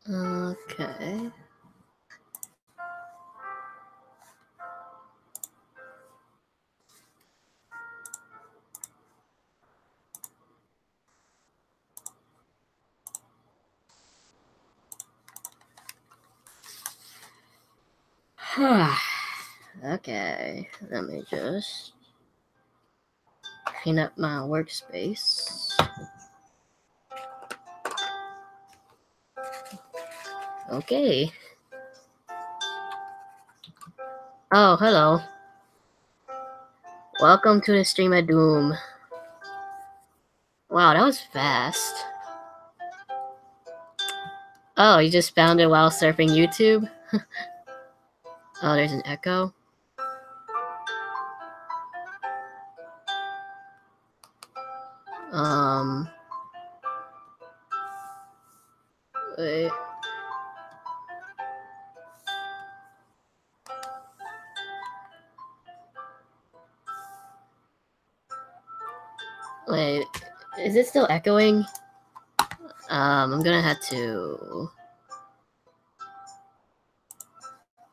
Okay. Okay, let me just clean up my workspace. Okay. Oh, hello. Welcome to the stream of doom. Wow, that was fast. Oh, you just found it while surfing YouTube? Oh, there's an echo. Wait. Wait, is it still echoing? I'm gonna have to...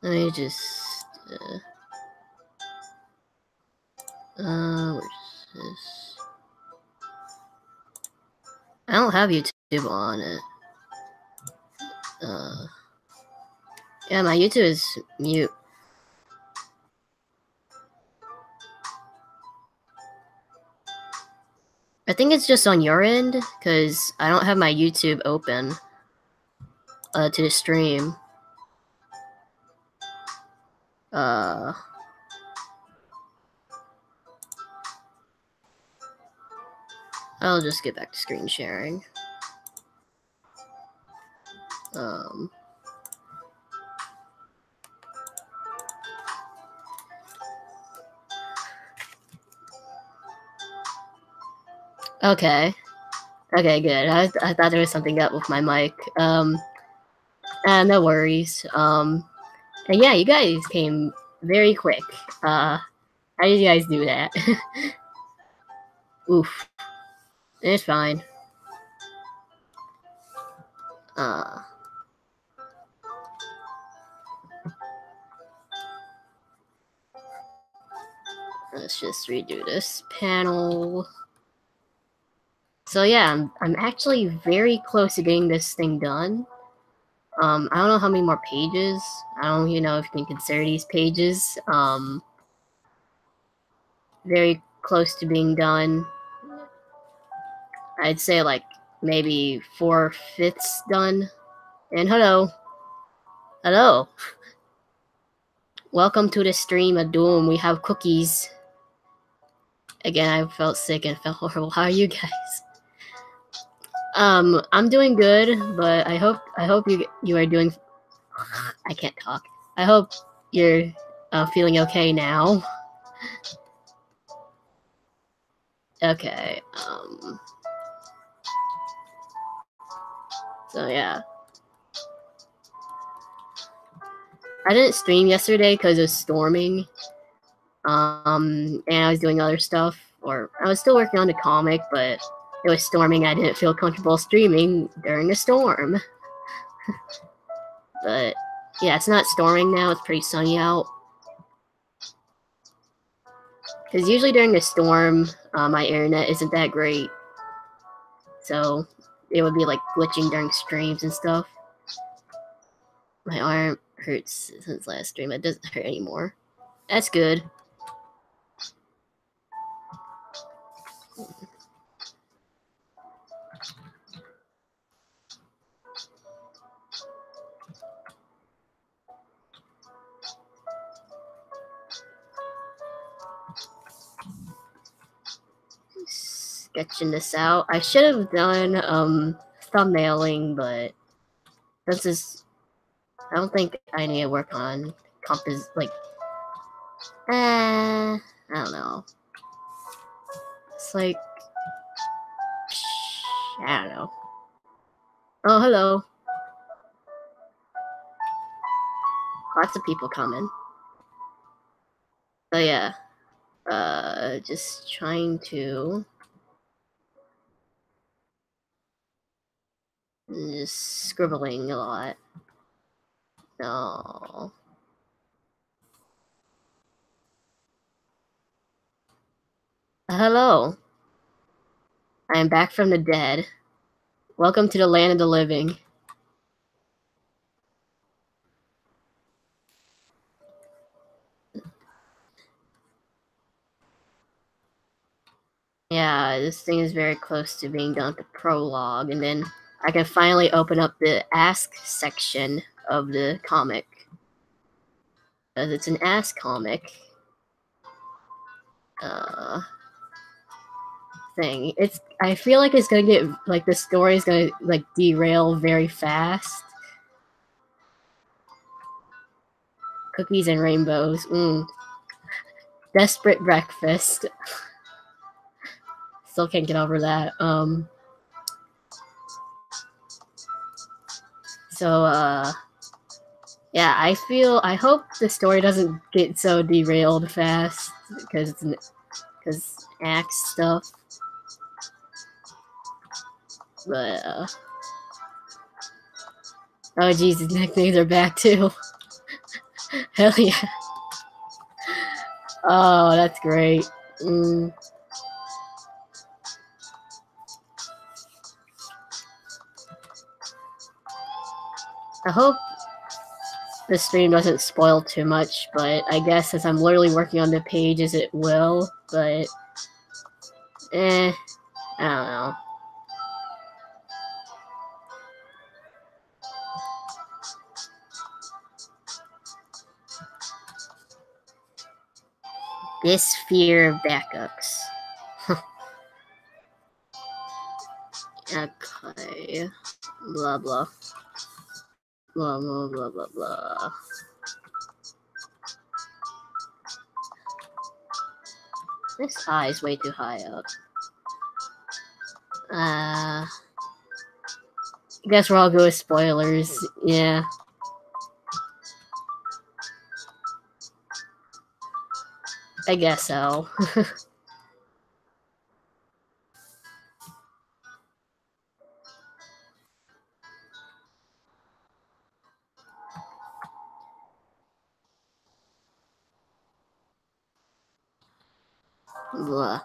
Let me just... where's this? I don't have YouTube on it. Yeah, my YouTube is mute. I think it's just on your end, because I don't have my YouTube open to the stream. I'll just get back to screen sharing. Okay. Okay, good. I thought there was something up with my mic. No worries. And yeah, you guys came very quick. How did you guys do that? Oof. It's fine. Let's just redo this panel. So yeah, I'm actually very close to getting this thing done. I don't know how many more pages. I don't even know if you can consider these pages. Very close to being done. I'd say like maybe 4/5 done. And hello. Hello. Welcome to the stream of doom. We have cookies. Again, I felt sick and felt horrible. How are you guys? I'm doing good, but I hope you are doing... I can't talk. I hope you're feeling okay now. Okay, so yeah. I didn't stream yesterday because it was storming. And I was doing other stuff, or I was still working on the comic, but it was storming. I didn't feel comfortable streaming during a storm. But yeah, it's not storming now. It's pretty sunny out. Because usually during a storm, my internet isn't that great. So it would be like glitching during streams and stuff. My arm hurts since last stream. It doesn't hurt anymore. That's good. Sketching this out. I should have done thumbnailing, but this is... I don't think I need to work on like... I don't know. It's like... I don't know. Oh, hello. Lots of people coming. So yeah. Just trying to... Just scribbling a lot. No. Hello. I am back from the dead. Welcome to the land of the living. Yeah, this thing is very close to being done with the prologue, and then I can finally open up the Ask section of the comic. Because it's an Ask comic. Thing. I feel like it's gonna get, like, the story is gonna, like, derail very fast. Cookies and rainbows. Desperate breakfast. Still can't get over that. Yeah, I hope the story doesn't get so derailed fast, because Axe stuff. But, oh Jesus, nicknames are back too. Hell yeah. Oh, that's great. I hope the stream doesn't spoil too much, but I guess since I'm literally working on the pages, it will, but I don't know. This fear of backups. Okay. Blah, blah. Blah, blah, blah, blah, blah. This eye is way too high up. I guess we're all good with spoilers. Yeah. I guess so. Blah.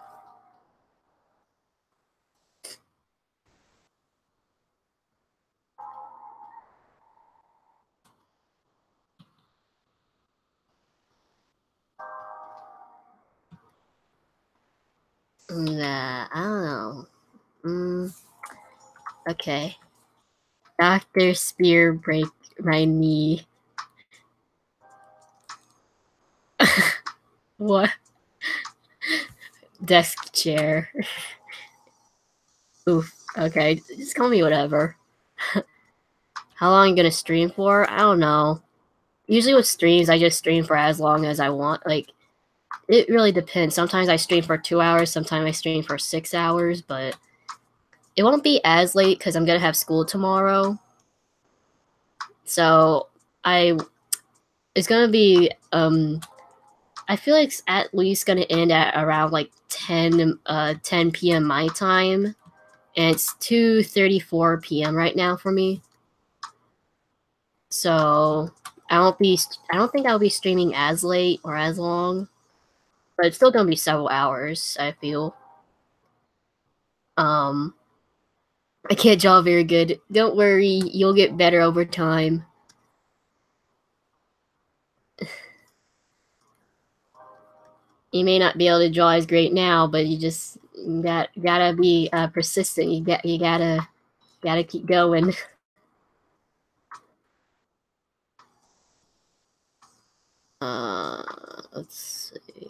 Nah, I don't know. Okay. Dr. Spear break my knee. What? Desk chair. Oof. Okay, just call me whatever. How long are you gonna stream for? I don't know. Usually with streams, I just stream for as long as I want. Like, it really depends. Sometimes I stream for 2 hours, sometimes I stream for 6 hours, but it won't be as late because I'm gonna have school tomorrow. So it's gonna be I feel like it's at least gonna end at around like 10 p.m. my time, and it's 2:34 p.m. right now for me. So I don't think I'll be streaming as late or as long, but it's still gonna be several hours, I feel. I can't draw very good. Don't worry, you'll get better over time. You may not be able to draw as great now, but you just gotta be persistent. You gotta keep going. Let's see.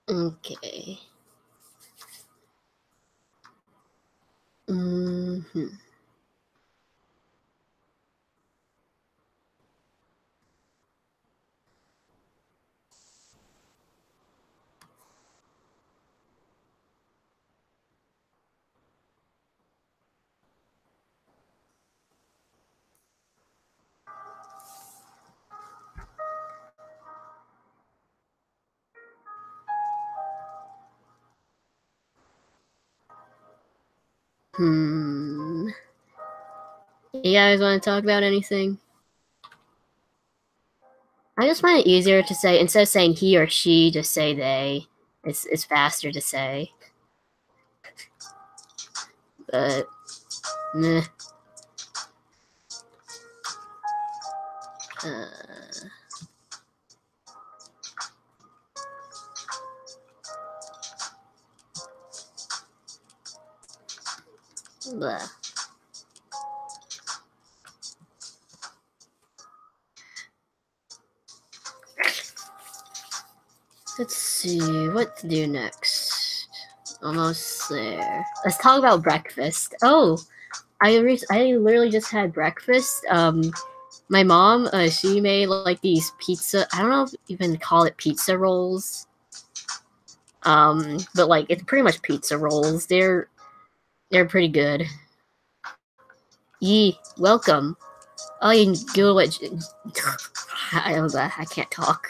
Okay. You guys want to talk about anything? I just find it easier to say, instead of saying he or she, just say they. It's faster to say. But, meh. Blah. Let's see what to do next. Almost there. Let's talk about breakfast. Oh, I literally just had breakfast. My mom, she made like these pizza. I don't know if you even call it pizza rolls. But like it's pretty much pizza rolls. They're pretty good. Yee, welcome. Oh, you can go what? I can't talk.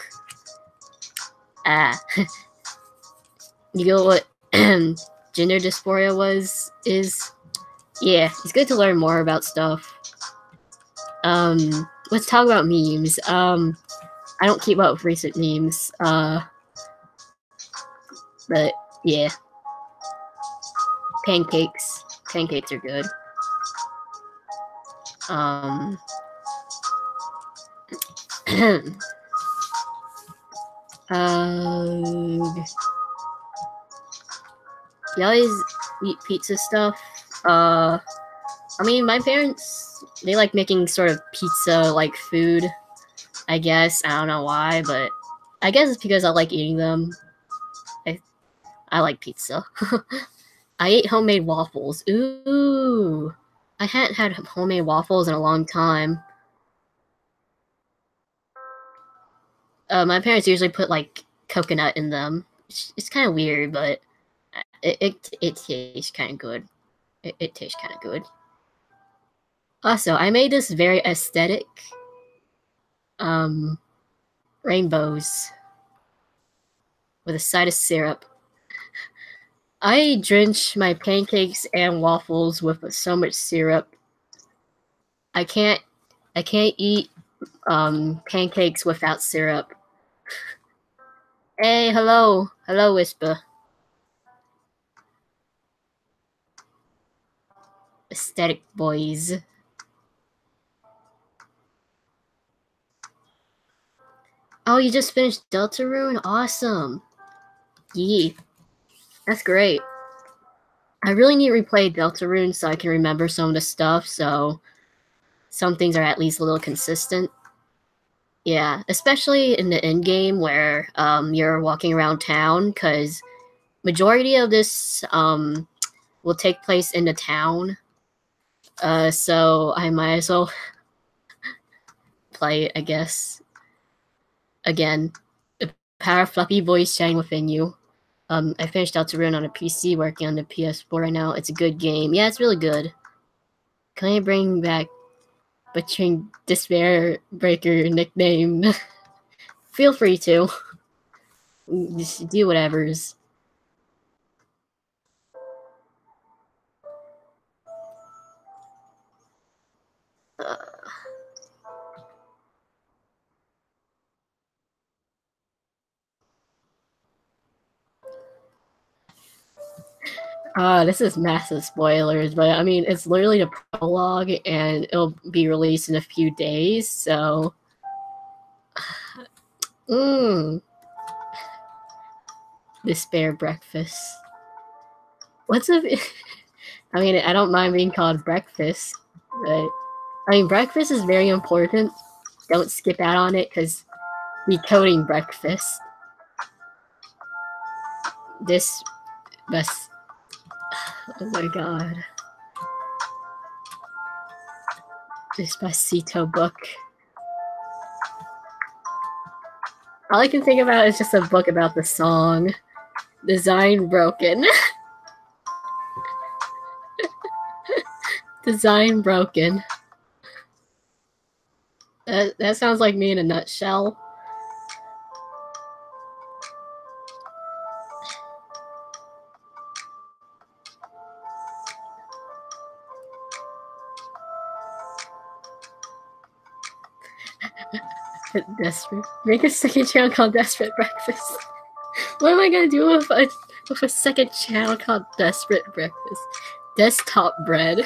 You know what gender dysphoria is? Yeah, it's good to learn more about stuff. Let's talk about memes. I don't keep up with recent memes. But yeah. Pancakes. Pancakes are good. You always eat pizza stuff. I mean, my parents, they like making sort of pizza-like food, I guess. I don't know why, but I guess it's because I like eating them. I like pizza. I ate homemade waffles. Ooh. I hadn't had homemade waffles in a long time. My parents usually put, like, coconut in them. It's kind of weird, but it tastes kind of good. It tastes kind of good. Also, I made this very aesthetic rainbows with a side of syrup. I drench my pancakes and waffles with so much syrup. I can't eat pancakes without syrup. Hey, hello, Whisper. Aesthetic boys. Oh, you just finished Deltarune? Awesome. Yee. That's great. I really need to replay Deltarune so I can remember some of the stuff, so some things are at least a little consistent. Yeah, especially in the end game where you're walking around town, because majority of this will take place in the town. So I might as well play it, I guess. Again, the power of fluffy voice shining within you. I finished Deltarune on a PC, working on the PS4 right now. It's a good game. Yeah, it's really good. Can I bring back Butchering Despair Breaker nickname? Feel free to. Just do whatever's. This is massive spoilers, but I mean, it's literally the prologue, and it'll be released in a few days, so... Despair breakfast. What's a... I mean, I don't mind being called breakfast, but... I mean, breakfast is very important. Don't skip out on it, because decoding breakfast. This... Best... Oh my god. Despacito book. All I can think about is just a book about the song. Design broken. Design broken. That sounds like me in a nutshell. Desperate. Make a second channel called Desperate Breakfast. What am I gonna do with a second channel called Desperate Breakfast? Desktop bread.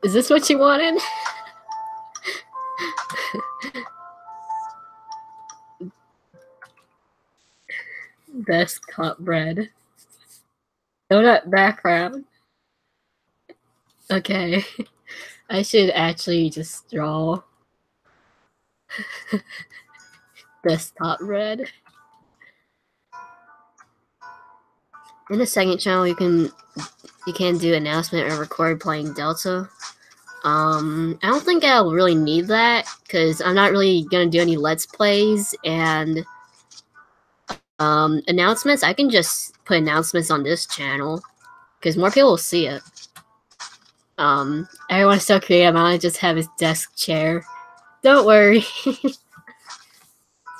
Is this what you wanted? Desktop bread. Donut background. Okay. I should actually just draw desktop bread. In the second channel, you can do announcement or record playing Delta. I don't think I'll really need that because I'm not really gonna do any Let's Plays and announcements. I can just put announcements on this channel because more people will see it. Everyone's so creative. I want to just have his desk chair. Don't worry. It's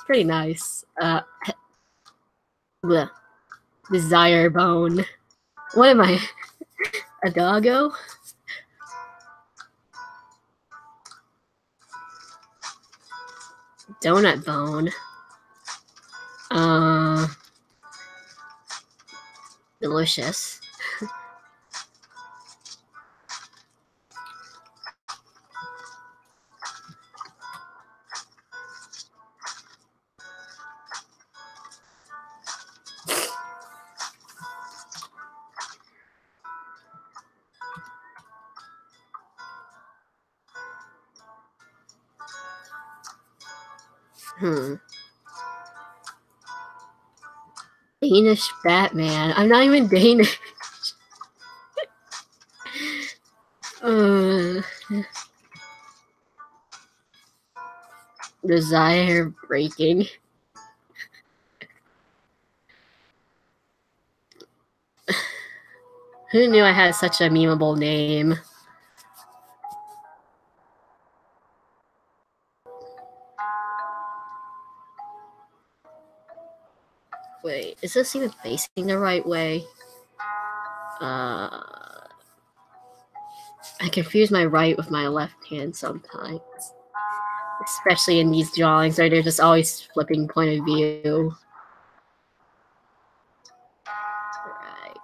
pretty nice. Bleh. Desire bone. What am I? A doggo? Donut bone. Delicious. Danish Batman. I'm not even Danish. Desire breaking. Who knew I had such a memeable name? Wait, is this even facing the right way? I confuse my right with my left hand sometimes. Especially in these drawings where they're just always flipping point of view. Right.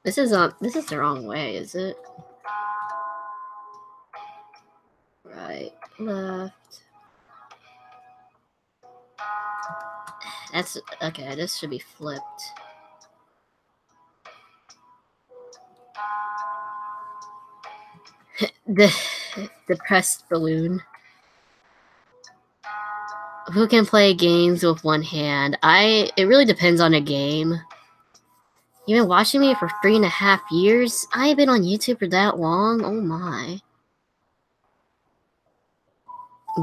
This is the wrong way, is it? Right, left. That's okay, this should be flipped. The depressed balloon. Who can play games with one hand? It really depends on the game. You've been watching me for 3.5 years? I've been on YouTube for that long? Oh my.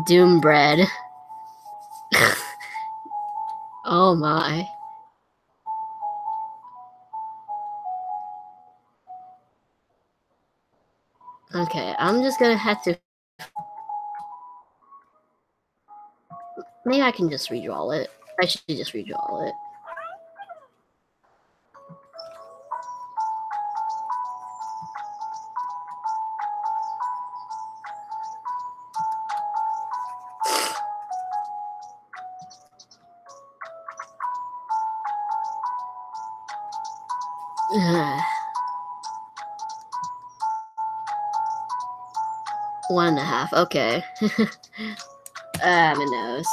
Doom bread. Oh my. Okay, I'm just gonna have to... Maybe I can just redraw it. I should just redraw it. One and a half, okay. My nose.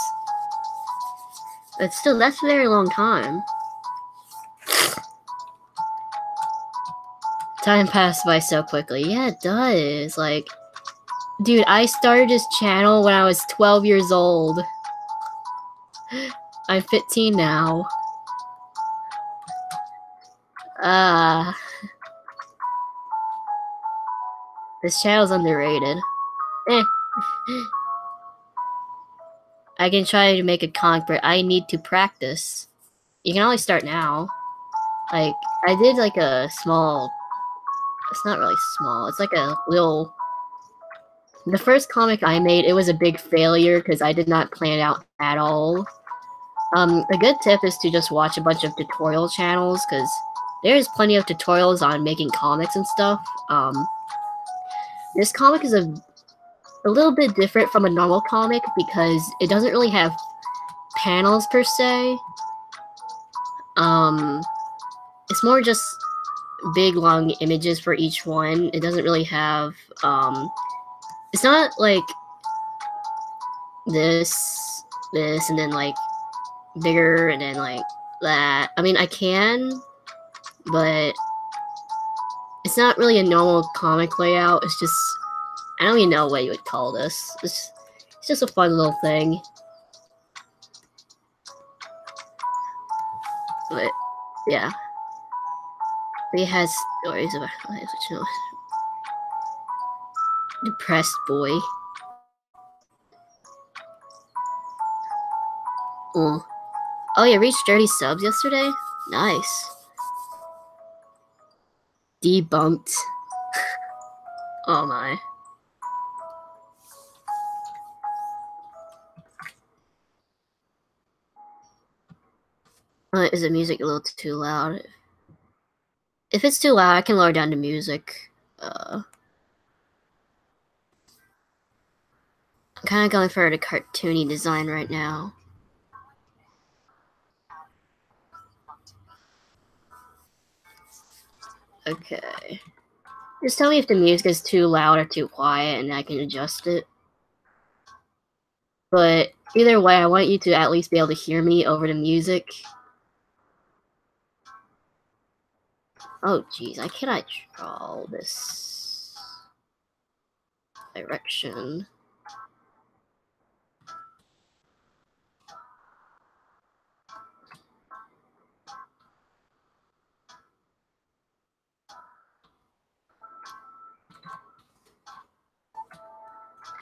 But still, that's a very long time. Time passed by so quickly. Yeah, it does. Like, dude, I started this channel when I was 12 years old. I'm 15 now. This channel's underrated. Eh. I can try to make a comic, but I need to practice. You can only start now. Like, I did like a small... It's not really small. It's like a little... The first comic I made, it was a big failure because I did not plan it out at all. A good tip is to just watch a bunch of tutorial channels because there's plenty of tutorials on making comics and stuff. This comic is a little bit different from a normal comic because it doesn't really have panels per se. It's more just big long images for each one. It doesn't really have it's not like this, and then like bigger and then like that. I mean, I can, but it's not really a normal comic layout. It's just, I don't even know what you would call this. It's just a fun little thing. But yeah, it has stories about depressed boy. Oh, you reached 30 subs yesterday? Nice. Debunked. Oh my. Is the music a little too loud? If it's too loud, I can lower down the music. I'm kind of going for the cartoony design right now. Okay. Just tell me if the music is too loud or too quiet and I can adjust it. But either way, I want you to at least be able to hear me over the music. Oh jeez, I cannot draw this direction.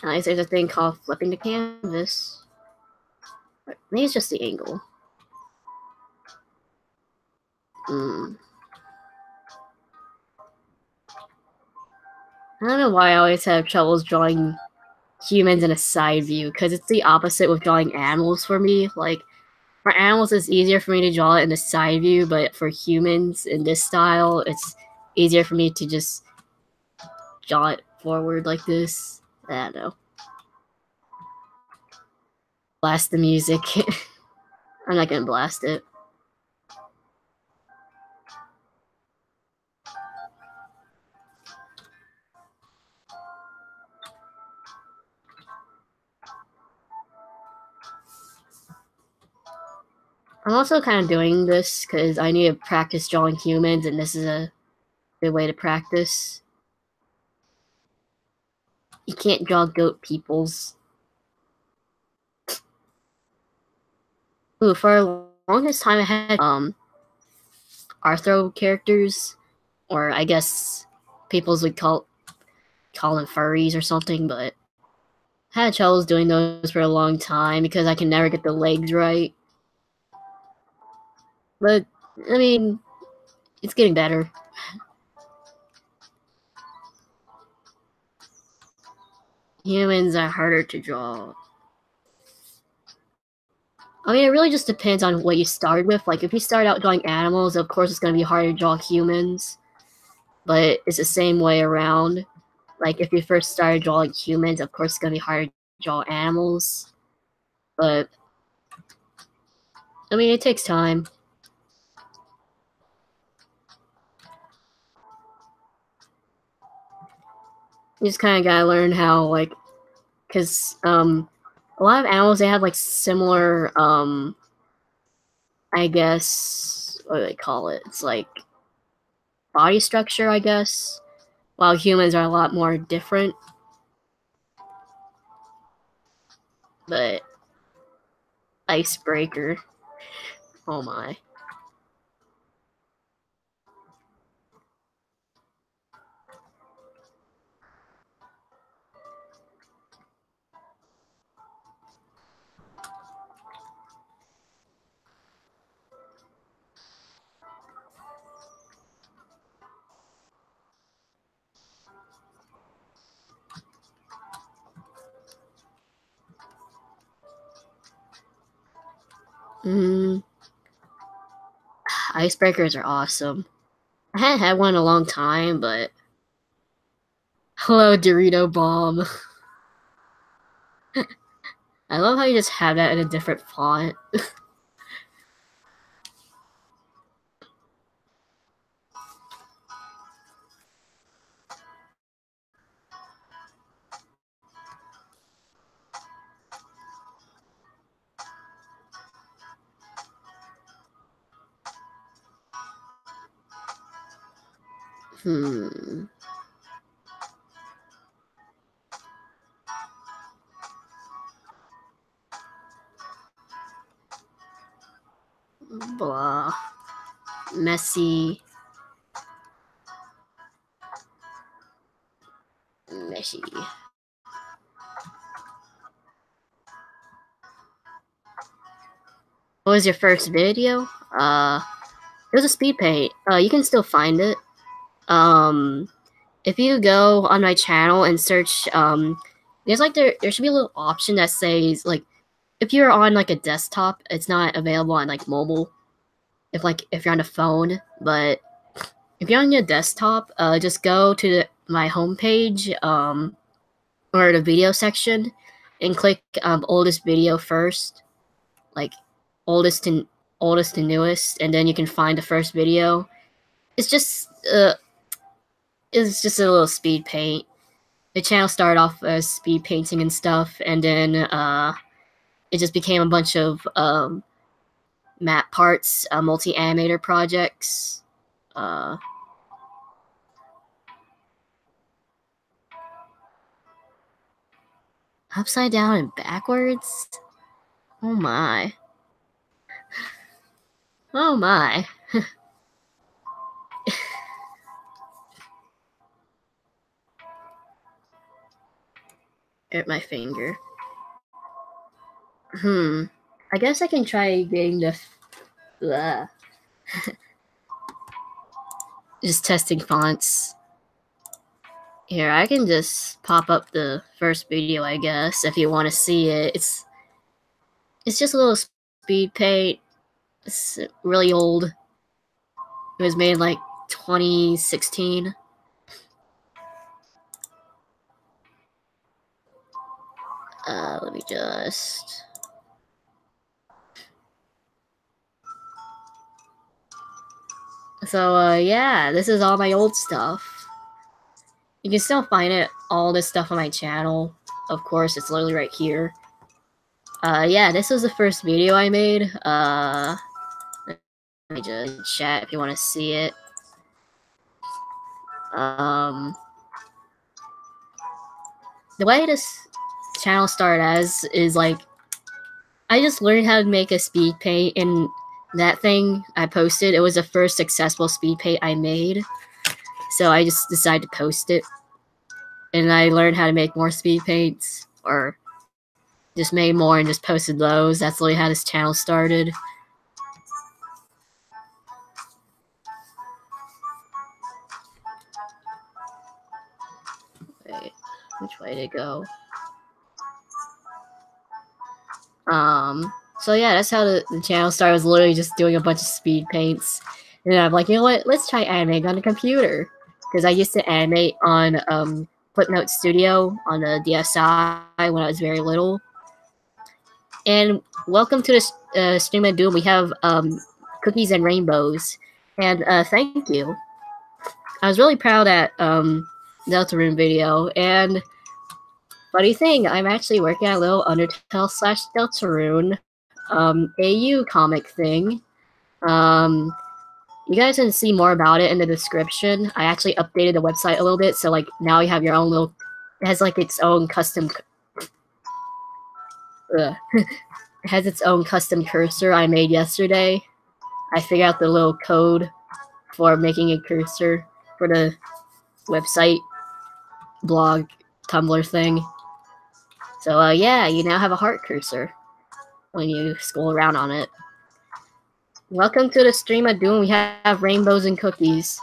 Nice, there's a thing called flipping the canvas. Maybe it's just the angle. I don't know why I always have troubles drawing humans in a side view, because it's the opposite with drawing animals for me. Like, for animals, it's easier for me to draw it in the side view, but for humans in this style, it's easier for me to just draw it forward like this. I don't know. Blast the music. I'm not gonna blast it. I'm also kind of doing this because I need to practice drawing humans, and this is a good way to practice. You can't draw goat peoples. Ooh, for a longest time I had arthro characters, or I guess peoples would call them furries or something, but I had troubles doing those for a long time because I can never get the legs right. But, I mean, it's getting better. Humans are harder to draw. I mean, it really just depends on what you started with. Like, if you start out drawing animals, of course it's going to be harder to draw humans. But it's the same way around. Like, if you first started drawing humans, of course it's going to be harder to draw animals. But, I mean, it takes time. You just kind of gotta learn how, like, because, a lot of animals, they have, like, similar, I guess, what do they call it? It's like body structure, I guess, while humans are a lot more different. But icebreaker, oh my. Icebreakers are awesome. I hadn't had one in a long time, but hello, Dorito Bomb. I love how you just have that in a different font. Blah. Messy. Meshy. What was your first video? It was a speed paint. You can still find it. If you go on my channel and search, there's like there should be a little option that says like if you're on like a desktop, it's not available on like mobile. If you're on a phone, but if you're on your desktop, just go to my homepage, or the video section, and click oldest video first, like oldest to newest, and then you can find the first video. It's just a little speed paint. The channel started off as speed painting and stuff, and then it just became a bunch of map parts, multi-animator projects. Upside down and backwards? Oh my. Oh my. Hurt my finger. I guess I can try getting the... just testing fonts. Here, I can just pop up the first video, I guess, if you want to see it. It's just a little speed paint. It's really old. It was made in like 2016. Let me just... So, yeah, this is all my old stuff. You can still find it, all this stuff on my channel. Of course, it's literally right here. Yeah, this was the first video I made. Let me just chat if you want to see it. The way this channel started as is like, I just learned how to make a speed paint, and that thing I posted, it was the first successful speed paint I made. So I just decided to post it. And I learned how to make more speed paints, or just made more and just posted those. That's literally how this channel started. Wait, which way to go? So yeah, that's how the channel started. I was literally just doing a bunch of speed paints. And I'm like, you know what, let's try animating on the computer. Because I used to animate on Flipnote Studio on the DSi when I was very little. And welcome to the stream of Doom. We have cookies and rainbows. And thank you. I was really proud at Deltarune video. And funny thing, I'm actually working on a little Undertale / Deltarune AU comic thing. You guys can see more about it in the description. I actually updated the website a little bit, so like now you have your own little... It has like its own custom... it has its own custom cursor I made yesterday. I figured out the little code for making a cursor for the website, blog, Tumblr thing. So yeah, you now have a heart cursor when you scroll around on it. Welcome to the stream of Doom. We have rainbows and cookies.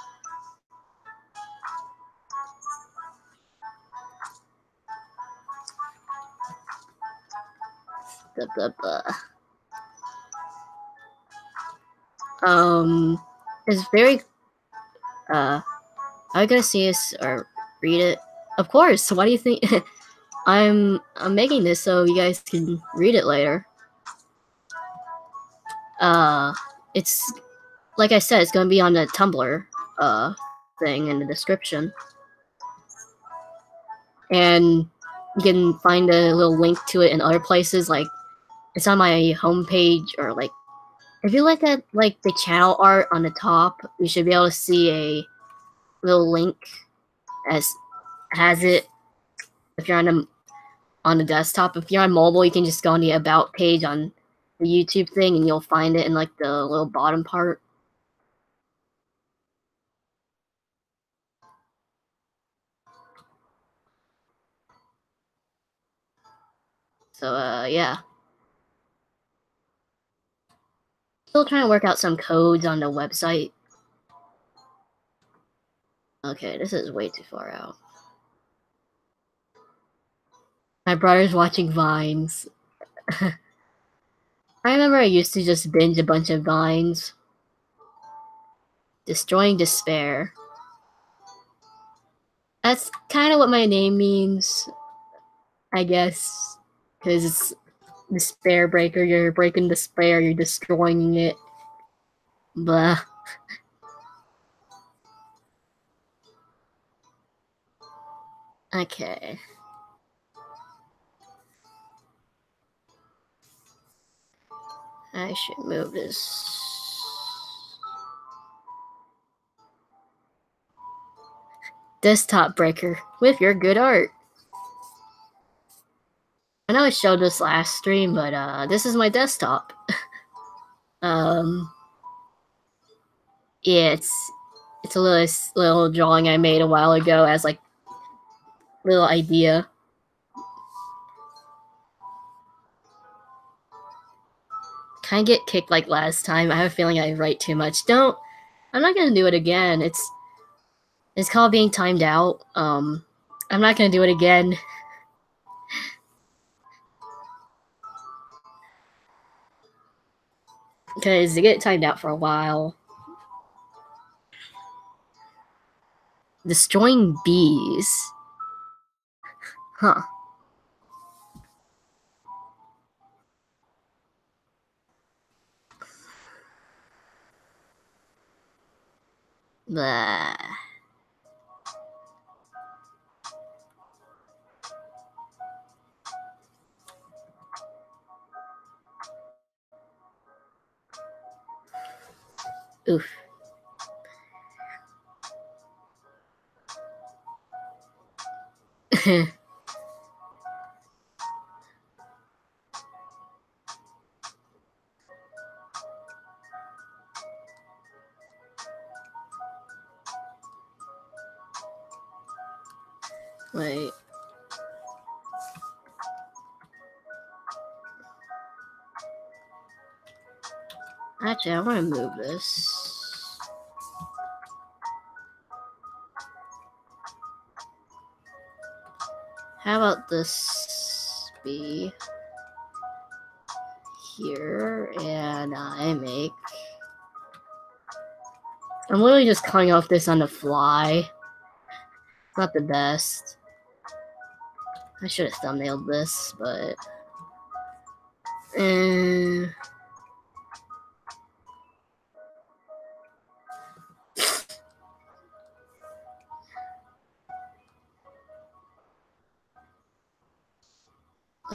Blah, blah, blah. It's very, are you gonna see this or read it? Of course, why do you think? I'm making this so you guys can read it later. It's, like I said, it's gonna be on the Tumblr, thing in the description. And you can find a little link to it in other places, like, it's on my homepage, or like, if you look at like the channel art on the top, you should be able to see a little link as has it. If you're on the desktop, if you're on mobile, you can just go on the about page on the YouTube thing, and you'll find it in like the little bottom part. So yeah. Still trying to work out some codes on the website. Okay, this is way too far out. My brother's watching Vines. I remember I used to just binge a bunch of Vines. Destroying Despair. That's kind of what my name means, I guess. Because it's Despair Breaker. You're breaking despair, you're destroying it. Blah. Okay. I should move this. Desktop Breaker with your good art. I know I showed this last stream, but this is my desktop. Yeah, it's a little drawing I made a while ago as like little idea. Kind of get kicked like last time. I have a feeling I write too much. I'm not gonna do it again. It's called being timed out. I'm not gonna do it again. Because I get timed out for a while. Destroying bees. Huh. Blah. Oof. Wait. Actually, I want to move this. How about this be here, and I'm literally just cutting off this on the fly. It's not the best. I should have thumbnailed this, but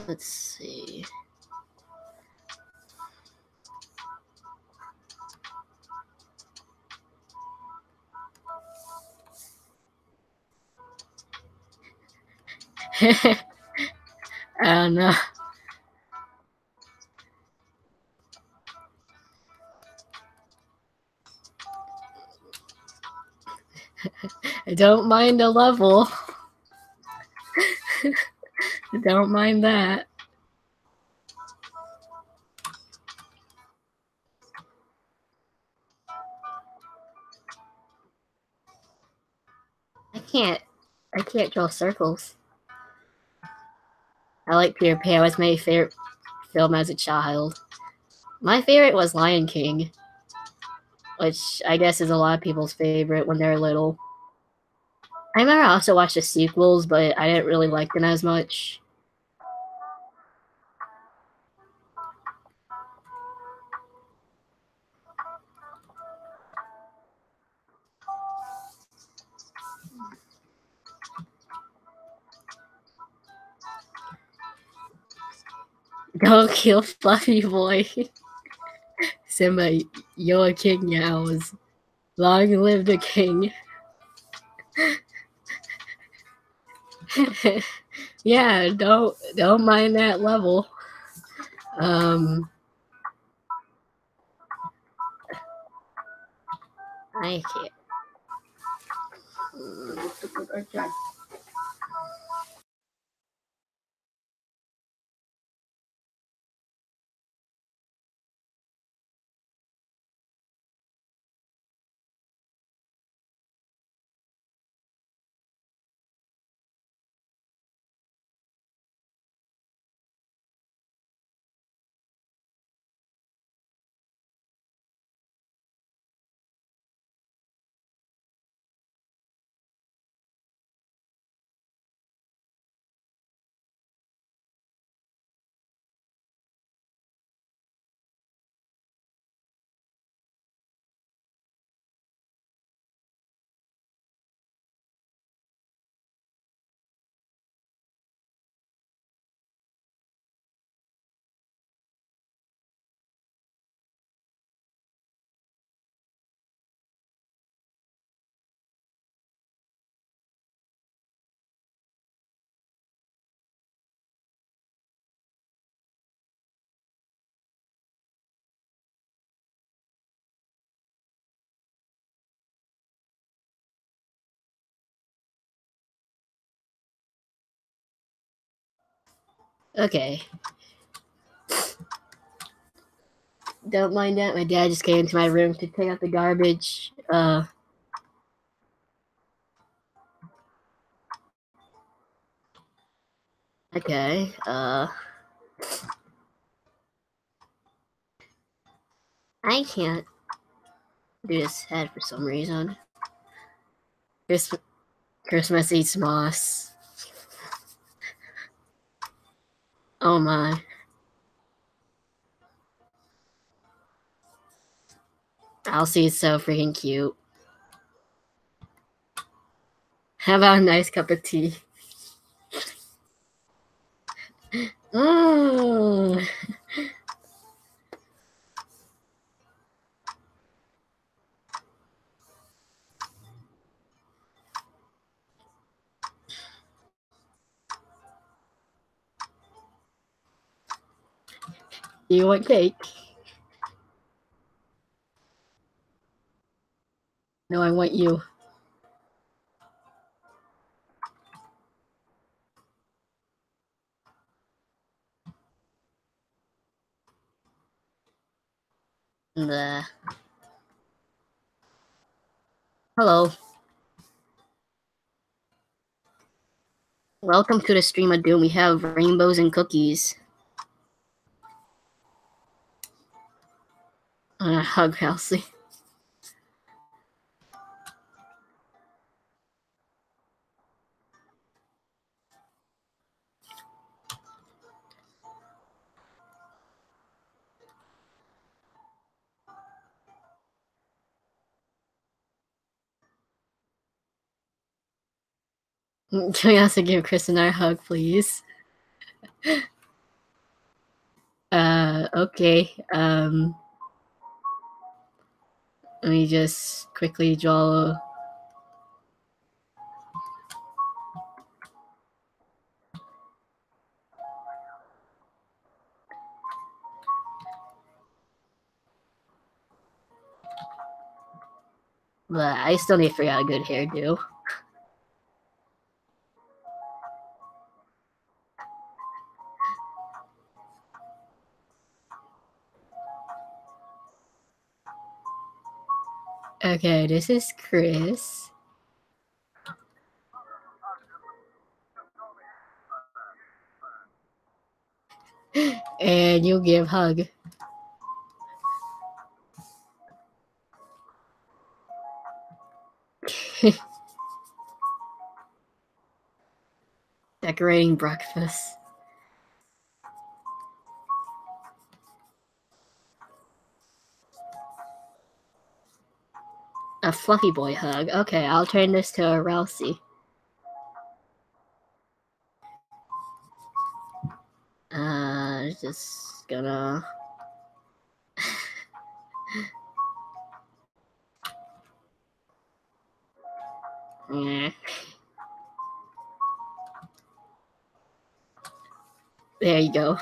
let's see. I don't know. I don't mind a level. I don't mind that. I can't draw circles. I like Peter Pan. Was my favorite film as a child. My favorite was Lion King. which I guess is a lot of people's favorite when they're little. I remember I also watched the sequels, but I didn't really like them as much. Don't kill Fluffy Boy. Simba, you're a king now. Long live the king. Yeah, don't mind that level. I can't. Okay. Don't mind that. My dad just came into my room to take out the garbage. Okay. I can't do this head for some reason. Christmas eats moss. Oh my. Elsie is so freaking cute. How about a nice cup of tea? Mmm. You want cake? No, I want you. Bleh. Hello. Welcome to the stream of doom. We have rainbows and cookies. Hug Elsie. Can we also give Kris and I a hug, please? Okay. Let me just quickly draw. But I still need to figure out a good hairdo. Okay, this is Kris. And you'll give hug. Decorating breakfast. A fluffy boy hug. Okay, I'll turn this to a Rousey. Just gonna... Yeah. There you go.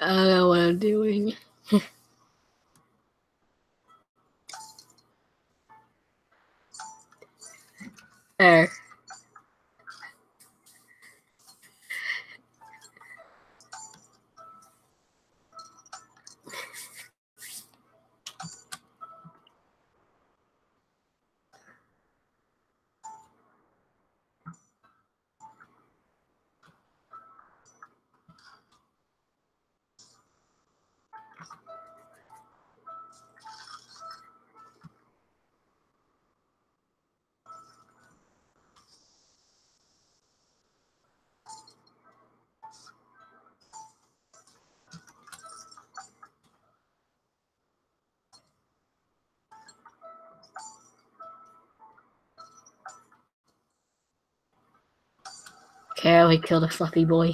I don't know what I'm doing. There. Carol, we killed a fluffy boy.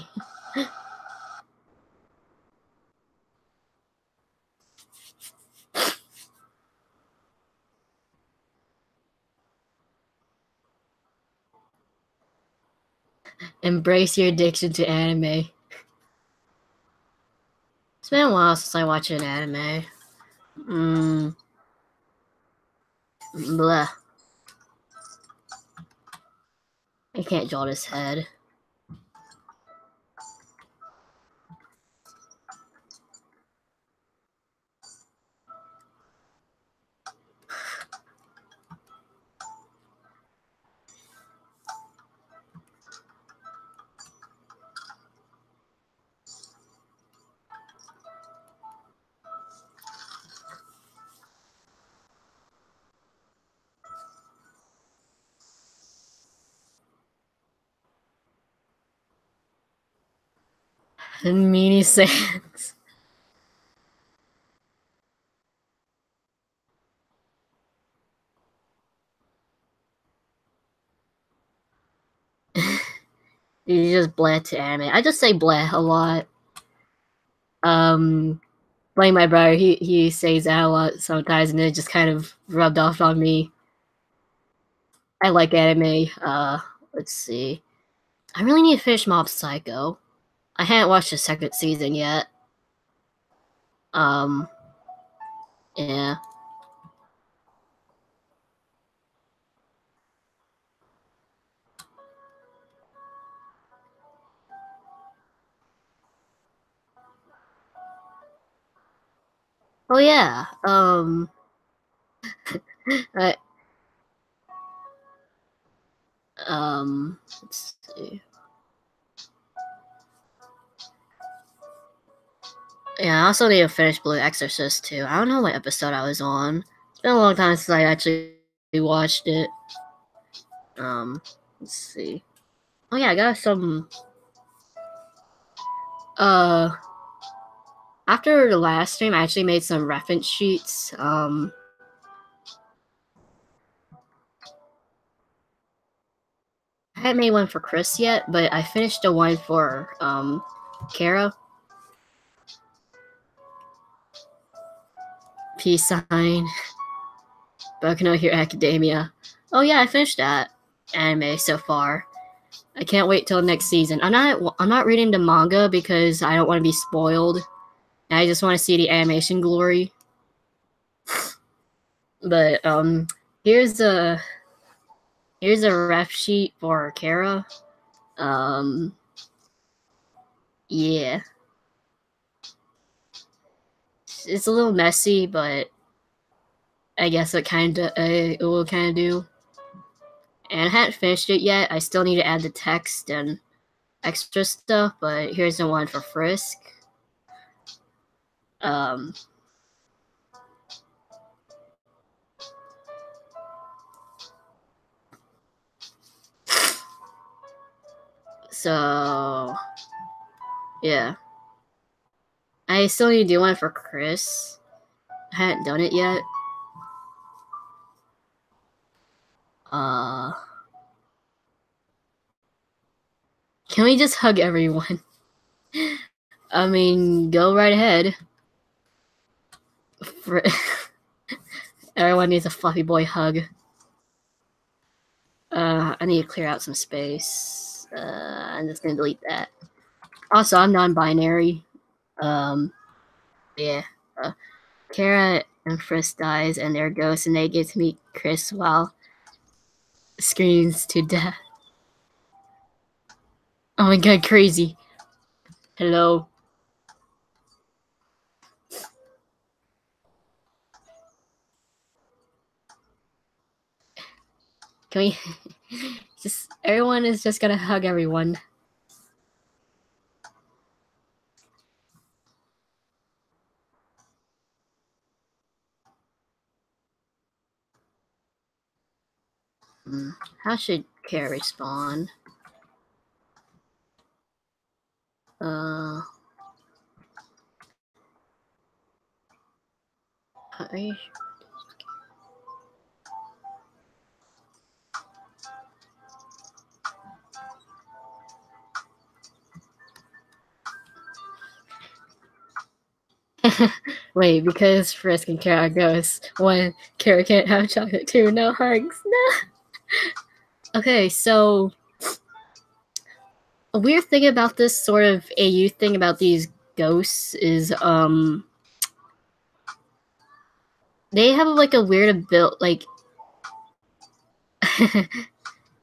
Embrace your addiction to anime. It's been a while since I watched an anime. Blah. I can't draw this head. Meanie Sans. You just bleh to anime. I just say bleh a lot. Like my brother, he says that a lot sometimes, and it just kind of rubbed off on me. I like anime. Let's see. I really need to finish Mob Psycho. I haven't watched the second season yet. Yeah. Oh yeah. I, let's see. Yeah, I also need to finish Blue Exorcist too. I don't know what episode I was on. It's been a long time since I actually watched it. Let's see. Oh yeah, I got some. After the last stream, I actually made some reference sheets. I haven't made one for Kris yet, but I finished the one for Chara. Peace sign. Boku no Hero Academia. Oh yeah, I finished that anime so far. I can't wait till next season. I'm not reading the manga because I don't want to be spoiled. I just want to see the animation glory. But here's a ref sheet for Chara. Yeah. It's a little messy, but I guess it will kind of do. And I hadn't finished it yet. I still need to add the text and extra stuff, but here's the one for Frisk. So yeah. I still need to do one for Kris. I hadn't done it yet. Can we just hug everyone? I mean, go right ahead. Everyone needs a fluffy boy hug. I need to clear out some space. I'm just gonna delete that. Also, I'm non-binary. Yeah. Chara and Frisk dies, and they're ghosts, and they get to meet Kris while screams to death. Oh my god, crazy. Hello. Can we just everyone is just gonna hug everyone. How should Chara respond? Wait, because Frisk and Chara goes, one, Chara can't have chocolate, two, no hugs. No. Okay, so a weird thing about this sort of AU thing about these ghosts is they have like a weird ability,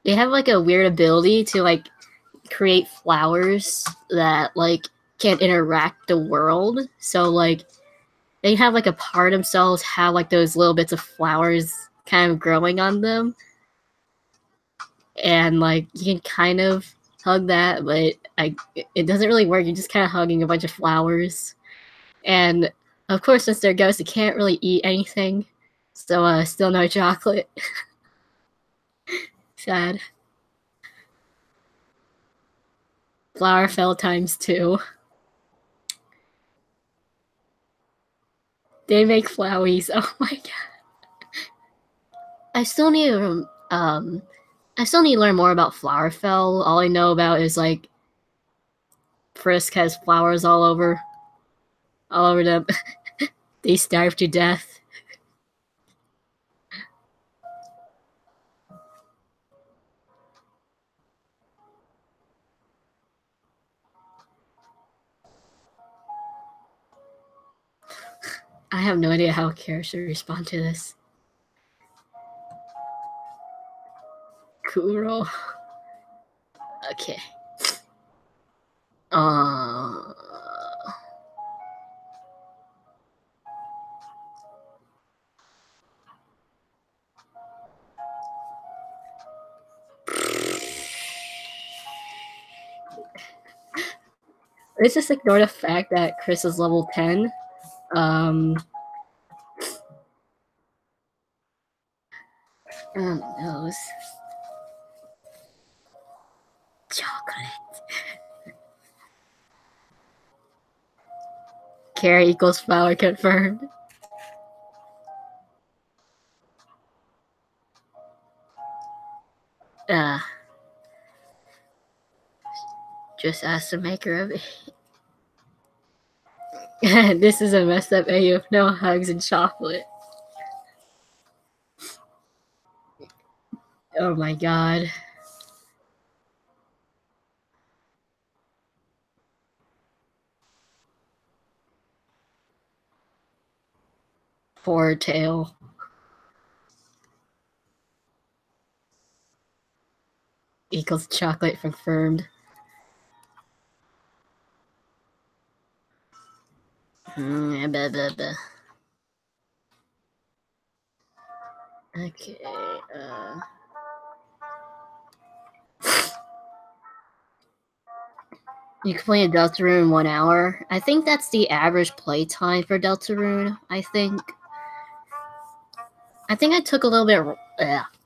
they have like a weird ability to like create flowers that like can't interact the world. So like they have like a part of themselves have like those little bits of flowers kind of growing on them, and like you can kind of hug that, but it doesn't really work. You're just kind of hugging a bunch of flowers, and of course since they're ghosts, they can't really eat anything, so still no chocolate. Sad. Flower fell ×2. They make flowies. Oh my god. I still need to learn more about Flowerfell. All I know about is like Frisk has flowers all over them. They starve to death. I have no idea how Chara should respond to this. Kuro. Okay. Let's just ignore the fact that Kris is level 10. Knows. Chocolate. Chara equals flower confirmed. Just ask the maker of it. This is a messed up AU with no hugs and chocolate. Oh my god. Poor tail. Equals chocolate confirmed. Blah, blah, blah. Okay, you can play a Deltarune in 1 hour. I think that's the average play time for Deltarune, I think. I think I took a little bit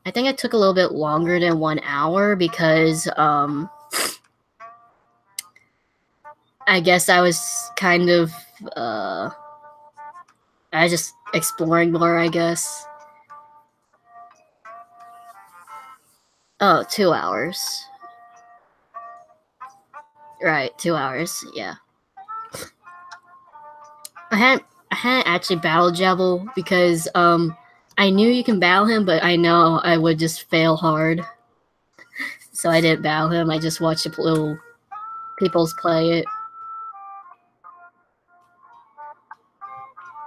I think I took a little bit longer than 1 hour because I guess I was kind of I was just exploring more, I guess. Oh, 2 hours. Right, 2 hours, yeah. I hadn't actually battled Jebel because I knew you can battle him, but I know I would just fail hard. So I didn't battle him, I just watched the little peoples play it.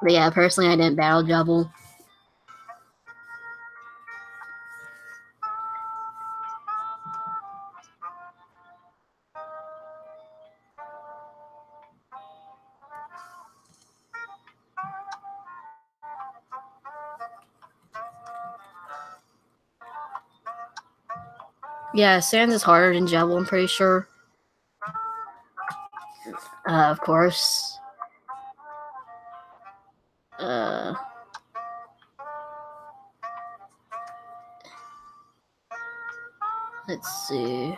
But yeah, personally I didn't battle Jebel. Yeah, Sans is harder than Jebel, I'm pretty sure. Of course. Let's see.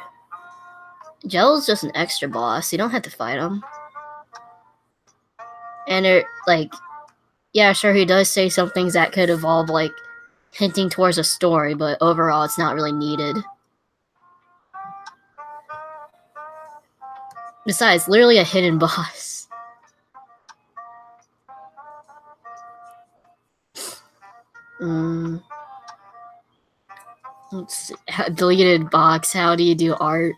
Jel's just an extra boss. You don't have to fight him. And it, like, yeah, sure, he does say some things that could evolve, like, hinting towards a story, but overall it's not really needed. Besides, literally a hidden boss. Let's see. Deleted box. How do you do art?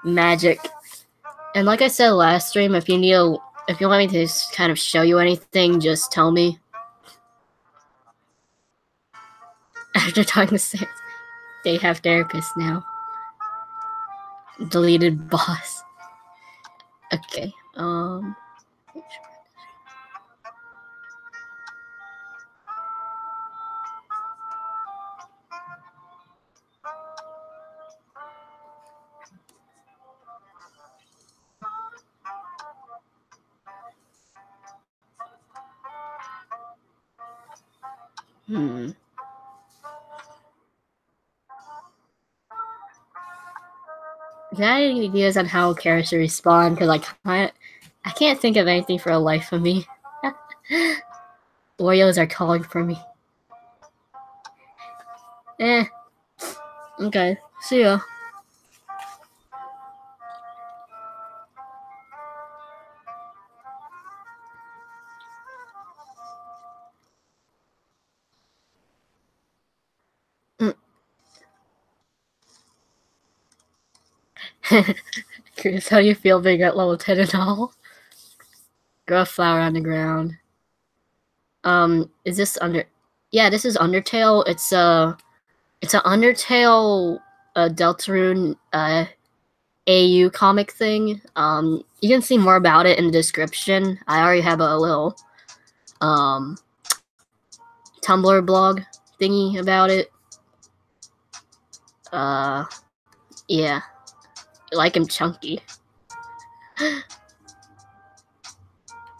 Magic. And like I said last stream, if you want me to kind of show you anything, just tell me. After talking to Sam, they have therapists now. Deleted boss. Okay. Do you have any ideas on how characters respond? Because I can't think of anything for the life of me. Oreos are calling for me. Okay. See ya. Kris, how do you feel being at level 10 and all? Grow a flower on the ground. Is this yeah, this is Undertale. It's an Undertale Deltarune AU comic thing. You can see more about it in the description. I already have a little Tumblr blog thingy about it. Yeah. I like him chunky.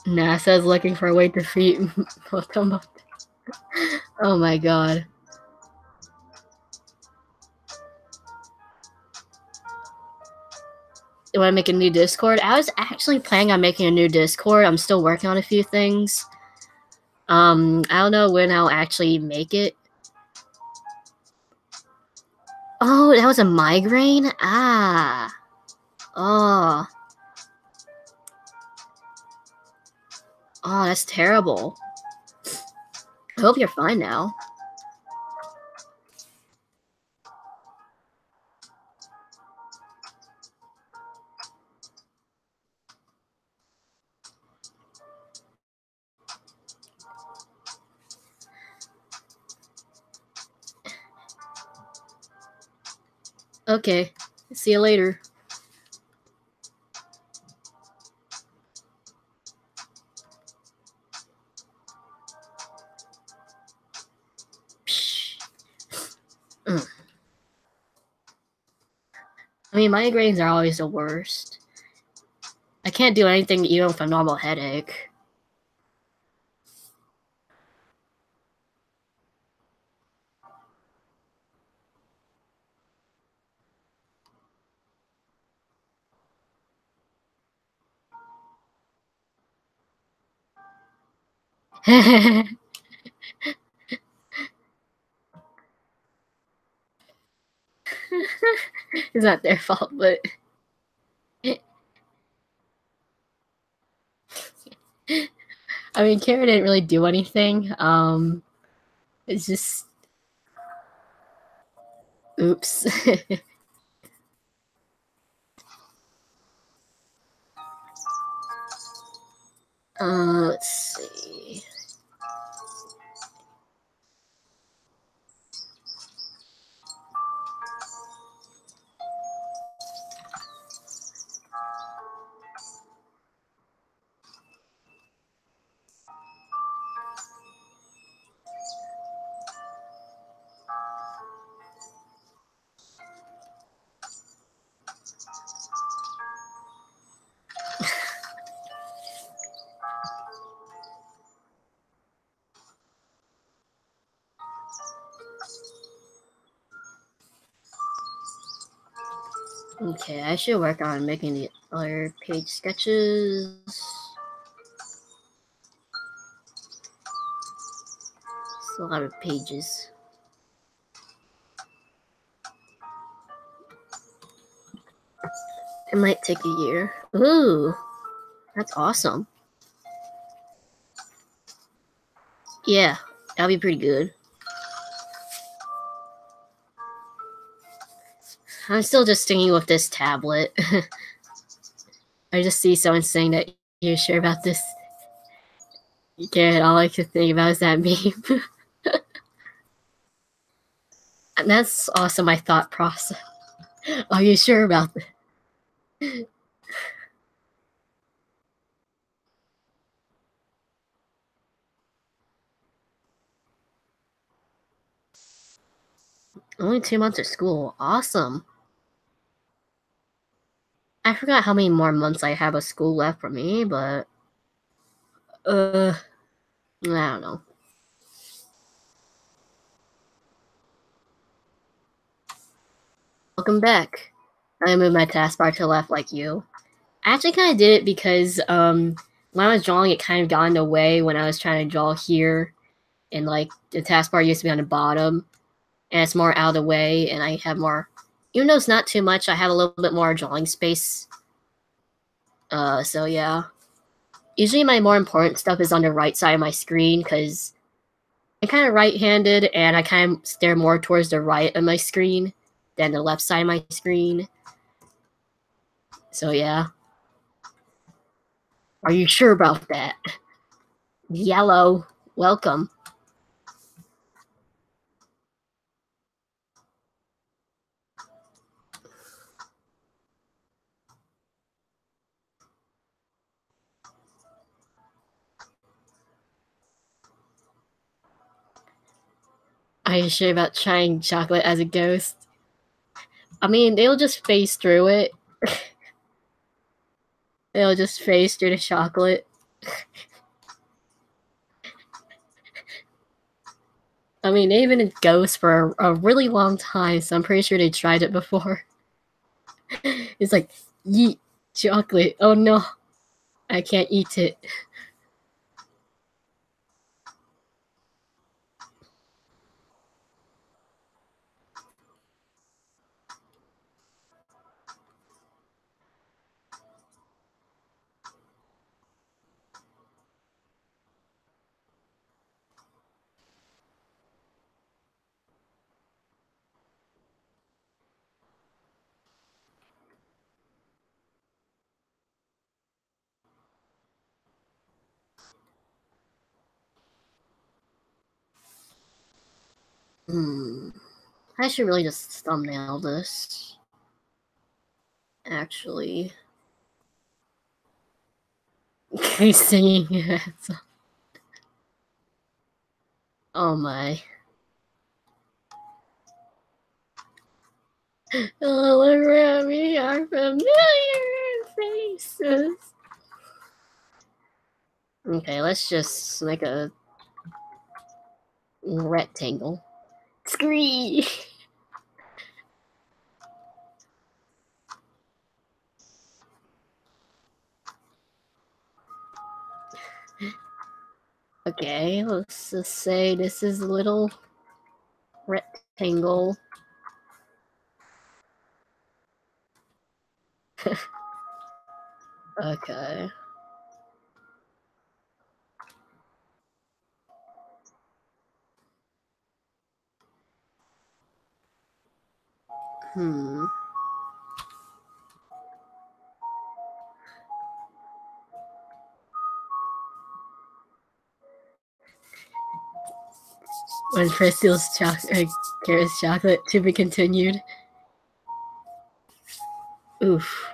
NASA's looking for a way to defeat Wacom. Oh my god. You want to make a new Discord? I was actually planning on making a new Discord. I'm still working on a few things. I don't know when I'll actually make it. Oh, that was a migraine? Ah. Oh. Oh, that's terrible. I hope you're fine now. Okay, see you later. I mean, migraines are always the worst. I can't do anything even with a normal headache. It's not their fault, but I mean, Kara didn't really do anything. It's just, oops. Let's see. Okay, I should work on making the other page sketches. It's a lot of pages. It might take a year. Ooh, that's awesome. Yeah, that'll be pretty good. I'm still just sticking with this tablet. I just see someone saying that you're sure about this. Garrett, all I could think about is that meme. And that's also my thought process. Are you sure about this? Only 2 months of school. Awesome. I forgot how many more months I have of school left for me, but I don't know. Welcome back. I moved my taskbar to the left like you. I actually kind of did it because when I was drawing, it kind of got in the way when I was trying to draw here, and like the taskbar used to be on the bottom, and it's more out of the way, and I have more. Even though it's not too much, I have a little bit more drawing space. So yeah. Usually my more important stuff is on the right side of my screen because I'm kind of right-handed and I kind of stare more towards the right of my screen than the left side of my screen. So yeah. Are you sure about that? Yellow, welcome. Are you sure about trying chocolate as a ghost? I mean, they'll just phase through it. They'll just phase through the chocolate. I mean, they've been a ghost for a really long time, so I'm pretty sure they tried it before. It's like, yeet, chocolate. Oh no, I can't eat it. I should really just thumbnail this. Actually. He's singing it. Oh my. Oh, look around me are familiar faces. Okay, let's just make a rectangle. Scree! Okay, let's just say this is a little rectangle. Okay. When Kris steals Kara's chocolate, to be continued. Oof.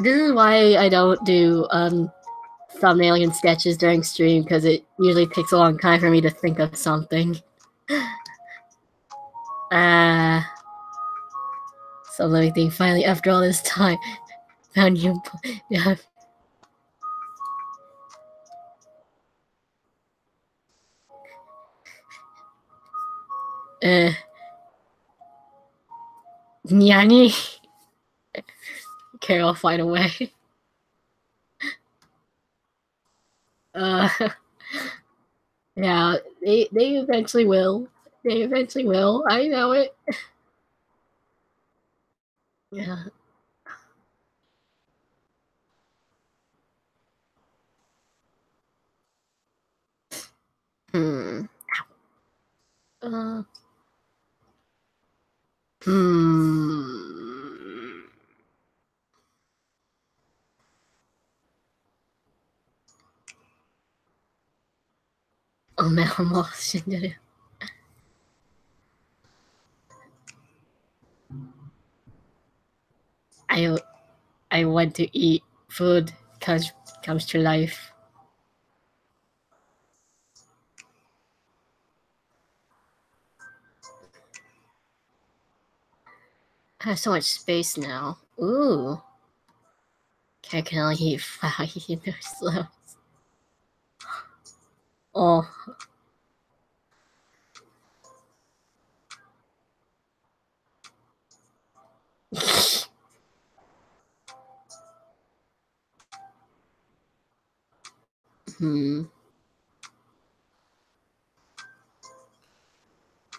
This is why I don't do thumbnailing and sketches during stream, because it usually takes a long time for me to think of something. So let me think. Finally, after all this time, found you. Yeah. Nyani. Okay, I'll find a way. Yeah, they eventually will. They eventually will. I know it. Yeah. Oh man, I'm lost. I want to eat food comes to life. I have so much space now. Ooh. Okay, I can only eat 5 slows. Oh.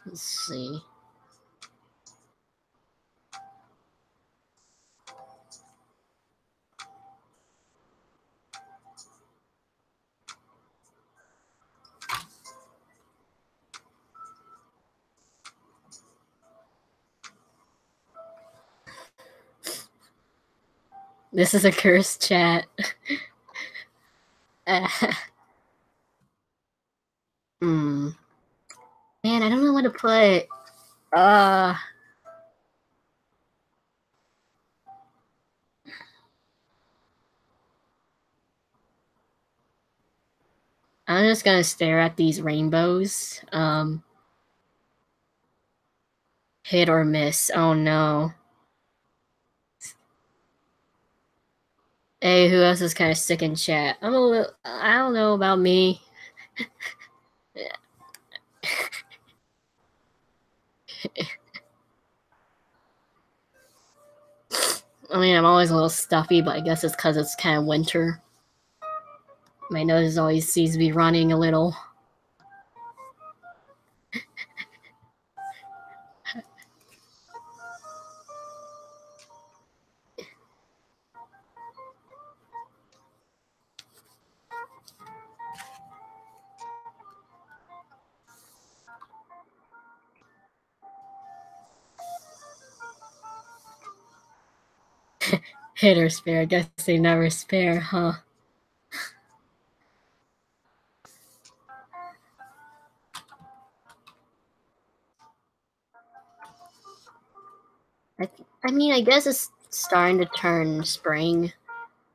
Let's see. This is a cursed chat. Man, I don't know what to put. I'm just gonna stare at these rainbows. Hit or miss. Oh no. Hey, who else is kind of sick in chat? I don't know about me. I mean, I'm always a little stuffy, but I guess it's because it's kind of winter. My nose always seems to be running a little. Hit or spare. I guess they never spare, huh? I mean, I guess it's starting to turn spring.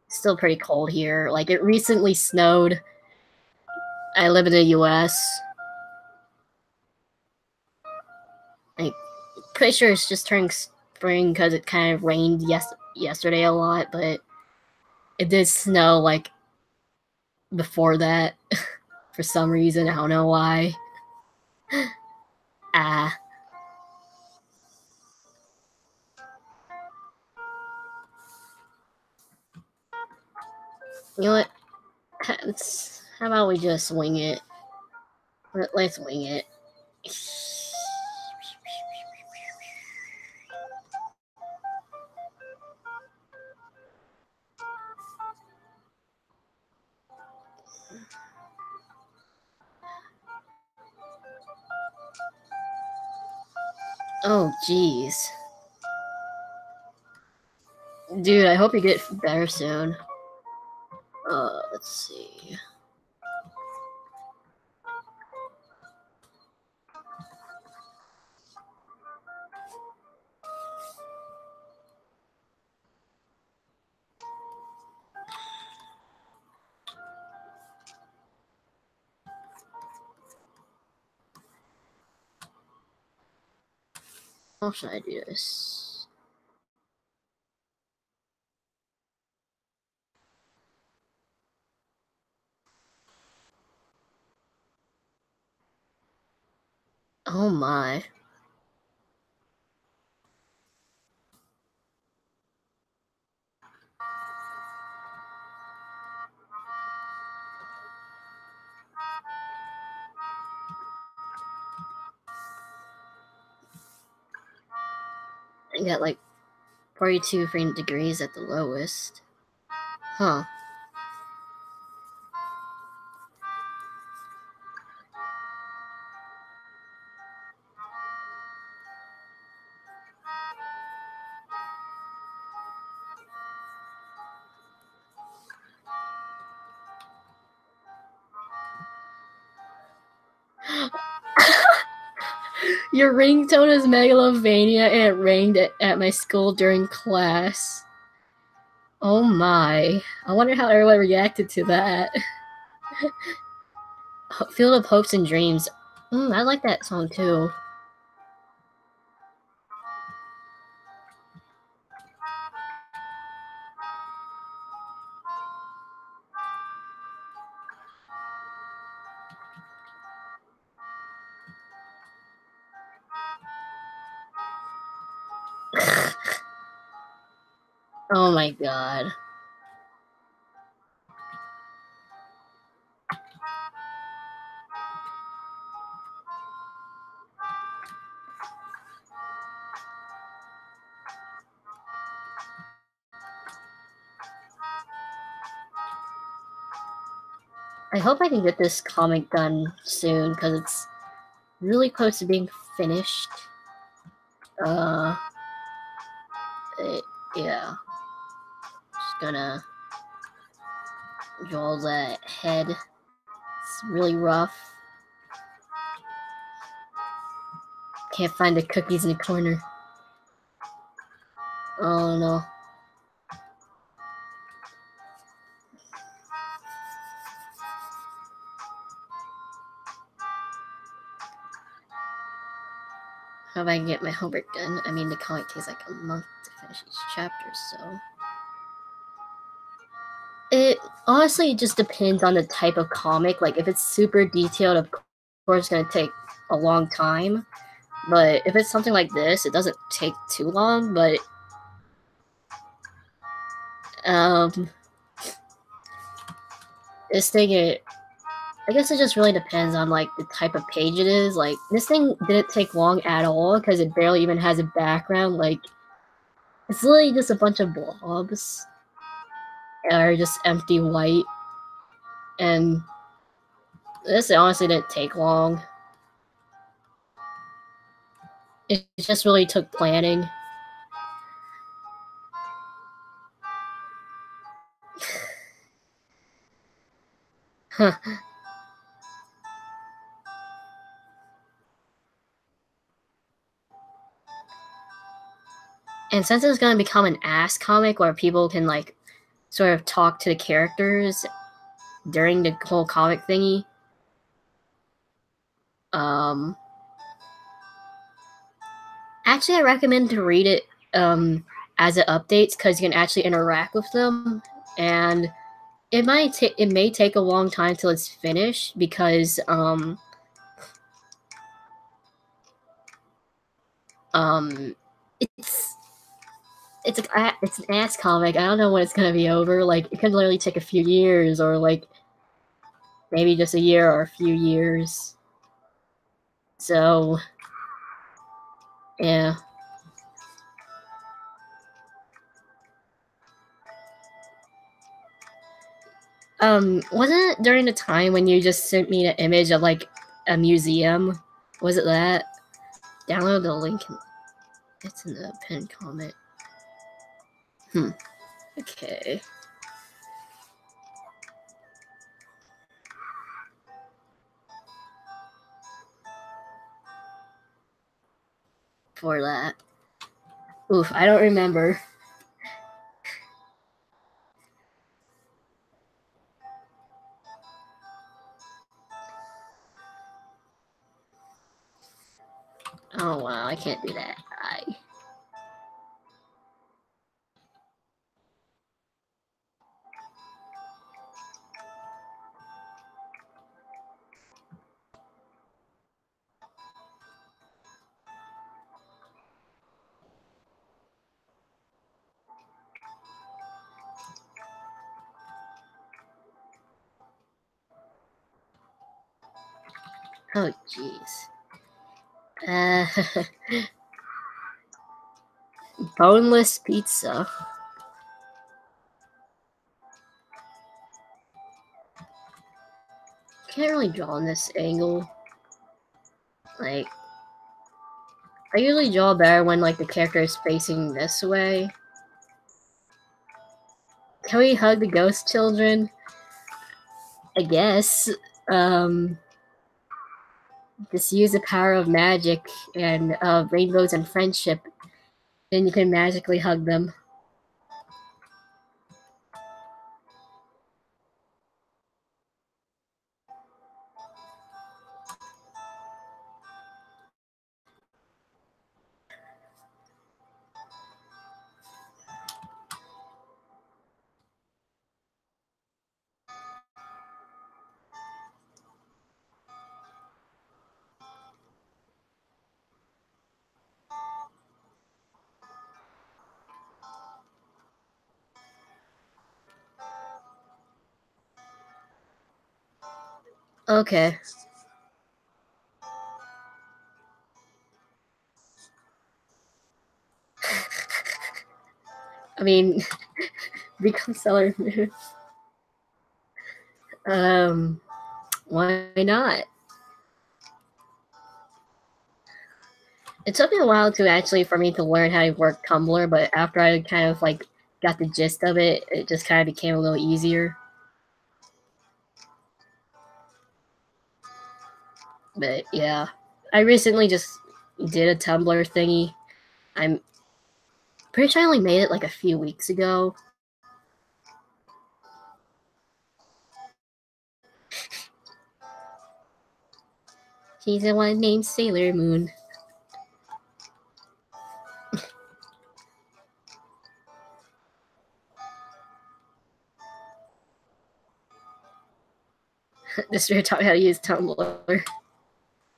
It's still pretty cold here. Like, it recently snowed. I live in the US. Like, pretty sure it's just turning spring because it kind of rained yesterday a lot, but it did snow, like, before that. For some reason, I don't know why. Ah. You know what? How about we just wing it? Let's wing it. Oh, jeez. Dude, I hope you get better soon. Let's see. How should I do this? Oh my. I got like 42 frame degrees at the lowest. Huh. Your ringtone is Megalovania and it rained at my school during class. Oh my. I wonder how everyone reacted to that. Field of Hopes and Dreams. I like that song too. Oh my god. I hope I can get this comic done soon because it's really close to being finished. Yeah. Just gonna draw that head. It's really rough. Can't find the cookies in the corner. Oh no. How about I get my homework done? I mean, the comic takes like a month to finish each chapter, so. It honestly just depends on the type of comic. Like, if it's super detailed, of course, it's gonna take a long time. But if it's something like this, it doesn't take too long, but this thing, I guess it just really depends on like the type of page it is. Like, this thing didn't take long at all because it barely even has a background. Like, it's literally just a bunch of blobs or just empty white. And this honestly didn't take long. It just really took planning. Huh. And since it's gonna become an ass comic where people can like sort of talk to the characters during the whole comic thingy, actually I recommend to read it as it updates because you can actually interact with them, and it may take a long time till it's finished because it's an ass comic. I don't know when it's gonna be over. Like it could literally take a few years, or like maybe just a year or a few years. So yeah. Wasn't it during the time when you just sent me an image of like a museum? Was it that? Download the link. It's in the pinned comment. Okay. For that. Oof, I don't remember. Oh wow, I can't do that. Oh jeez. Boneless pizza. Can't really draw in this angle. Like, I usually draw better when like the character is facing this way. Can we hug the ghost children? I guess. Just use the power of magic and rainbows and friendship, then you can magically hug them. Okay. I mean, become Sailor Moon. Why not? It took me a while to actually for me to learn how to work Tumblr, but after I kind of like got the gist of it, it just kind of became a little easier. But yeah, I recently just did a Tumblr thingy. I'm pretty sure I only made it like a few weeks ago. She's the one named Sailor Moon. Just we were talking how to use Tumblr.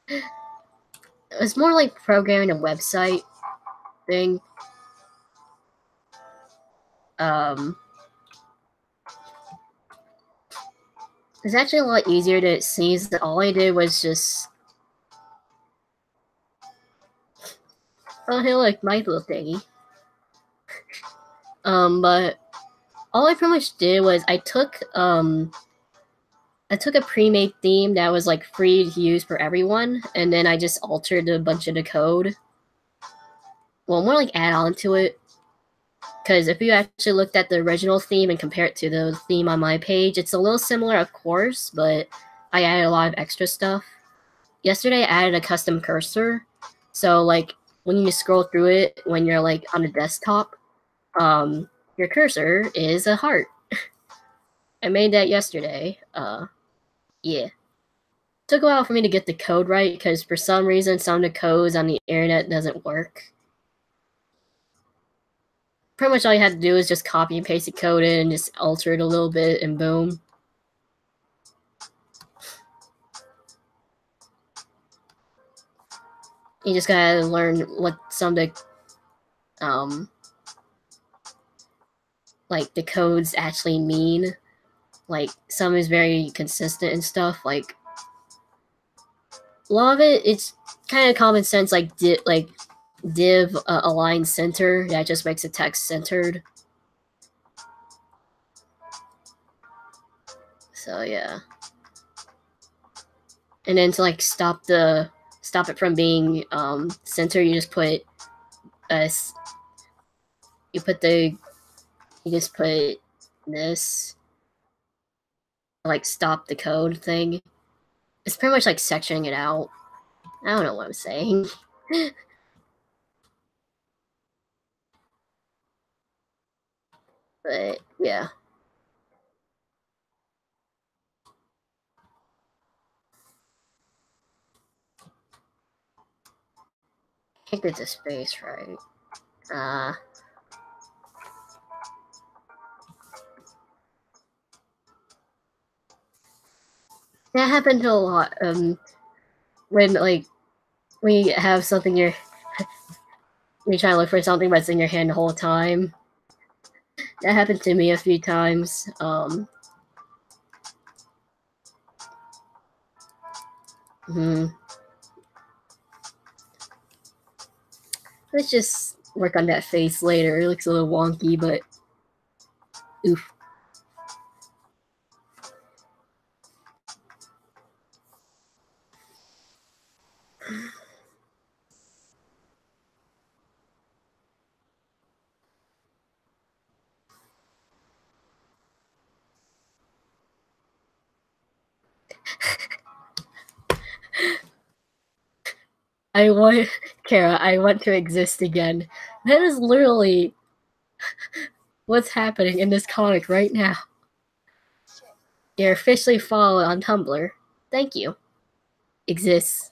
It was more like programming a website thing. It's actually a lot easier than it seems. All I did was just oh hey look, my little thingy. But all I pretty much did was I took a pre-made theme that was like free to use for everyone, and then I just altered a bunch of the code. Well, more like add on to it. Because if you actually looked at the original theme and compare it to the theme on my page, it's a little similar, of course, but I added a lot of extra stuff. Yesterday, I added a custom cursor. So, like, when you scroll through it, when you're, like, on the desktop, your cursor is a heart. I made that yesterday. Yeah. Took a while for me to get the code right, because for some reason, some of the codes on the internet doesn't work. Pretty much all you had to do is just copy and paste the code in and just alter it a little bit, and boom. You just gotta learn what some of the, like, the codes actually mean. Like, some is very consistent and stuff. Like, a lot of it, it's kind of common sense, like div align center. That just makes the text centered. So yeah. And then to like stop it from being centered, you just put you just put this, like, stop the code thing. It's pretty much like sectioning it out. I don't know what I'm saying. But yeah. I think it's a space, right? That happened a lot. When you have something you're trying to look for something, but it's in your hand the whole time. That happened to me a few times. Let's just work on that face later. It looks a little wonky, but oof. Kara, I want to exist again. That is literally what's happening in this comic right now. You're officially followed on Tumblr. Thank you. Exists.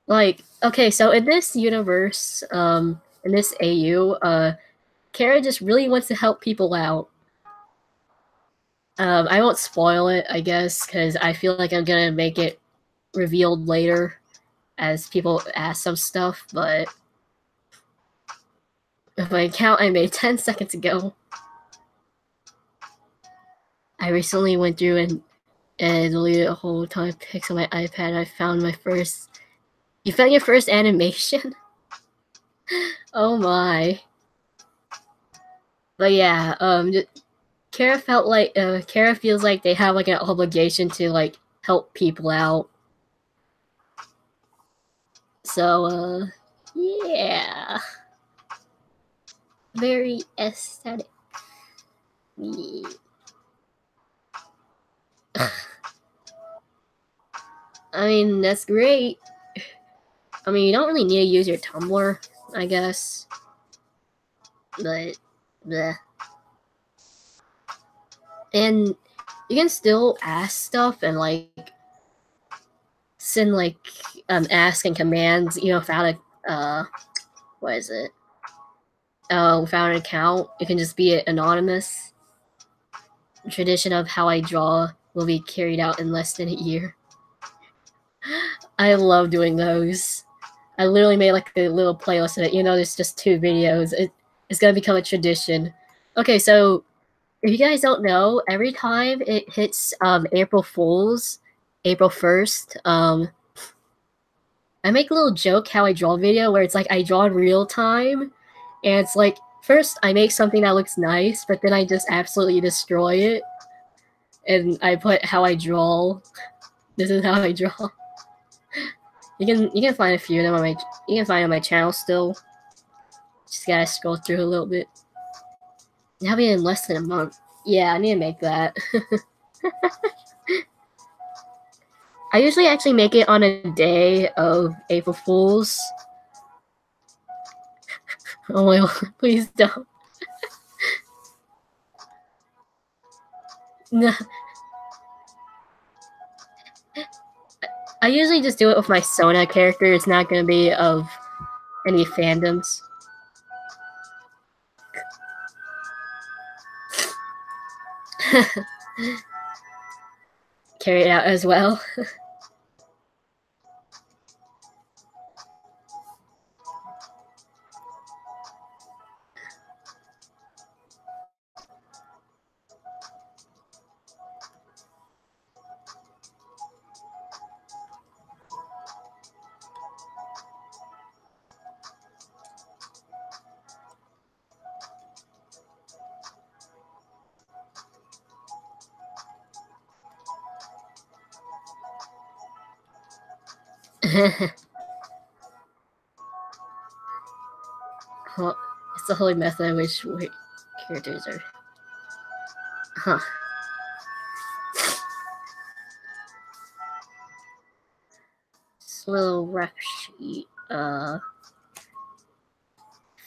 Like, okay, so in this universe, in this AU, Kara just really wants to help people out. I won't spoil it, I guess, because I feel like I'm gonna make it revealed later as people ask some stuff, but my account I made 10 seconds ago, I recently went through and deleted a whole ton of pics on my iPad. I found my first... You found your first animation? Oh my. But yeah, Kara feels like they have like an obligation to like help people out. So, yeah. Very aesthetic. Yeah. I mean, that's great. I mean, you don't really need to use your Tumblr, I guess. But, bleh. And you can still ask stuff and, like, send, like, ask and commands, you know, without a, what is it? Without an account. It can just be anonymous. The tradition of how I draw will be carried out in less than a year. I love doing those. I literally made like a little playlist of it. You know, there's just 2 videos. It's gonna become a tradition. Okay, so if you guys don't know, every time it hits April Fool's, April 1st, I make a little joke how I draw video where it's like I draw in real time, and it's like first I make something that looks nice, but then I just absolutely destroy it, and I put how I draw. This is how I draw. You can find a few of them on my channel still. Just gotta scroll through a little bit. Now be in less than a month. Yeah, I need to make that. I usually actually make it on a day of April Fools. Oh my god, please don't. No. I usually just do it with my Sona character. It's not going to be of any fandoms. Carry it out as well. Well, it's the holy method. I wish characters are. Huh. This little ref sheet.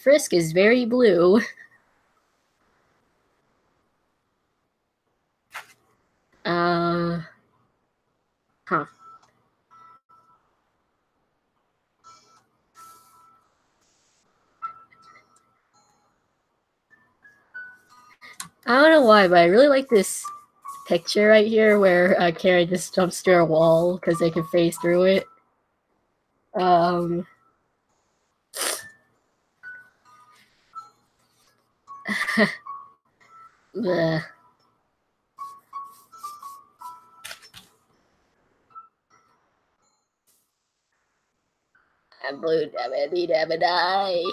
Frisk is very blue. Huh. I don't know why, but I really like this picture right here where Kara just jumps through a wall because they can phase through it. Bleh. I'm blue, dabba die.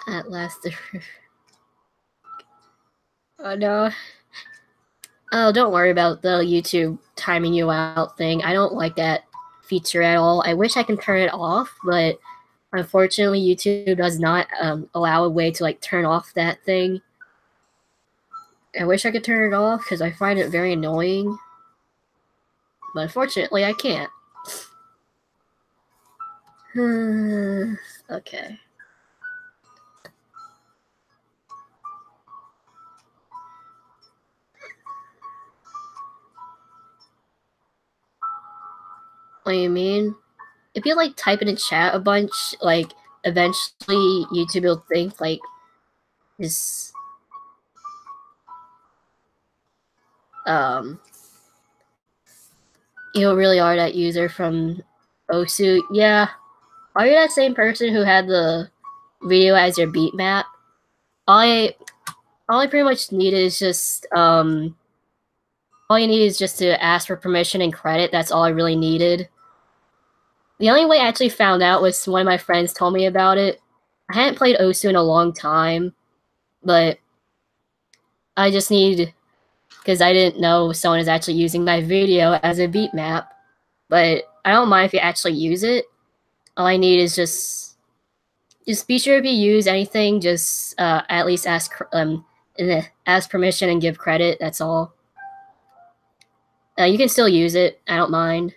At last. Oh no. Oh, don't worry about the YouTube timing you out thing. I don't like that feature at all. I wish I can turn it off, but unfortunately YouTube does not allow a way to like turn off that thing. I wish I could turn it off because I find it very annoying, but unfortunately I can't. Okay. What do you mean? If you like type it in chat a bunch, like eventually YouTube will think like this you really are that user from Osu. Yeah. Are you that same person who had the video as your beat map? All I pretty much need is just all you need is just to ask for permission and credit. That's all I really needed. The only way I actually found out was one of my friends told me about it. I hadn't played Osu in a long time, but I just need, because I didn't know someone is actually using my video as a beat map. But I don't mind if you actually use it. All I need is just be sure if you use anything, just at least ask permission and give credit. That's all. You can still use it. I don't mind.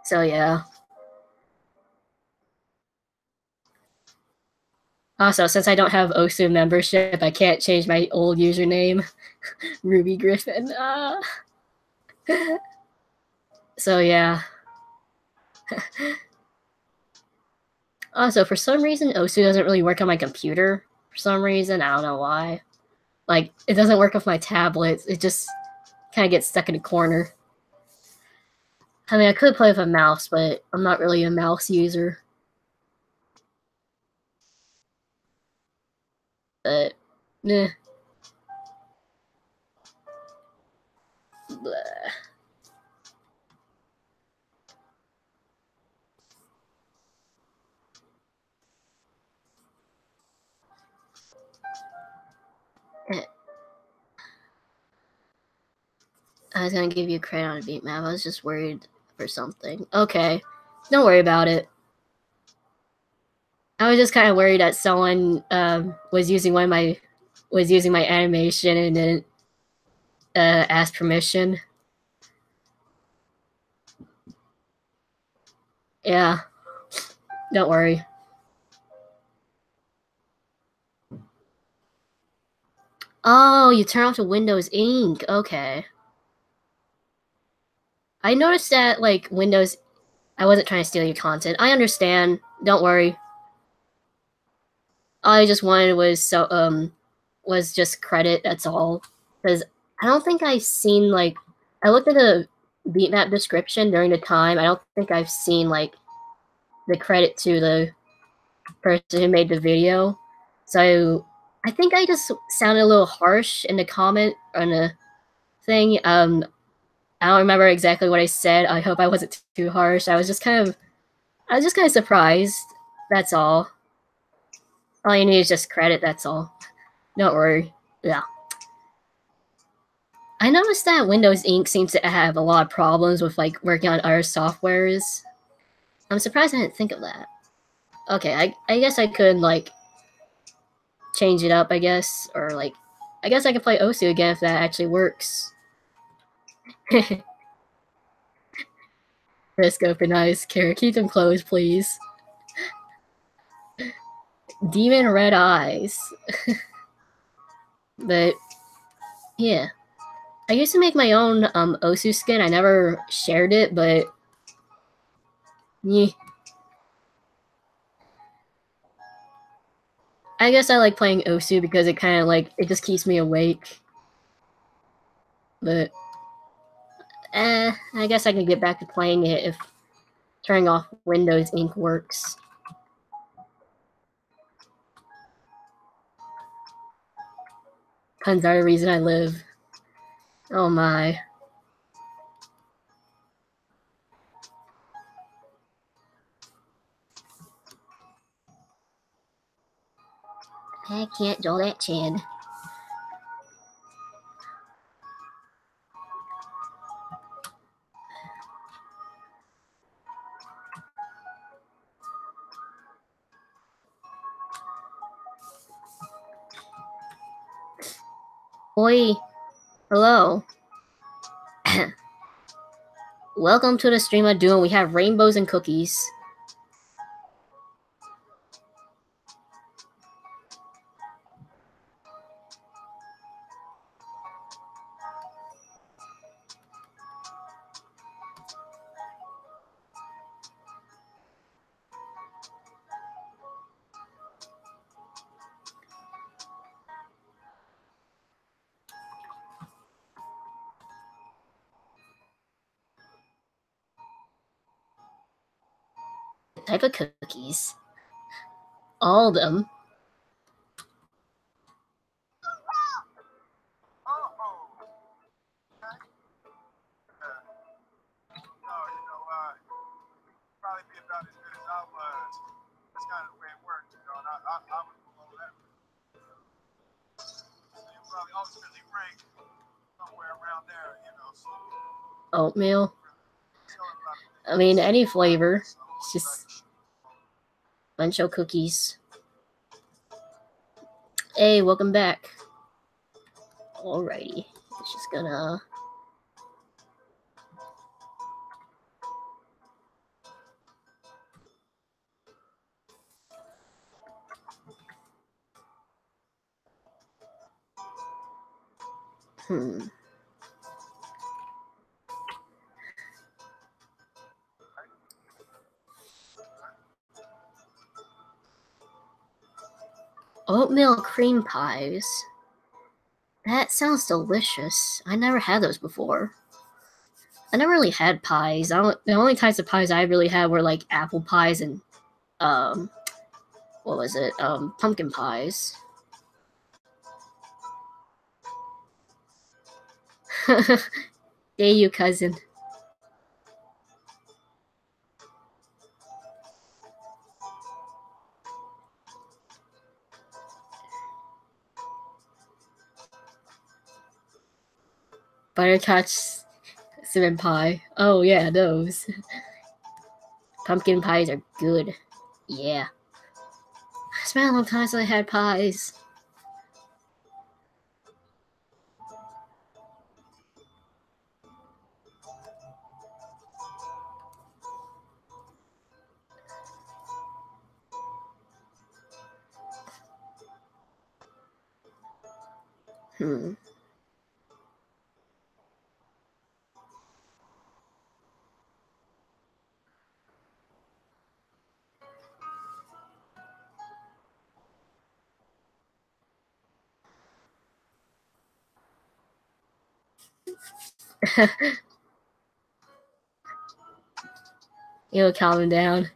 So yeah. Also, since I don't have Osu membership, I can't change my old username, Ruby Griffin. So yeah. Also, for some reason, Osu doesn't really work on my computer. For some reason, I don't know why. Like, it doesn't work with my tablet. It just kind of gets stuck in a corner. I mean, I could play with a mouse, but I'm not really a mouse user. But, eh. Bleh. I was gonna give you credit on a beat map. I was just worried for something. Okay, don't worry about it. I was just kind of worried that someone was using my animation and didn't ask permission. Yeah, don't worry. Oh, you turn off the Windows ink. Okay. I noticed that, like, Windows... I wasn't trying to steal your content. I understand. Don't worry. All I just wanted was just credit, that's all. Because I don't think I've seen, like... I looked at the beatmap description during the time. I don't think I've seen, like, the credit to the person who made the video. So I think I just sounded a little harsh in the comment on the thing. I don't remember exactly what I said. I hope I wasn't too harsh. I was just kind of surprised. That's all. All you need is just credit, that's all. Don't worry. Yeah. I noticed that Windows Ink seems to have a lot of problems with, like, working on other softwares. I'm surprised I didn't think of that. Okay, I guess I could, like, change it up, I guess. Or, like, I guess I can play Osu again if that actually works. Frisk open eyes. Kara, keep them closed, please. Demon red eyes. But, yeah. I used to make my own Osu skin. I never shared it, but... yeah. I guess I like playing Osu because it kind of, like, it just keeps me awake. But... I guess I can get back to playing it if turning off Windows Ink works. Puns are the reason I live. Oh my. I can't draw that chin. Oi. Hello. Welcome to the stream of Doom. We have rainbows and cookies. Type of cookies. All of them. Oatmeal. I mean, any flavor. It's just bunch of cookies. Hey, welcome back. Alrighty. It's just gonna... Oatmeal cream pies. That sounds delicious. I never had those before. I never really had pies. The only types of pies I really had were like apple pies and what was it? Pumpkin pies. AU cousin. Butterscotch cinnamon pie. Oh yeah, those. Pumpkin pies are good. Yeah. It's been a long time since I had pies. Hmm. It'll calm him down.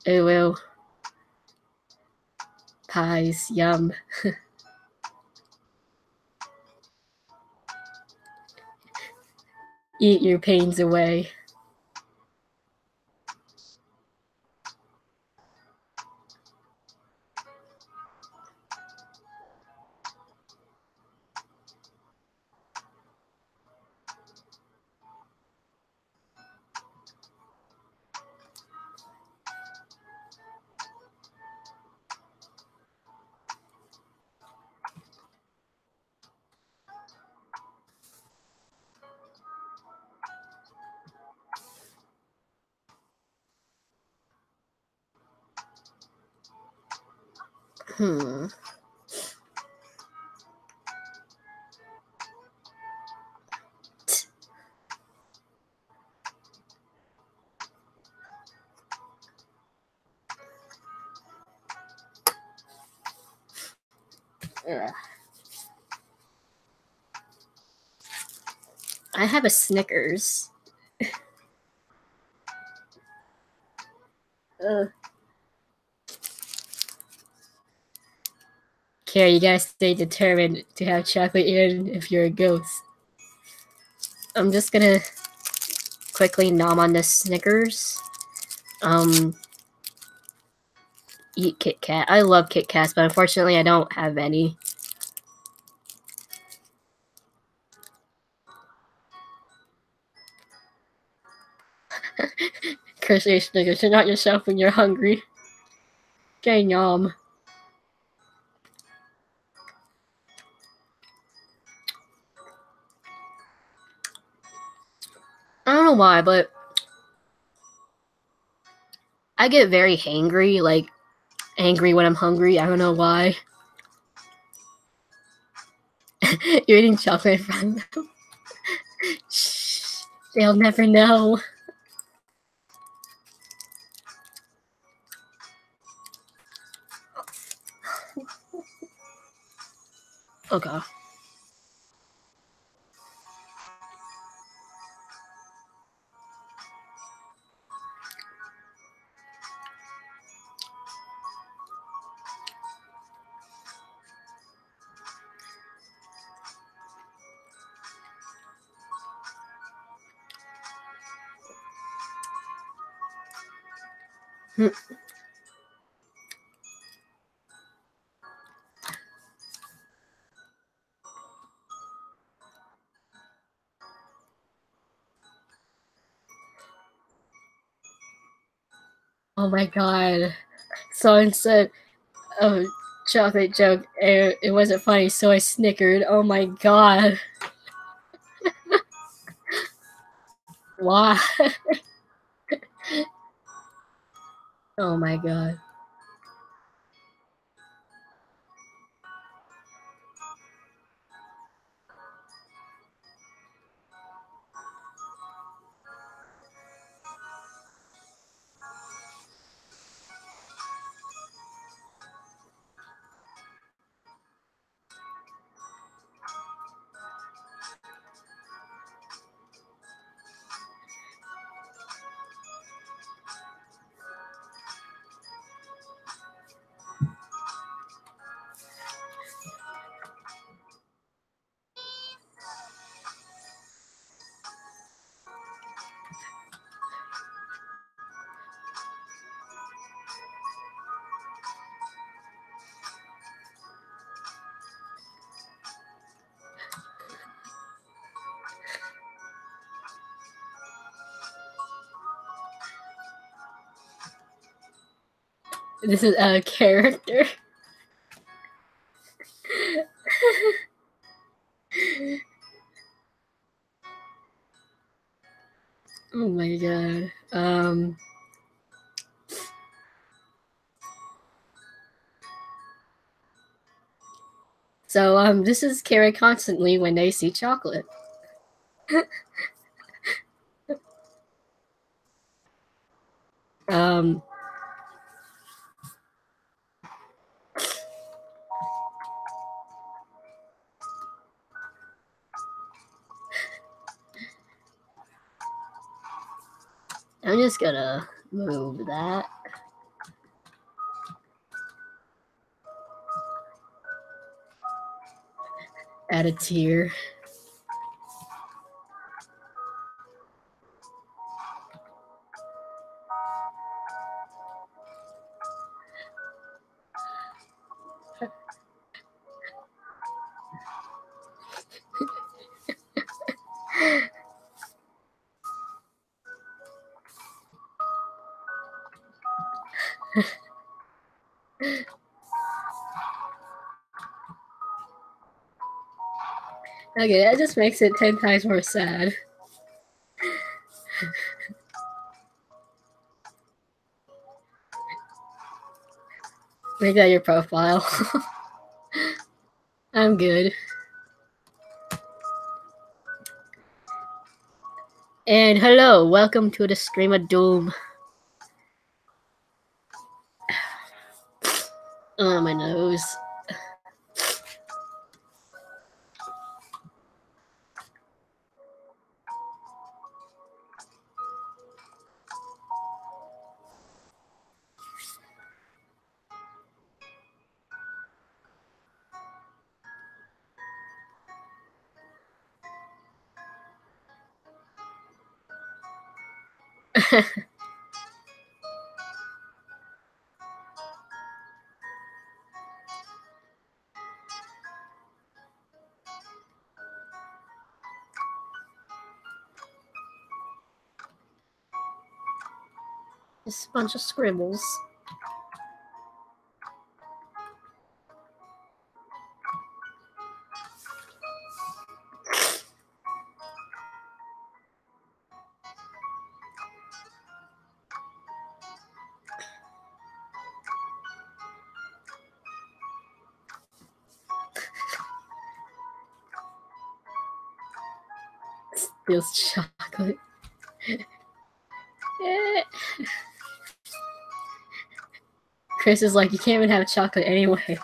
It will. Pies, yum. Eat your pains away. Hmm. Ugh. I have a Snickers. Ugh. Care, you gotta stay determined to have chocolate even if you're a ghost. I'm just gonna quickly nom on the Snickers. Eat Kit Kat. I love Kit Kats, but unfortunately I don't have any. Kris, your Snickers. You're not yourself when you're hungry. Okay, nom. I don't know why, but I get very hangry, like angry when I'm hungry. I don't know why. You're eating chocolate from them. Shh, they'll never know. Okay. Oh my god. Someone said, oh, chocolate joke. It wasn't funny, so I snickered. Oh my god. Why? Oh my god. This is a character. Oh my god. So this is Kara constantly when they see chocolate. I'm just gonna move that. Add a tier. Okay, that just makes it 10 times more sad. Make that your profile. I'm good. And hello, welcome to the stream of doom. Oh, my nose. Just a bunch of scribbles. Feels chocolate. Kris is like, you can't even have chocolate anyways.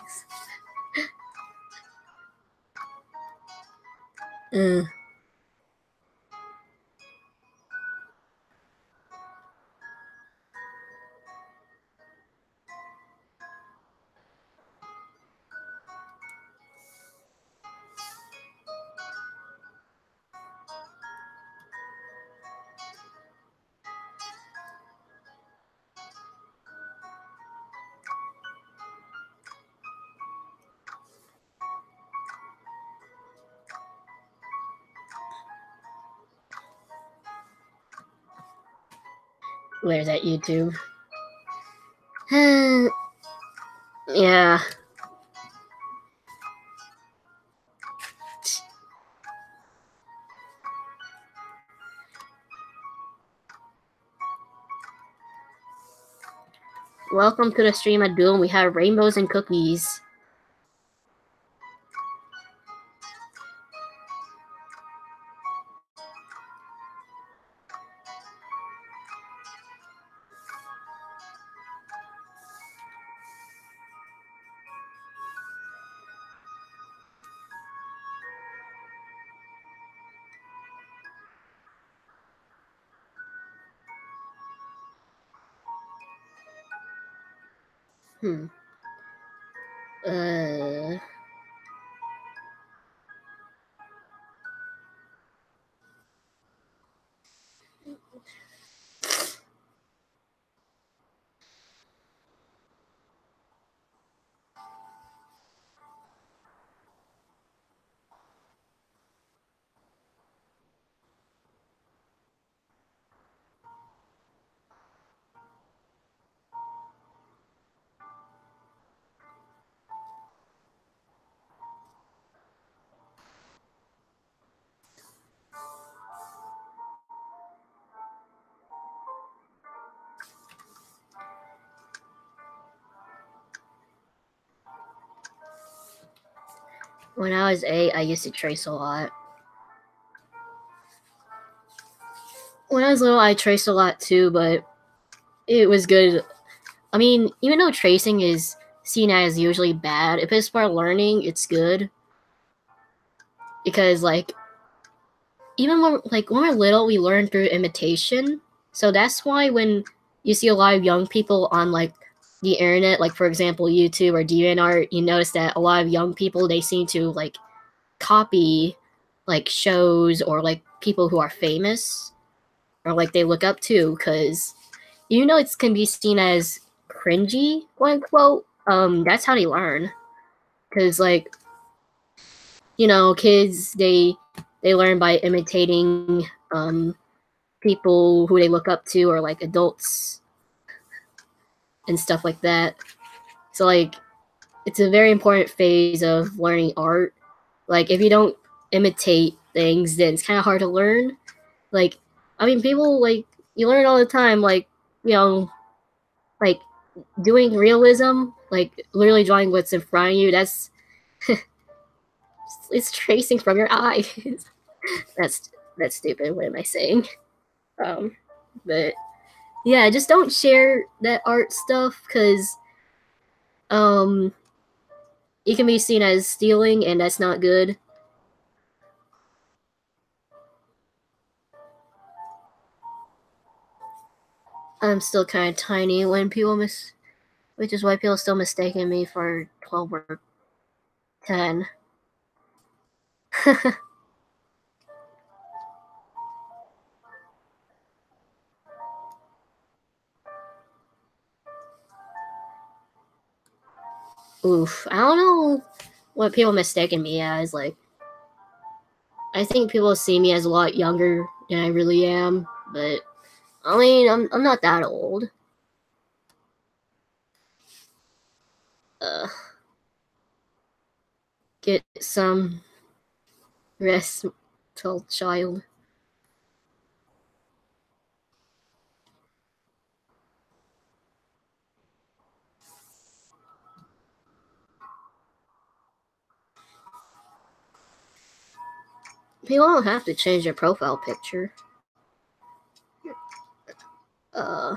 Where's that YouTube? Yeah. Welcome to the stream of doom. We have rainbows and cookies. When I was 8, I used to trace a lot. When I was little, I traced a lot too, but it was good. I mean, even though tracing is seen as usually bad, if it's for learning, it's good. Because, like, even when we're little, we learn through imitation. So that's why when you see a lot of young people on, like, the internet, like, for example, YouTube or DeviantArt, you notice that a lot of young people, they seem to, like, copy, like, shows or, like, people who are famous or, like, they look up to, because even though it can be seen as cringy, quote unquote, that's how they learn. Because, like, you know, kids, they learn by imitating people who they look up to, or like adults and stuff like that. So, like, it's a very important phase of learning art. Like, if you don't imitate things, then it's kind of hard to learn. Like, I mean, people, like, you learn all the time, like, you know, like, doing realism, like, literally drawing what's in front of you, that's, it's tracing from your eyes. that's stupid. What am I saying? But yeah, just don't share that art stuff, because it can be seen as stealing, and that's not good. I'm still kind of tiny when people which is why people still mistaken me for 12 or 10. Oof, I don't know what people mistaken me as. Like, I think people see me as a lot younger than I really am, but I mean, I'm not that old. Get some rest, tall child. People don't have to change their profile picture. Uh,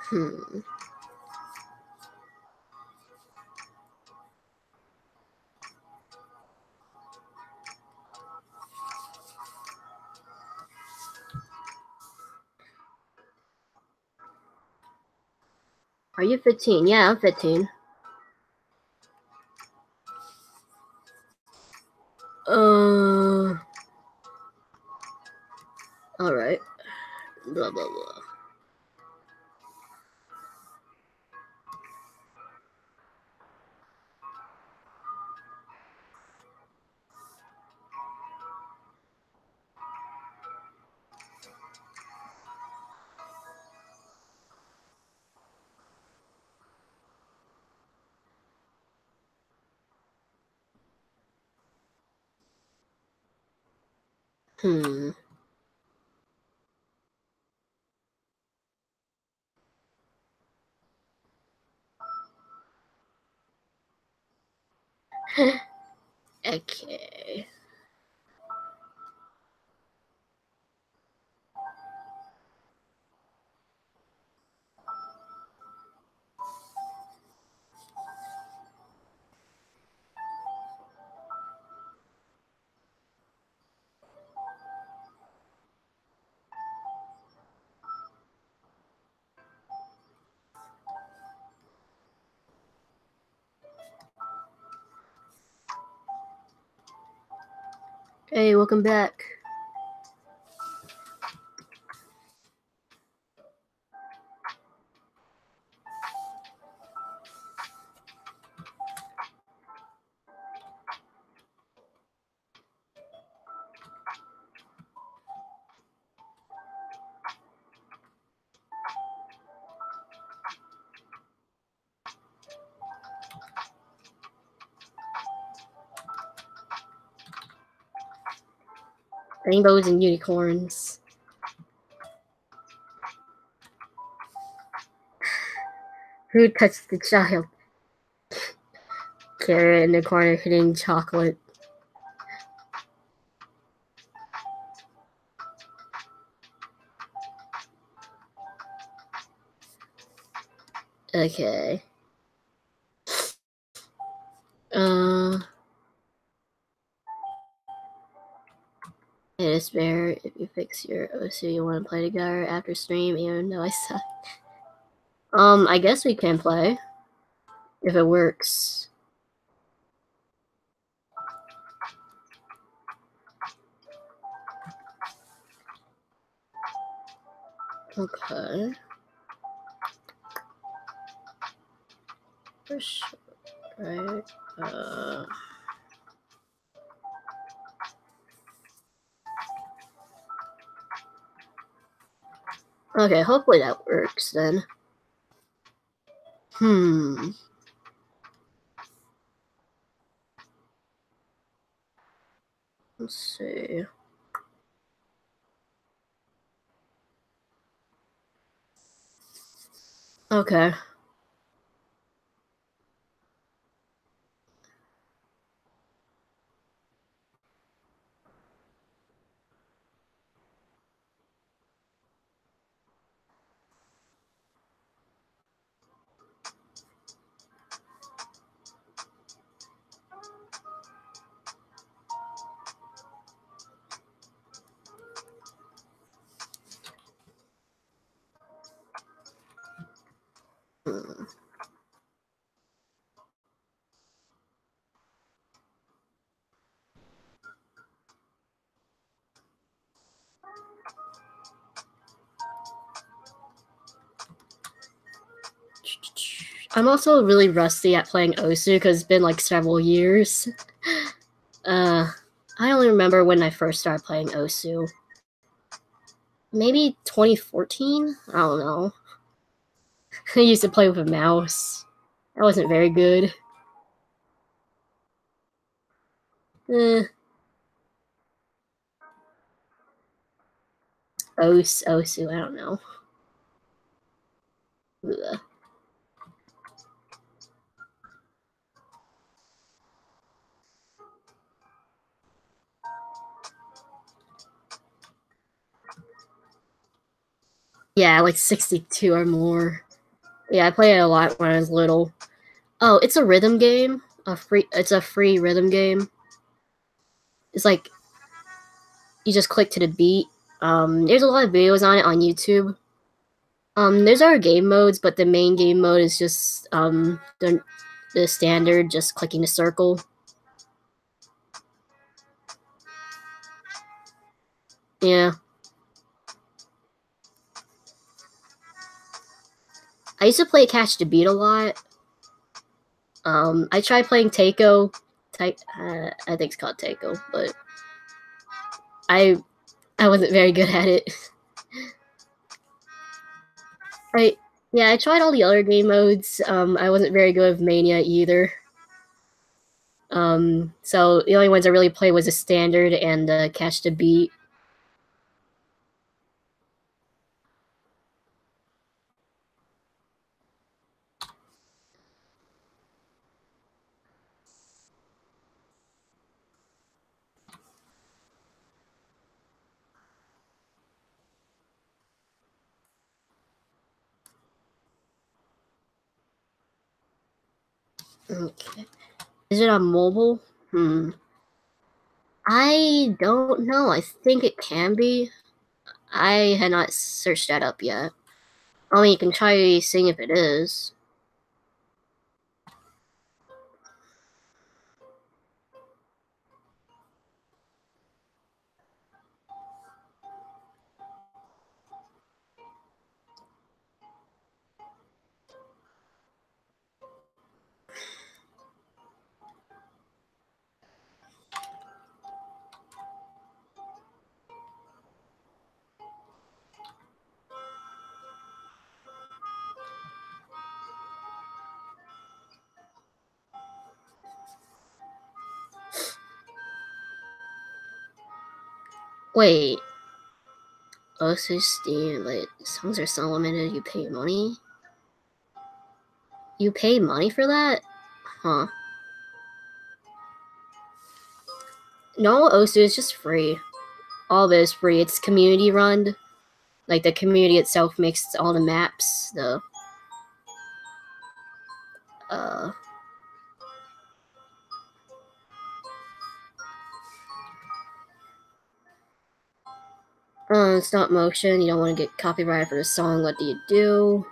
hmm. Are you 15? Yeah, I'm 15. Alright. Blah, blah, blah. Hmm. Okay. Hey, welcome back. Rainbows and unicorns. Who touched the child? Carrot in the corner hitting chocolate. Okay. It is fair if you fix your OC you want to play together after stream, even though I suck. I guess we can play. If it works. Okay. For sure. Right. Okay, hopefully that works then. Let's see. Okay. I'm also really rusty at playing Osu because it's been like several years. I only remember when I first started playing Osu. Maybe 2014? I don't know. I used to play with a mouse. That wasn't very good. Osu, I don't know. Ugh. Yeah, like 62 or more. Yeah, I played it a lot when I was little. Oh, it's a rhythm game. It's a free rhythm game. It's like you just click to the beat. There's a lot of videos on it on YouTube. There's other game modes, but the main game mode is just the standard, just clicking the circle. Yeah. I used to play Catch the Beat a lot. I tried playing Taiko. I think it's called Taiko, but I wasn't very good at it. Right. Yeah, I tried all the other game modes. I wasn't very good with Mania either. So the only ones I really played was the standard and Catch the Beat. Okay. Is it on mobile? I don't know. I think it can be. I had not searched that up yet. I mean, you can try seeing if it is. Wait. Also, Steam, but songs are so limited. You pay money. You pay money for that? Huh. No, Osu is just free. All of it is free. It's community run. Like, the community itself makes all the maps. Stop motion. You don't want to get copyrighted for the song. What do you do?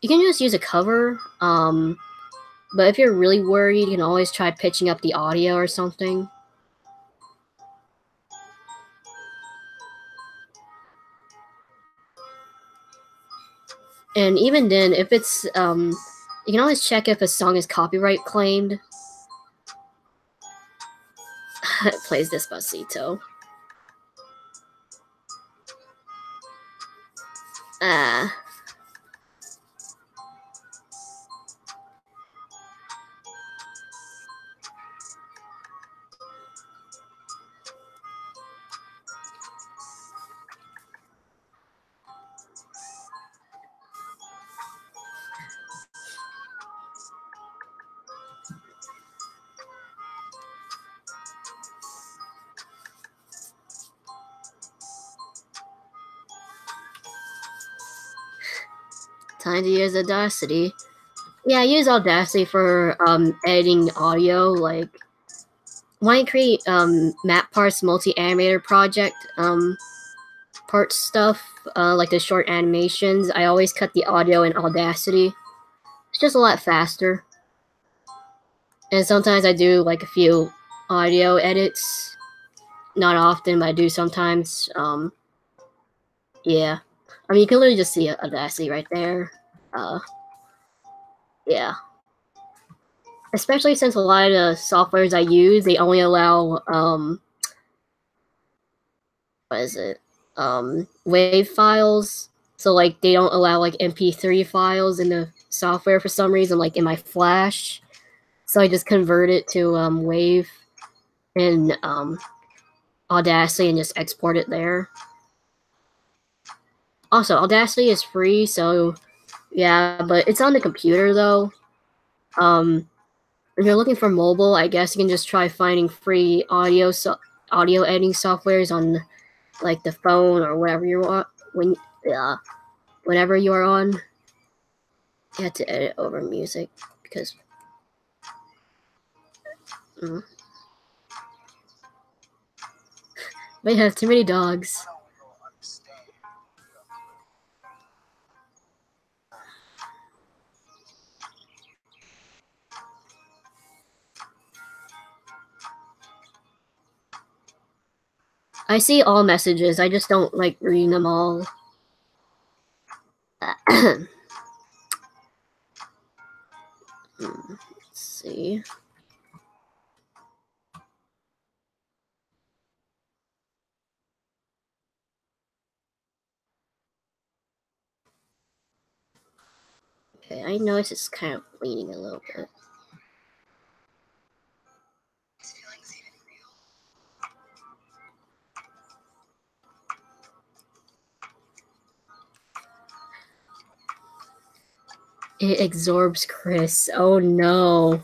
You can just use a cover. But if you're really worried, you can always try pitching up the audio or something. And even then, if it's, you can always check if a song is copyright claimed. It plays Despacito. Time to use Audacity. Yeah, I use Audacity for editing audio. Like, when I create map parts multi-animator project part stuff, like the short animations, I always cut the audio in Audacity. It's just a lot faster. And sometimes I do like a few audio edits. Not often, but I do sometimes. Yeah. I mean, you can literally just see Audacity right there. Yeah. Especially since a lot of the softwares I use, they only allow, what is it? WAV files. So, like, they don't allow, like, MP3 files in the software for some reason, like, in my Flash. So I just convert it to, WAV in, Audacity and just export it there. Also, Audacity is free, so, yeah, but it's on the computer, though. If you're looking for mobile, I guess you can just try finding free audio editing softwares on, like, the phone or whatever you want. Whenever you are on, you have to edit over music because we have too many dogs. I see all messages. I just don't like reading them all. Let's see. Okay, I notice it's kind of leaning a little bit. It absorbs Kris. Oh no.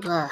Ugh.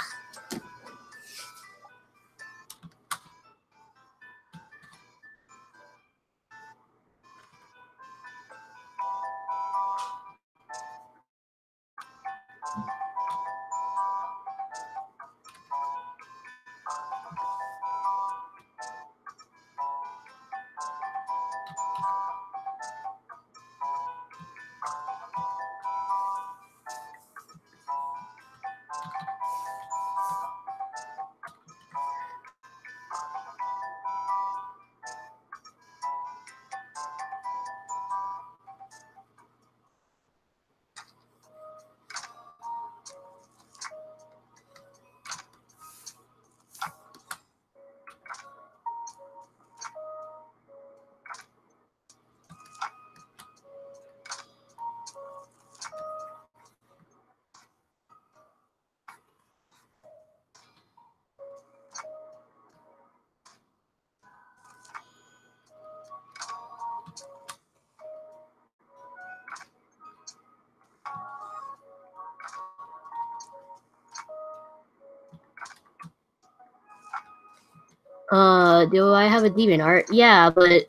Do I have a DeviantArt? Yeah, but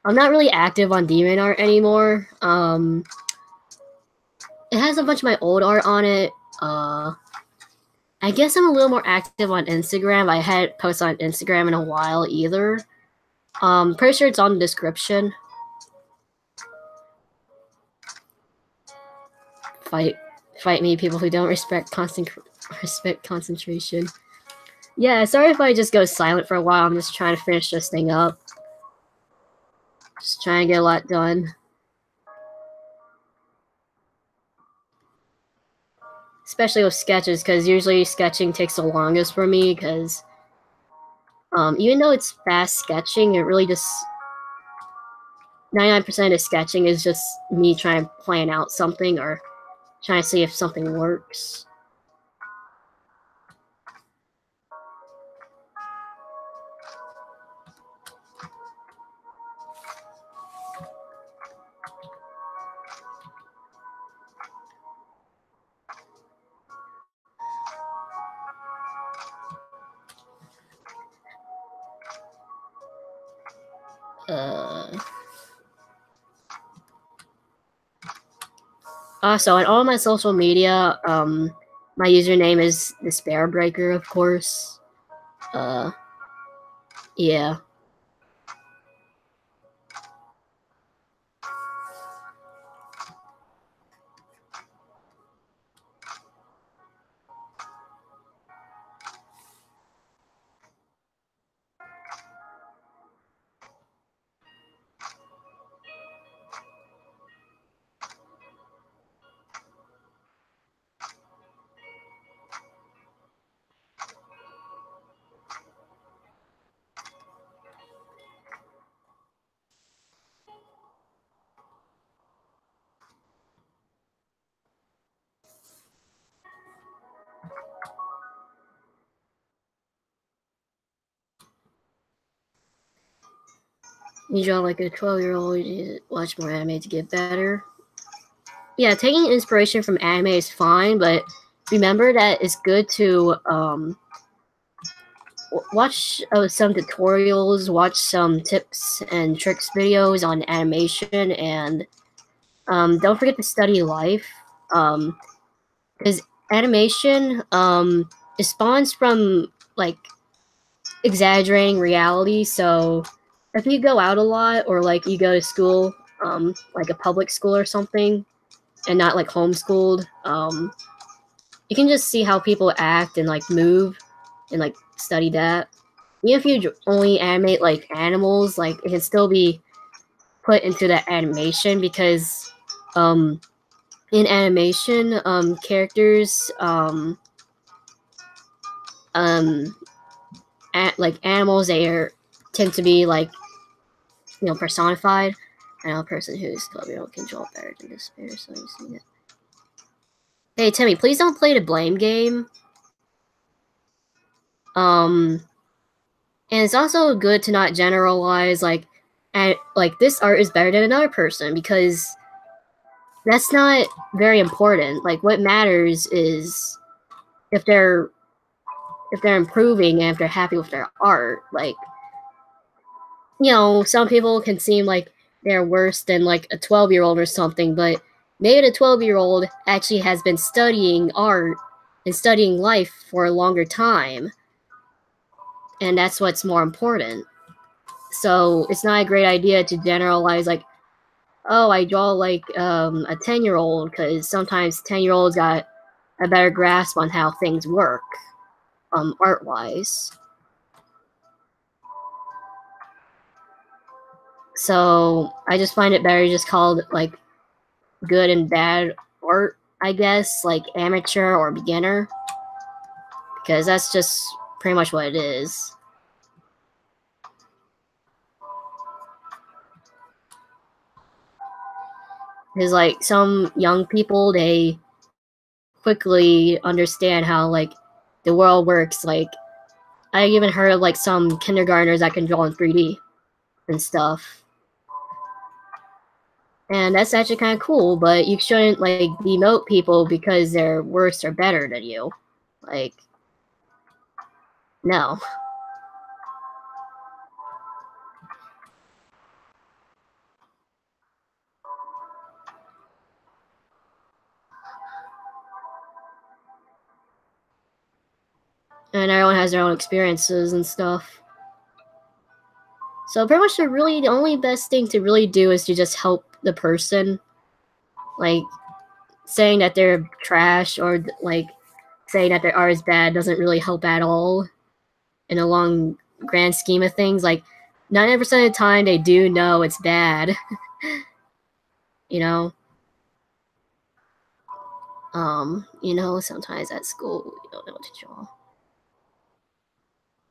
I'm not really active on DeviantArt anymore. It has a bunch of my old art on it. I guess I'm a little more active on Instagram. I hadn't posted on Instagram in a while either. Pretty sure it's on the description. Fight me, people who don't respect concentration. Yeah, sorry if I just go silent for a while. I'm just trying to finish this thing up. Just trying to get a lot done. Especially with sketches, because usually sketching takes the longest for me, because even though it's fast sketching, it really just 99% of sketching is just me trying to plan out something or trying to see if something works. Also, on all my social media, my username is Despairbreaker, of course. Yeah. You draw like a 12-year-old, you watch more anime to get better. Yeah, taking inspiration from anime is fine, but remember that it's good to watch some tutorials, watch some tips and tricks videos on animation, and don't forget to study life. Because animation it spawns from like exaggerating reality. So if you go out a lot or like you go to school, like a public school or something, and not like homeschooled, you can just see how people act and like move and like study that. Even if you only animate like animals, like it can still be put into the animation because in animation characters like animals, they tend to be like, you know, personified. I know a person who's 12-year-old can draw better than despair, so you see it. Hey Timmy, please don't play the blame game. And it's also good to not generalize like this art is better than another person, because that's not very important. Like what matters is if they're if they're improving and if they're happy with their art. Like, you know, some people can seem like they're worse than like a 12-year-old or something, but maybe the 12-year-old actually has been studying art and studying life for a longer time, and that's what's more important. So it's not a great idea to generalize like, oh, I draw like a 10-year-old, because sometimes 10-year-olds got a better grasp on how things work, art-wise. So I just find it better to just call it like good and bad art, I guess, like amateur or beginner, because that's just pretty much what it is. Because like some young people, they quickly understand how like the world works. Like I even heard of like some kindergartners that can draw in 3D and stuff. And that's actually kind of cool, but you shouldn't like demote people because they're worse or better than you. Like, no. And everyone has their own experiences and stuff. So pretty much the only best thing to really do is to just help the person. Like, saying that they're trash or like saying that their art is bad doesn't really help at all in a long grand scheme of things. Like 90% of the time they do know it's bad. You know? You know, sometimes at school you don't know what to draw.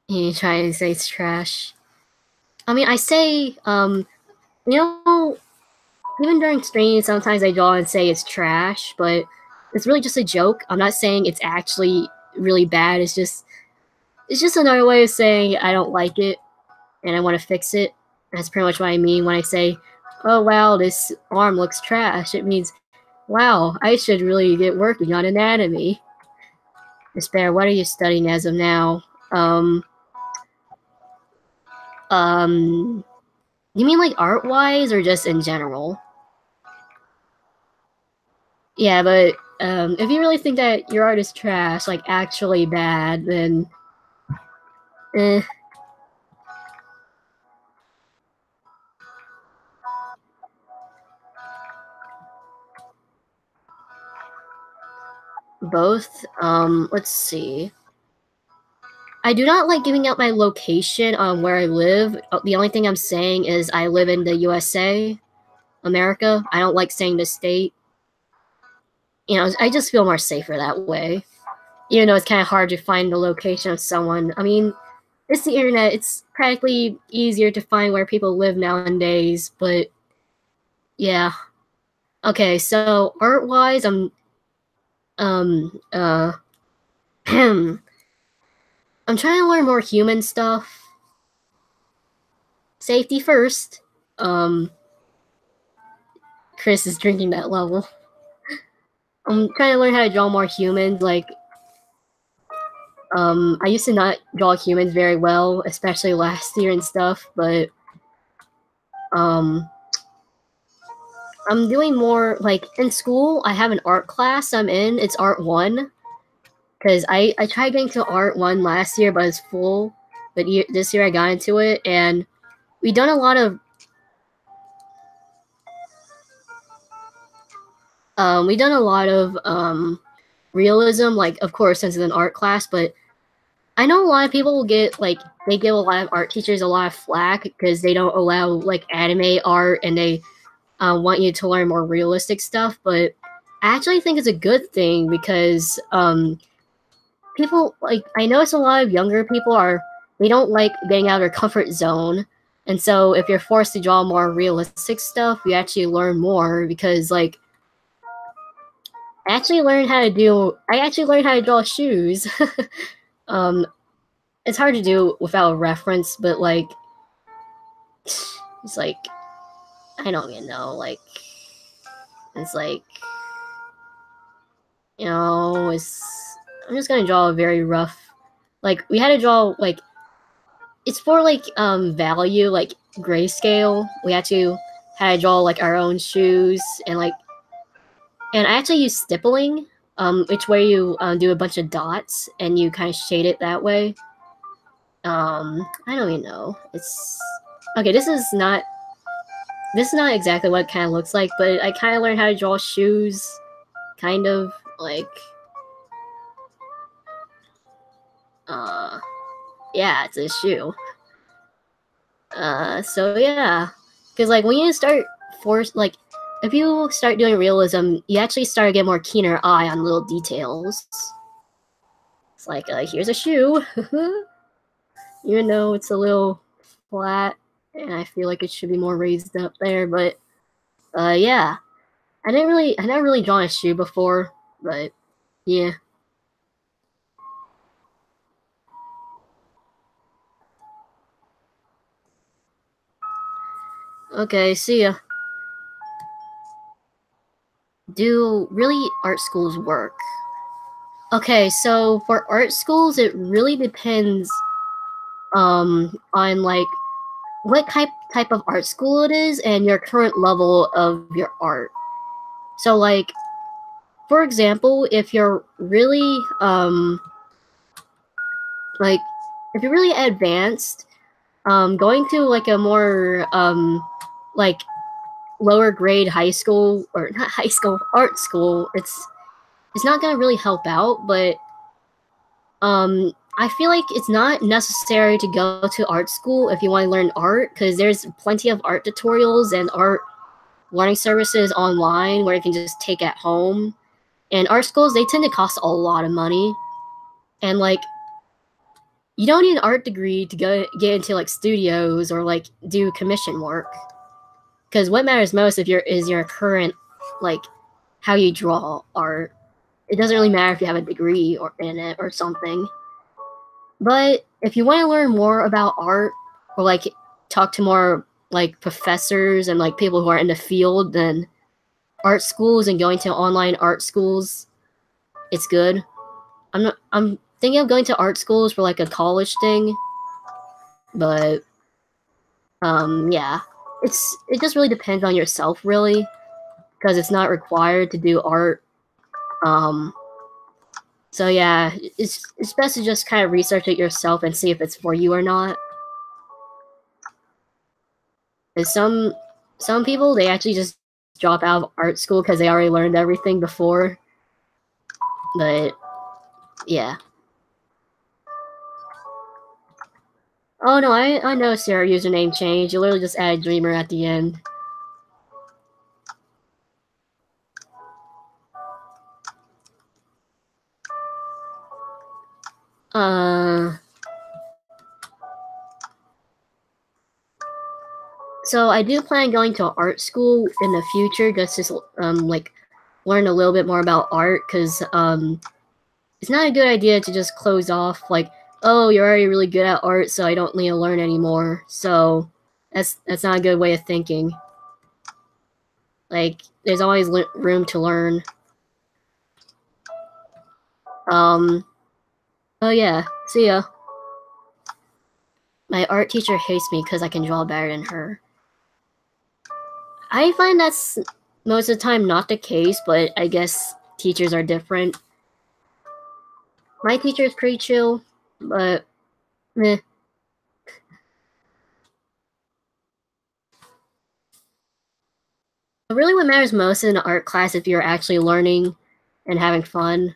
You try to say it's trash. I mean, I say, you know, even during streams, sometimes I draw and say it's trash, but it's really just a joke. I'm not saying it's actually really bad. It's just another way of saying I don't like it and I want to fix it. That's pretty much what I mean when I say, oh wow, this arm looks trash. It means, wow, I should really get working on anatomy. Despair, what are you studying as of now? You mean like art-wise or just in general? Yeah, but if you really think that your art is trash, like actually bad, then eh. Both. Let's see. I do not like giving out my location on where I live. The only thing I'm saying is I live in the USA, America. I don't like saying the state. You know, I just feel more safer that way. Even though it's kind of hard to find the location of someone. I mean, it's the internet. It's practically easier to find where people live nowadays, but yeah. Okay, so art-wise, I'm trying to learn more human stuff. Safety first. Kris is drinking that level. I'm trying to learn how to draw more humans. Like, I used to not draw humans very well, especially last year and stuff, but, I'm doing more, like, in school, I have an art class I'm in. It's Art 1. Because I tried getting to Art 1 last year, but it's full. But this year I got into it, and we done a lot of realism, like, of course, since it's an art class, but I know a lot of people will get, like, they give a lot of art teachers a lot of flack because they don't allow, like, anime art, and they want you to learn more realistic stuff, but I actually think it's a good thing because, people, like, I notice a lot of younger people they don't like getting out of their comfort zone, and so if you're forced to draw more realistic stuff, you actually learn more because, like, I actually learned how to draw shoes. It's hard to do without a reference, but, like, it's like, I don't even know, like, it's like, you know, I'm just gonna draw a very rough, like we had to draw like it's for like value, like grayscale. We had to draw like our own shoes and like, and I actually use stippling, which where you do a bunch of dots and you kind of shade it that way. I don't even know. It's okay. This is not exactly what it kind of looks like, but I kind of learned how to draw shoes, kind of like, yeah, it's a shoe. So yeah, because like when you start if you start doing realism, you actually start to get more keener eye on little details. It's like, here's a shoe, even though it's a little flat, and I feel like it should be more raised up there. But yeah, I never really drawn a shoe before, but yeah. Okay, see ya. Do really art schools work? Okay, so for art schools, it really depends on like what type of art school it is and your current level of your art. So like, for example, if you're really like if you're really advanced, going to like a more like lower grade high school, or not high school, art school, it's not gonna really help out. But I feel like it's not necessary to go to art school if you want to learn art, because there's plenty of art tutorials and art learning services online where you can just take at home. And art schools, they tend to cost a lot of money, and like you don't need an art degree to get into like studios or like do commission work, because what matters most is your current, like, how you draw art. It doesn't really matter if you have a degree or in it or something. But if you want to learn more about art, or like talk to more like professors and like people who are in the field, then art schools and going to online art schools, it's good. I'm thinking of going to art schools for like a college thing, but yeah, it just really depends on yourself, really, because it's not required to do art. So yeah, it's best to just kind of research it yourself and see if it's for you or not. And some people, they actually just drop out of art school because they already learned everything before. But yeah. Oh no, I noticed your username changed. You literally just added Dreamer at the end. So I do plan on going to art school in the future, just to like learn a little bit more about art, because it's not a good idea to just close off like, oh, you're already really good at art, so I don't need to learn anymore. So that's not a good way of thinking. Like, there's always room to learn. Oh yeah, see ya. My art teacher hates me because I can draw better than her. I find that's most of the time not the case, but I guess teachers are different. My teacher is pretty chill, but meh. Really, what matters most in an art class if you're actually learning and having fun.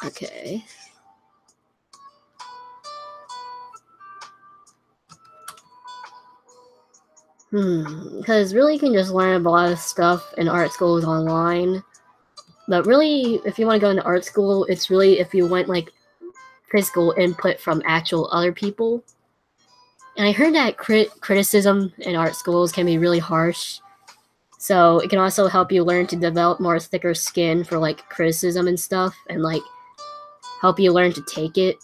Okay. Because really you can just learn a lot of stuff in art schools online. But really, if you want to go into art school, it's really if you want like physical input from actual other people. And I heard that criticism in art schools can be really harsh. So it can also help you learn to develop more thicker skin for like criticism and stuff, and like help you learn to take it.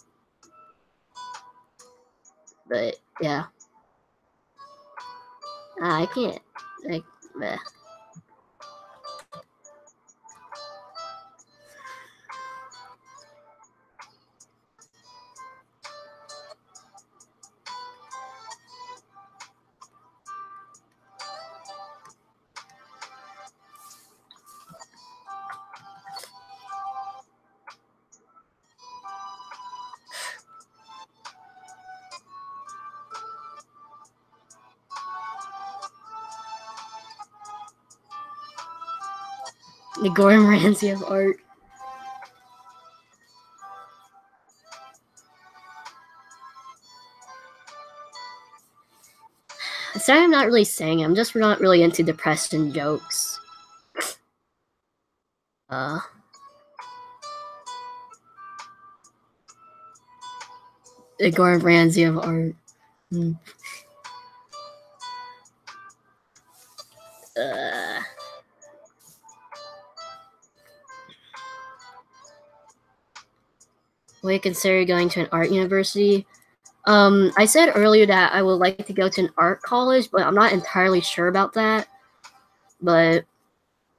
But yeah, I can't. Like, bleh. The Gordon Ramsay of art. Sorry, I'm not really saying it. I'm just not really into depression jokes. The Gordon Ramsay of art. Will you consider going to an art university? I said earlier that I would like to go to an art college, but I'm not entirely sure about that. But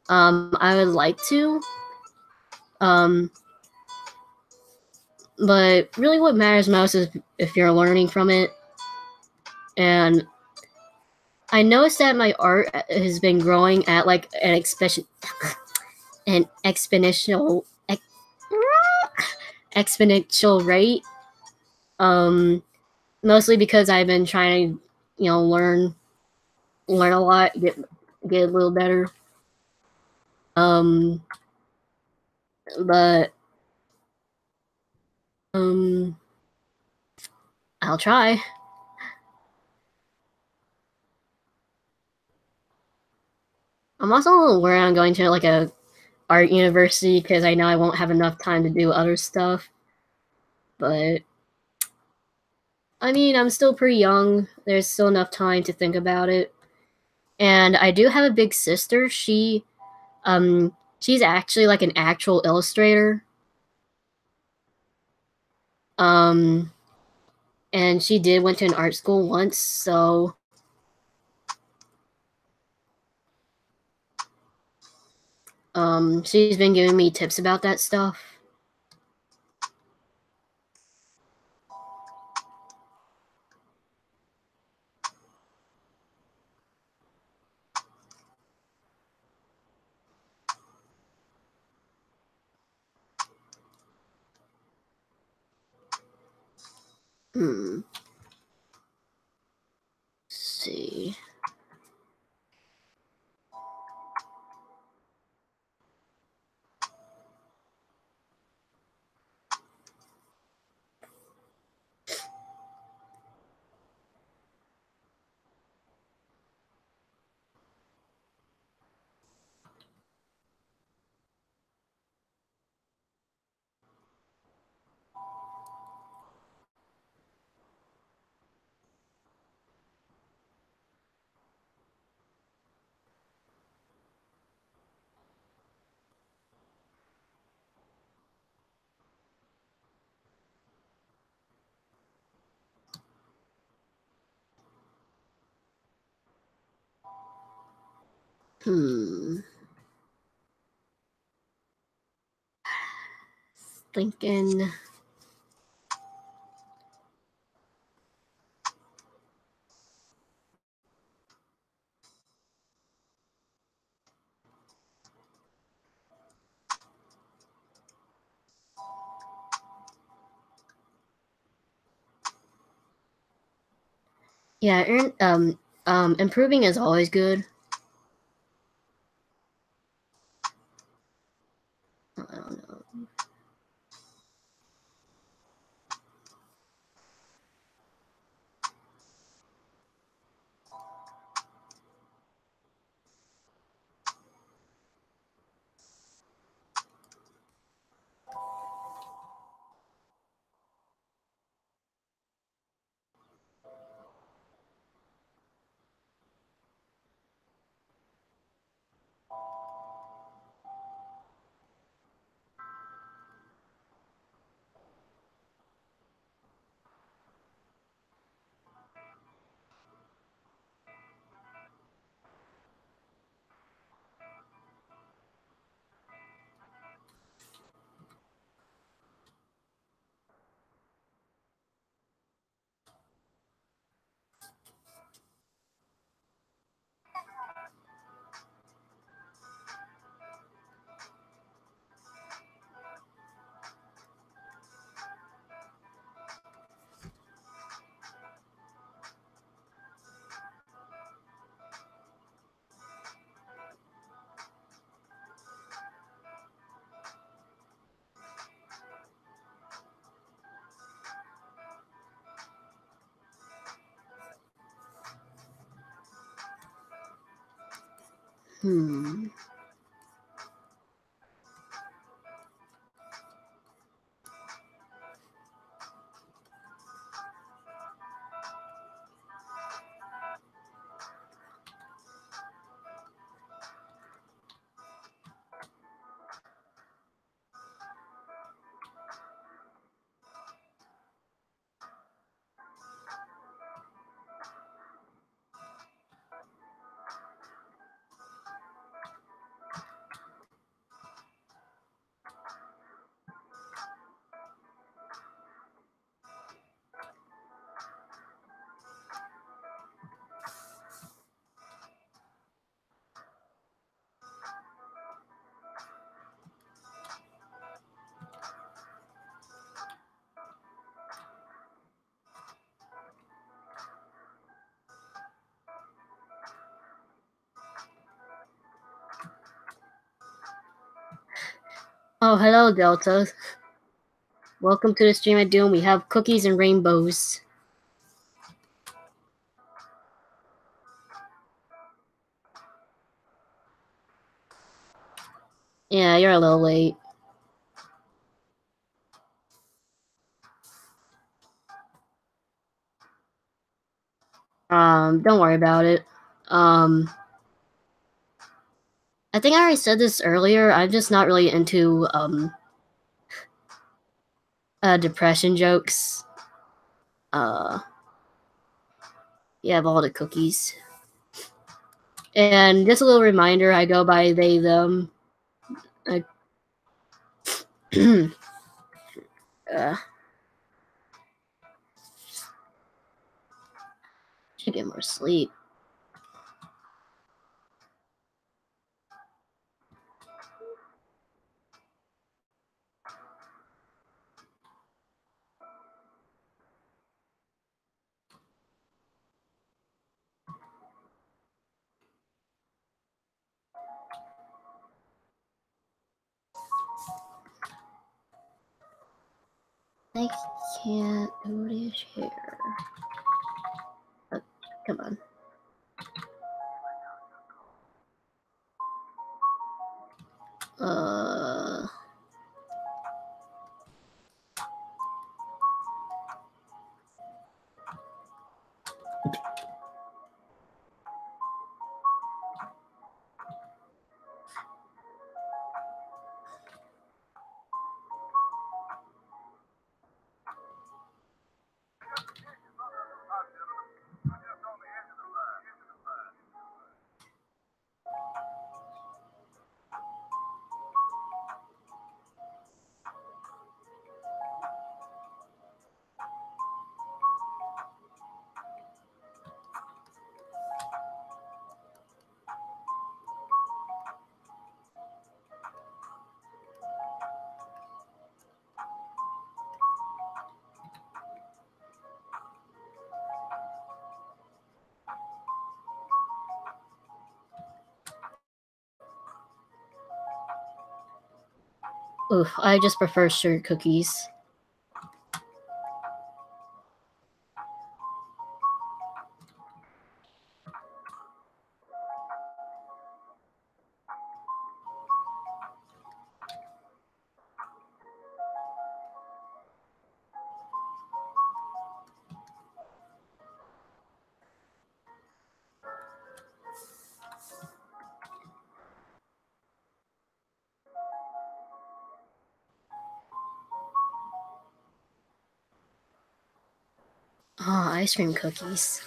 I would like to. But really, what matters most is if you're learning from it. And I noticed that my art has been growing at like an exponential rate. Mostly because I've been trying to, learn a lot, get a little better. But I'll try. I'm also a little worried on going to like a art university because I know I won't have enough time to do other stuff. But I mean, I'm still pretty young. There's still enough time to think about it. And I do have a big sister. She's actually like an actual illustrator. And she did went to an art school once, so she's been giving me tips about that stuff. Let's see. Thinking. Yeah, improving is always good. I don't know. Oh, hello, Delta. Welcome to the stream at Doom. We have cookies and rainbows. Yeah, you're a little late. Don't worry about it. I think I already said this earlier. I'm just not really into, depression jokes. Yeah, of all the cookies. And just a little reminder, I go by they, them. Should get more sleep. I can't do this here. Oh, come on. Oof, I just prefer sugar cookies. Oh, ice cream cookies.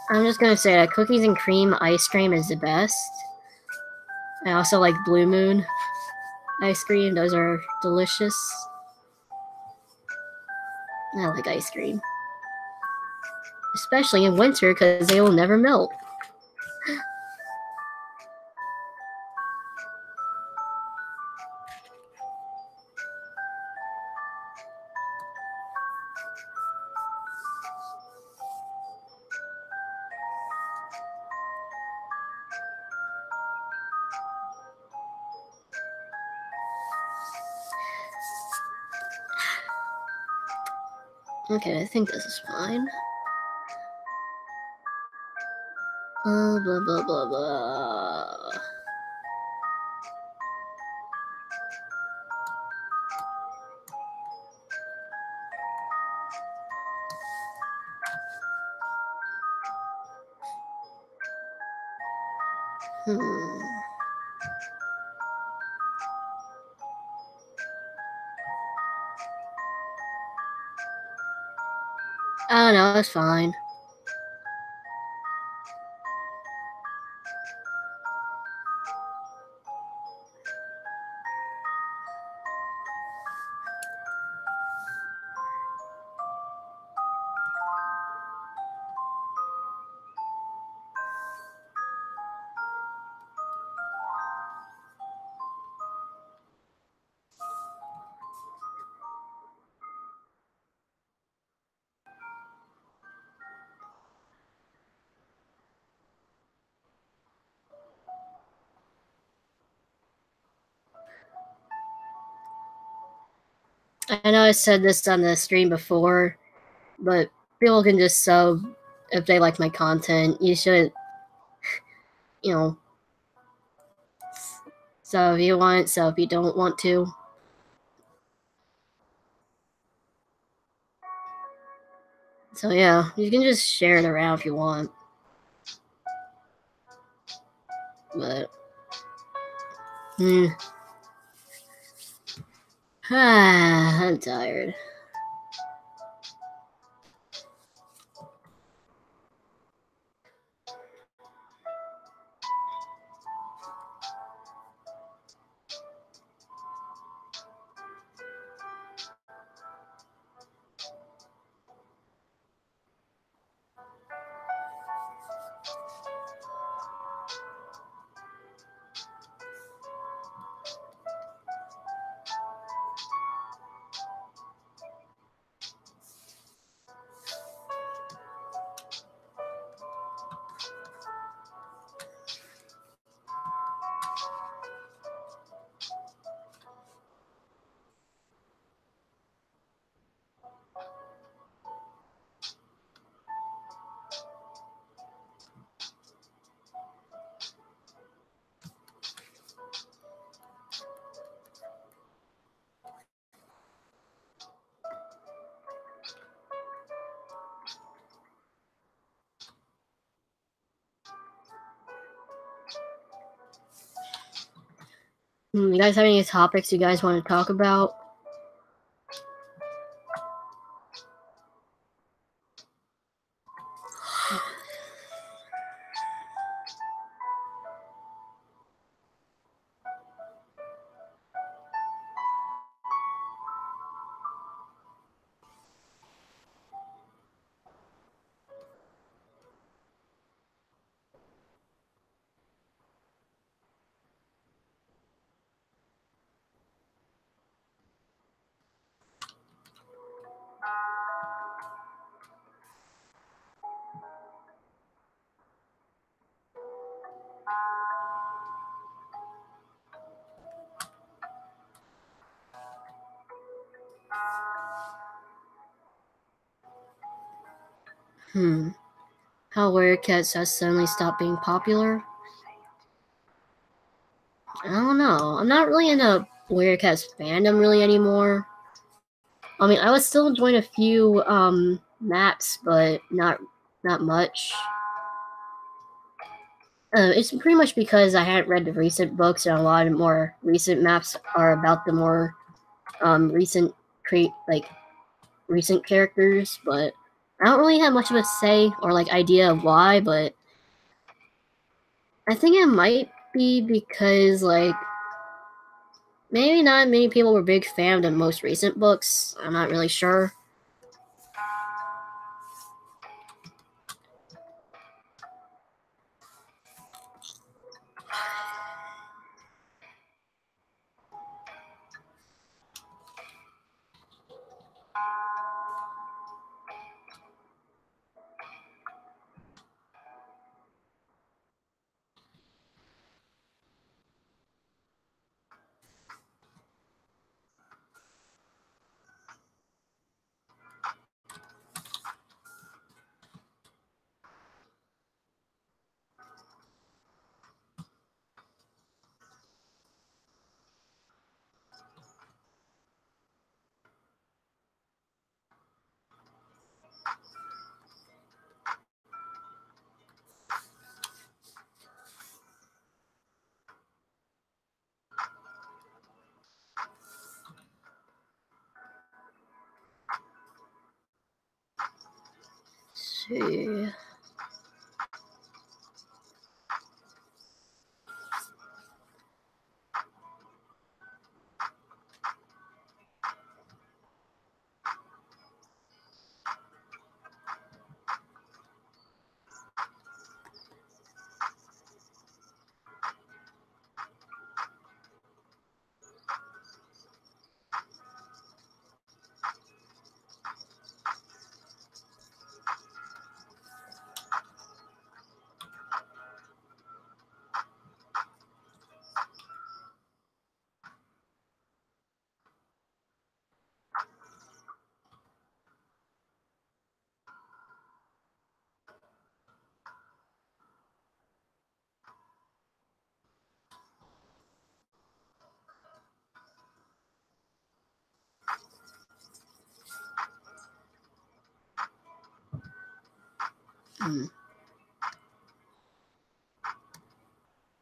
I'm just gonna say that cookies and cream ice cream is the best. I also like Blue Moon ice cream. Those are delicious. I like ice cream. Especially in winter because they will never melt. Okay, I think this is fine. Blah, blah, blah, blah. I don't know, it's fine. I know I said this on the stream before, but people can just sub if they like my content. You should, you know, so if you want, so if you don't want to. So yeah, you can just share it around if you want. But, I'm tired. You guys have any topics you guys want to talk about? How Werecats has suddenly stopped being popular? I don't know. I'm not really in a Werecats fandom really anymore. I mean, I was still enjoying a few maps, but not much. It's pretty much because I hadn't read the recent books, and a lot of more recent maps are about the more recent recent characters. But I don't really have much of a say or like idea of why, but I think it might be because like maybe not many people were big fan of the most recent books. I'm not really sure. Let's see.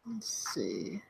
Let's see.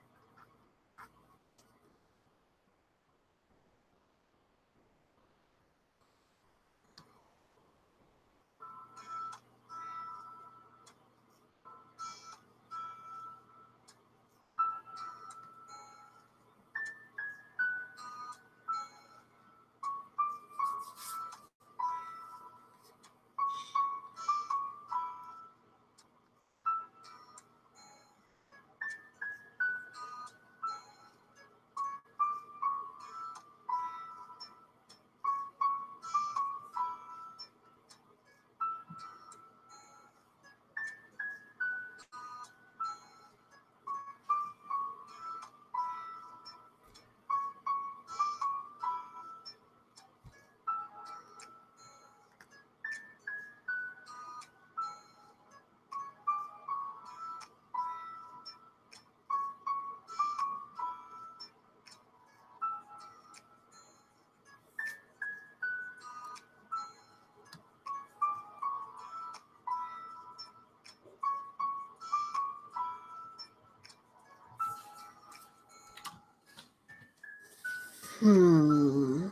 Hmm.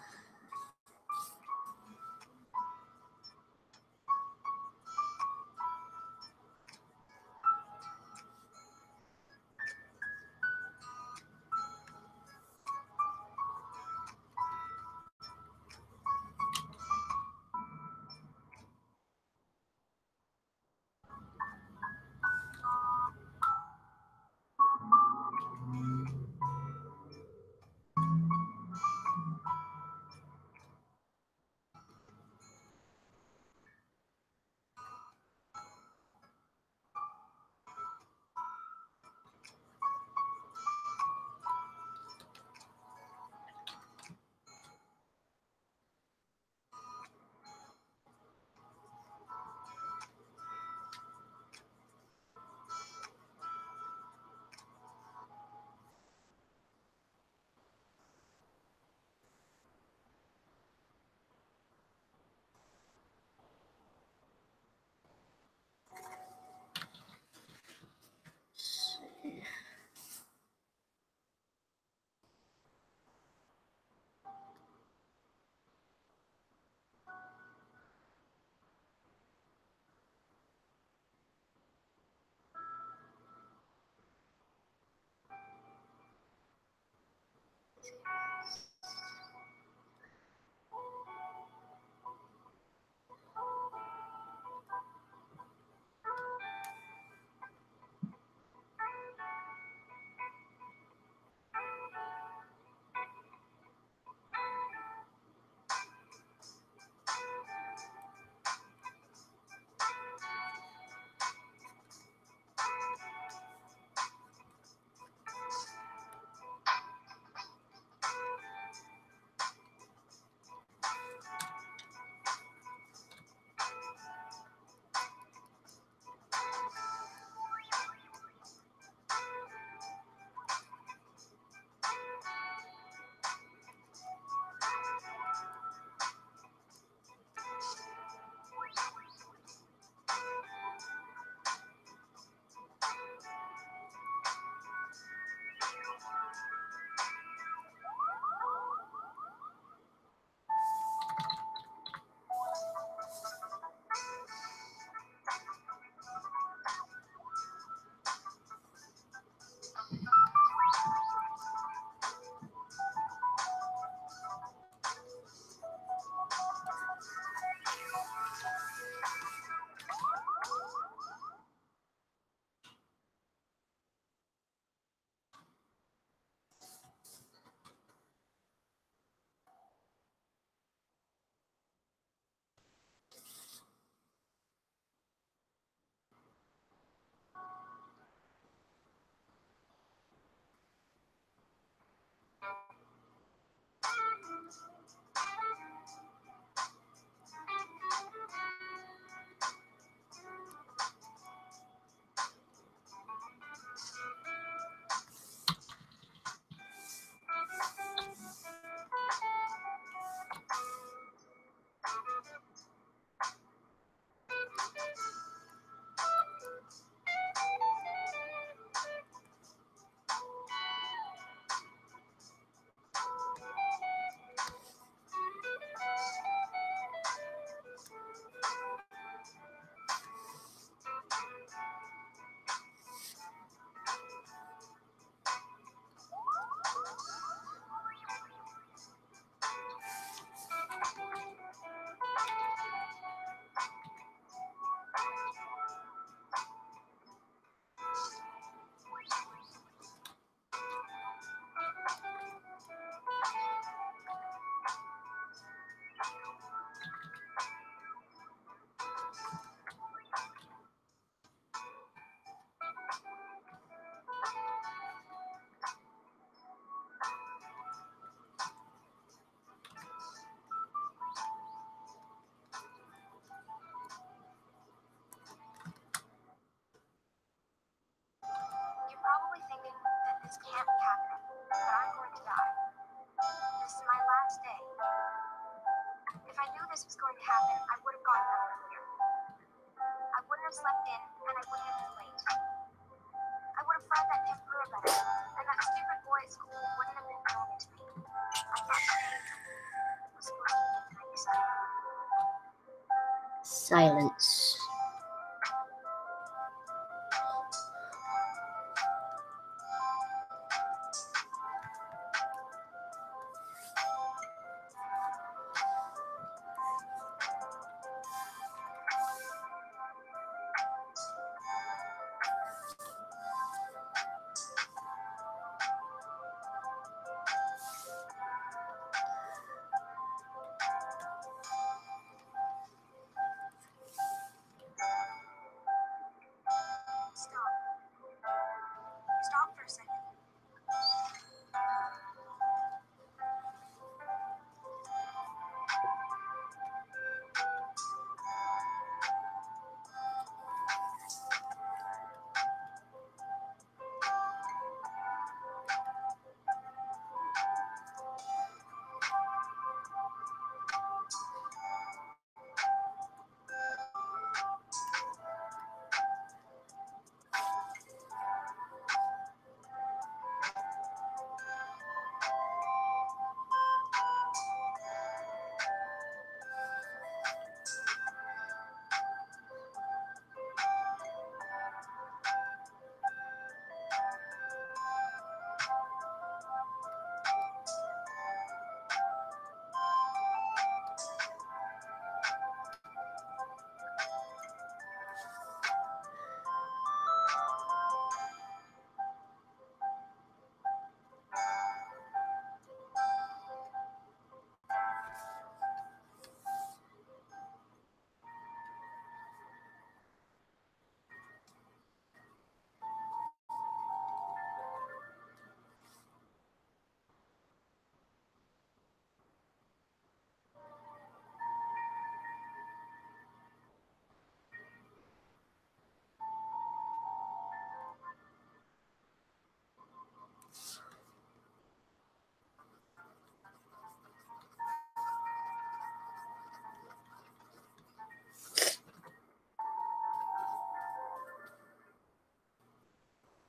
Silence.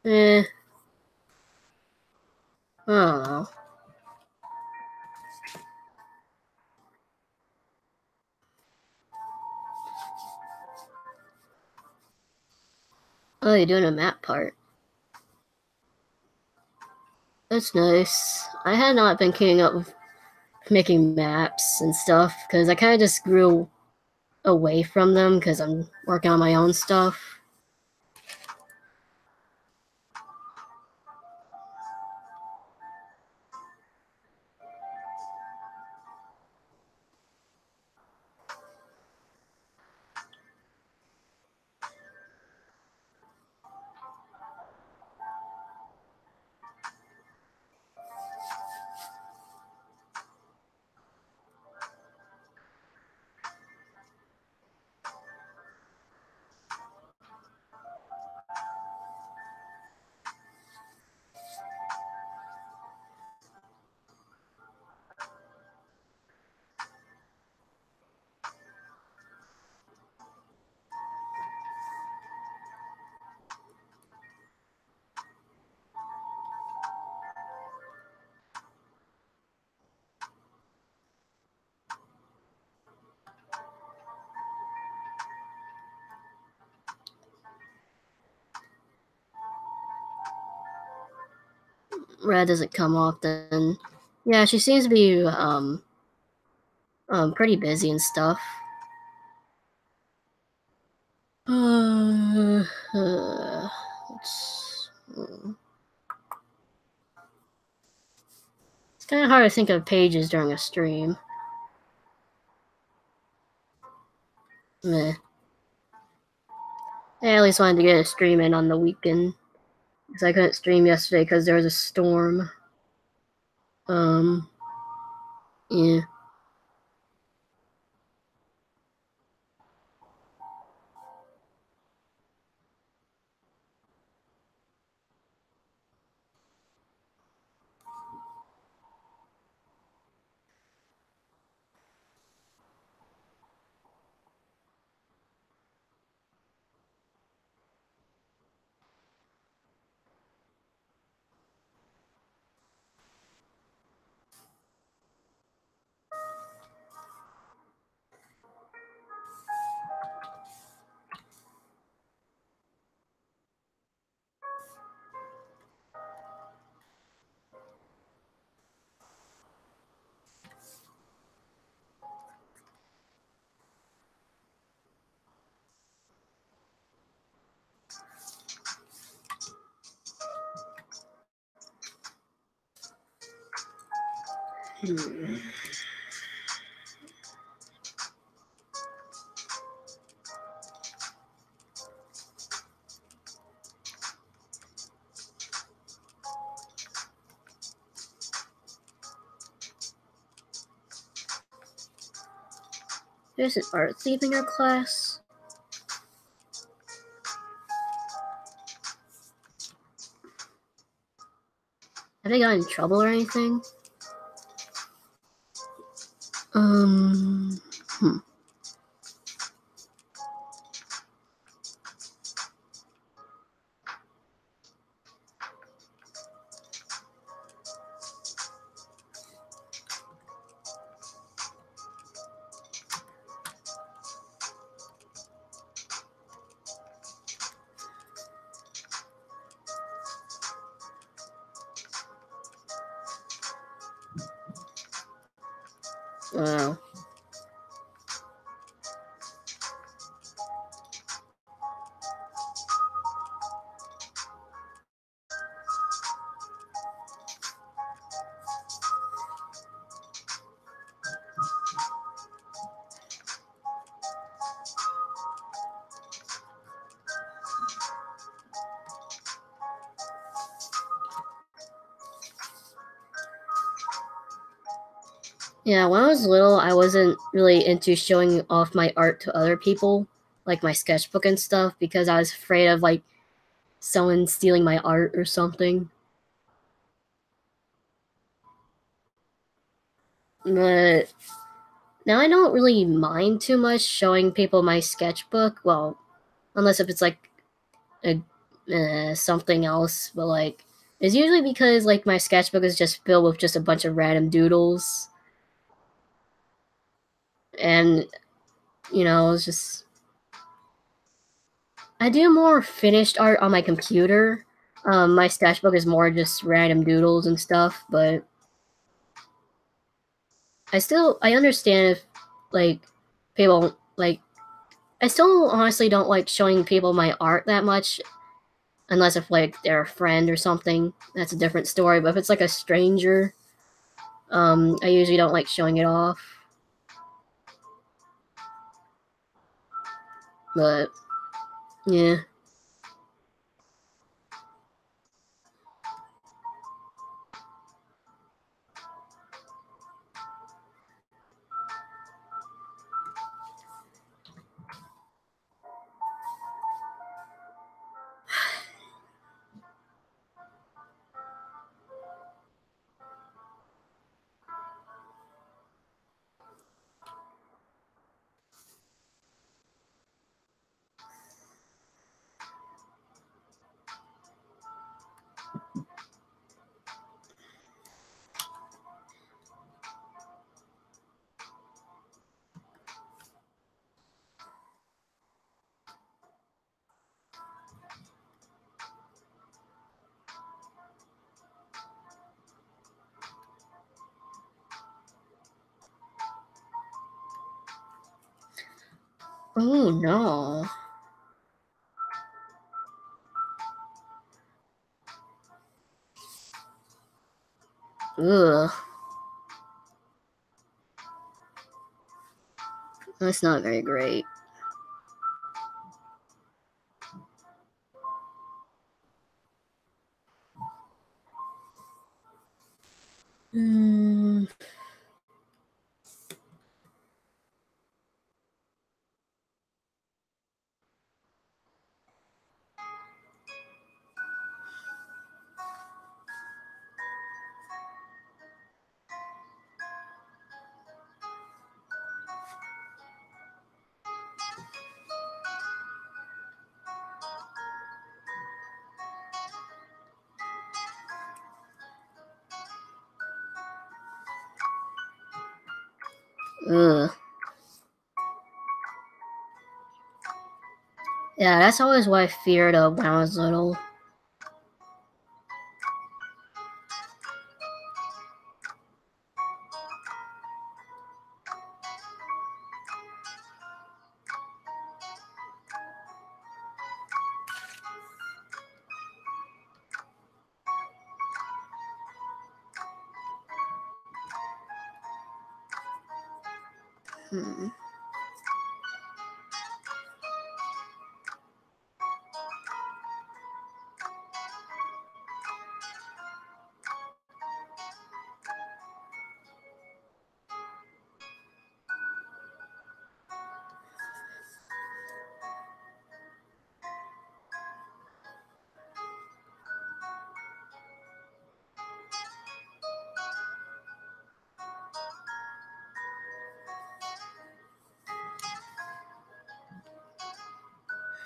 I don't know. Oh, you're doing a map part. That's nice. I had not been keeping up with making maps and stuff because I kind of just grew away from them because I'm working on my own stuff. Red doesn't come often. Yeah, she seems to be pretty busy and stuff. It's kind of hard to think of pages during a stream. Meh. I at least wanted to get a stream in on the weekend. Because I couldn't stream yesterday because there was a storm. Yeah. There's an art thief in your class? Have they got in trouble or anything? Wow. Yeah, when I was little, I wasn't really into showing off my art to other people, like my sketchbook and stuff, because I was afraid of, like, someone stealing my art or something. But now I don't really mind too much showing people my sketchbook. Well, unless if it's like a something else, but like it's usually because like my sketchbook is just filled with just a bunch of random doodles, and you know, it's just I do more finished art on my computer. My sketchbook is more just random doodles and stuff, but I understand if like people like I still honestly don't like showing people my art that much unless if like they're a friend or something. That's a different story. But if it's like a stranger, I usually don't like showing it off. But yeah. Oh no. Ugh. That's not very great. Mm. Ugh. Yeah, that's always what I feared of when I was little. Hmm.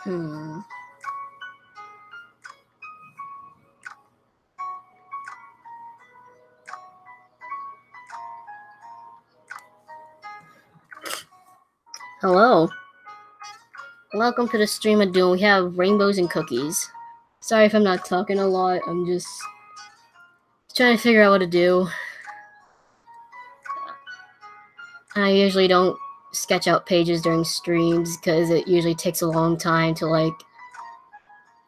Hmm. Hello. Welcome to the stream of doom. We have rainbows and cookies. Sorry if I'm not talking a lot. I'm just trying to figure out what to do. I usually don't sketch out pages during streams because it usually takes a long time to like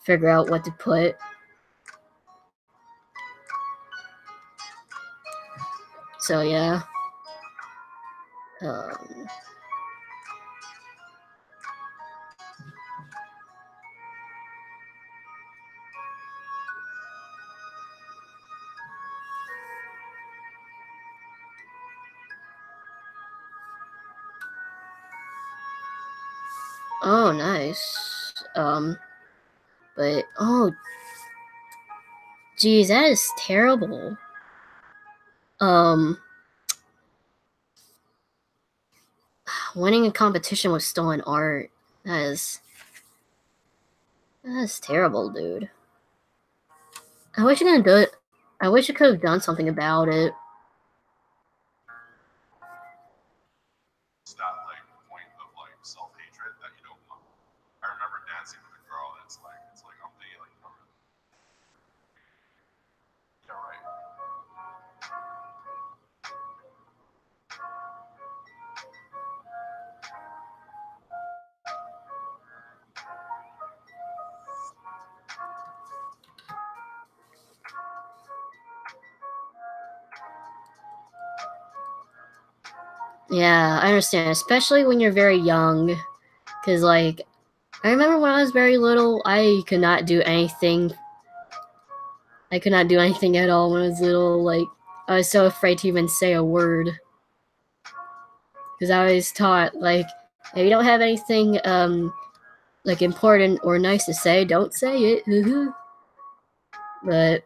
figure out what to put. So yeah. Oh, nice. But oh, geez, that is terrible. Winning a competition with stolen art. That is. That's terrible, dude. I wish I could do it. I wish I could have done something about it. It's that like point of like self-hatred that you don't want. I remember dancing with a girl and it's like I'm thinking like, oh, yeah, right. Yeah, I understand, especially when you're very young. Because, like, I remember when I was very little, I could not do anything. I could not do anything at all when I was little. Like, I was so afraid to even say a word. Because I was taught, like, if you don't have anything, like, important or nice to say, don't say it. But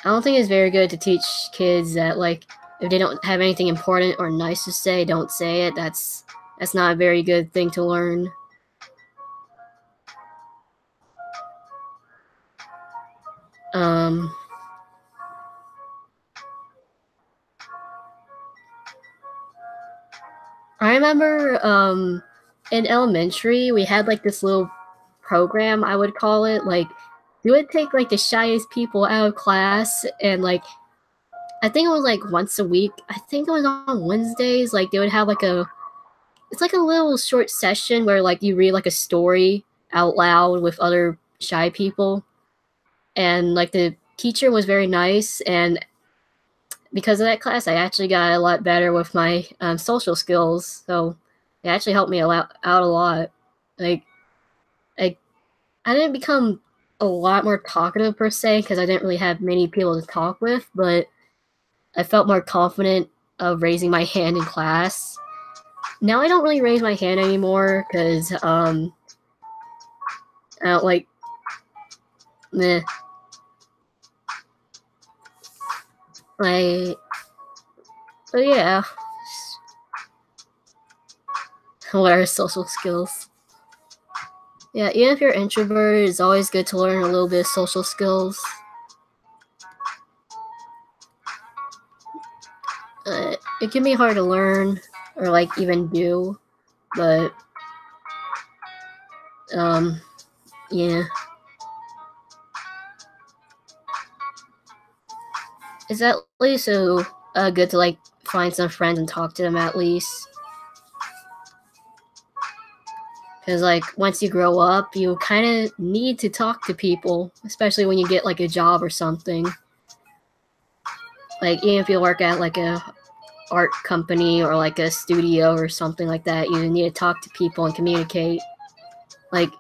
I don't think it's very good to teach kids that, like, if they don't have anything important or nice to say, don't say it. That's not a very good thing to learn. I remember in elementary we had like this little program, I would call it. Like, we would take like the shyest people out of class, and like I think it was like once a week. I think it was on Wednesdays. Like, they would have like it's like a little short session where like you read like a story out loud with other shy people, and like the teacher was very nice, and because of that class I actually got a lot better with my social skills. So it actually helped me out a lot. Like, I didn't become a lot more talkative per se because I didn't really have many people to talk with, but I felt more confident of raising my hand in class. Now I don't really raise my hand anymore because I don't like meh. But yeah. What are social skills? Yeah, even if you're an introvert, it's always good to learn a little bit of social skills. It can be hard to learn or like even do, but yeah. It's at least so good to like find some friends and talk to them at least. Because like once you grow up, you kind of need to talk to people, especially when you get like a job or something. Like, even if you work at like a art company or like a studio or something like that, you need to talk to people and communicate. Like,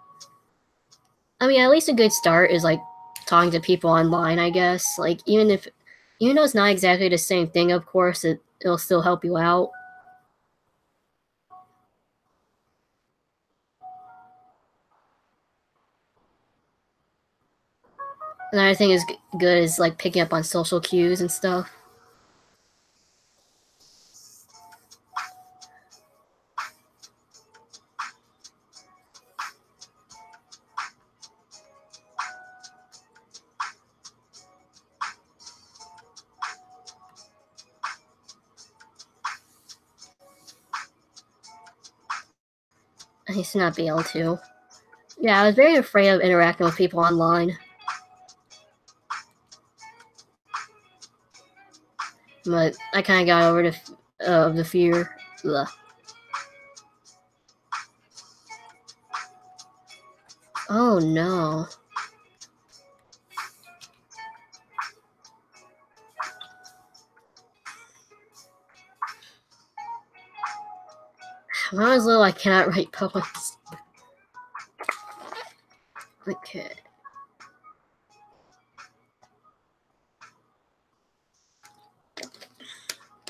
I mean, at least a good start is like talking to people online, I guess. Like, even though it's not exactly the same thing, of course, it'll still help you out. Another thing is good is like picking up on social cues and stuff. I used to not be able to. Yeah, I was very afraid of interacting with people online. But I kind of got over the fear. Ugh. Oh no. When I was little, I cannot write poems. Okay.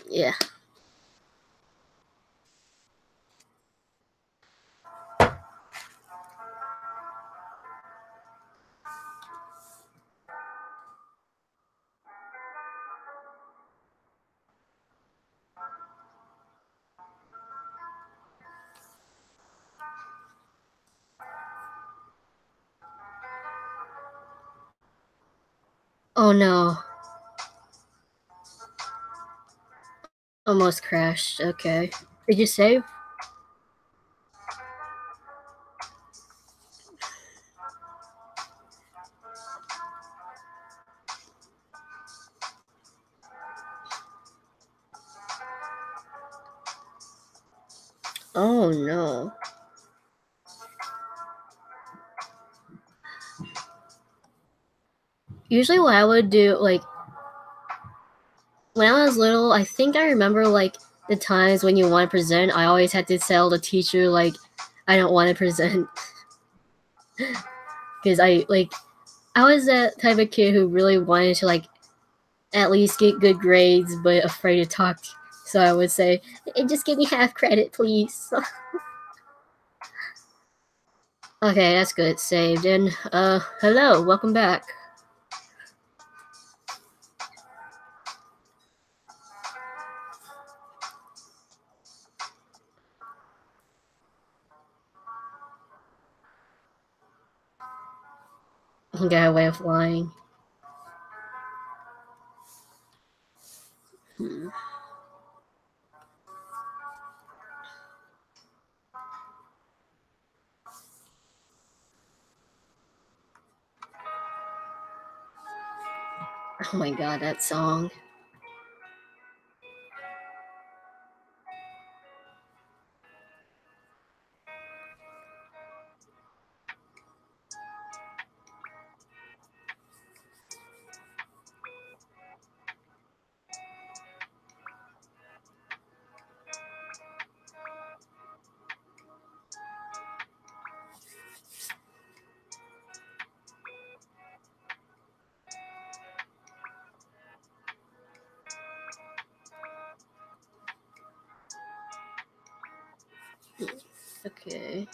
Yeah. Oh no. Almost crashed. Okay. Did you save? Oh no. Usually what I would do, like, when I was little, I think I remember, like, the times when you want to present, I always had to tell the teacher, like, I don't want to present. Because I was that type of kid who really wanted to, like, at least get good grades, but afraid to talk. So I would say, just give me half credit, please. Okay, that's good. Saved. And, hello, welcome back. He got away with lying. Oh my god, that song. Okay.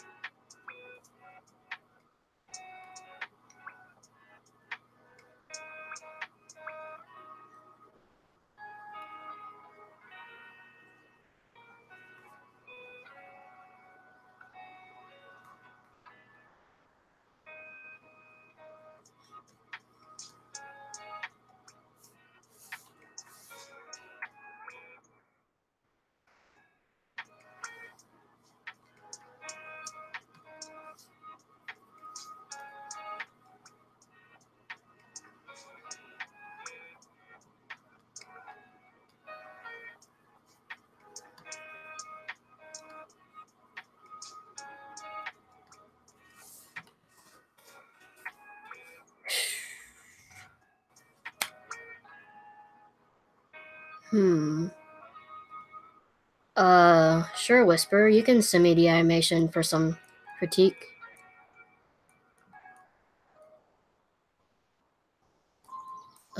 Sure, Whisper. You can send me the animation for some critique.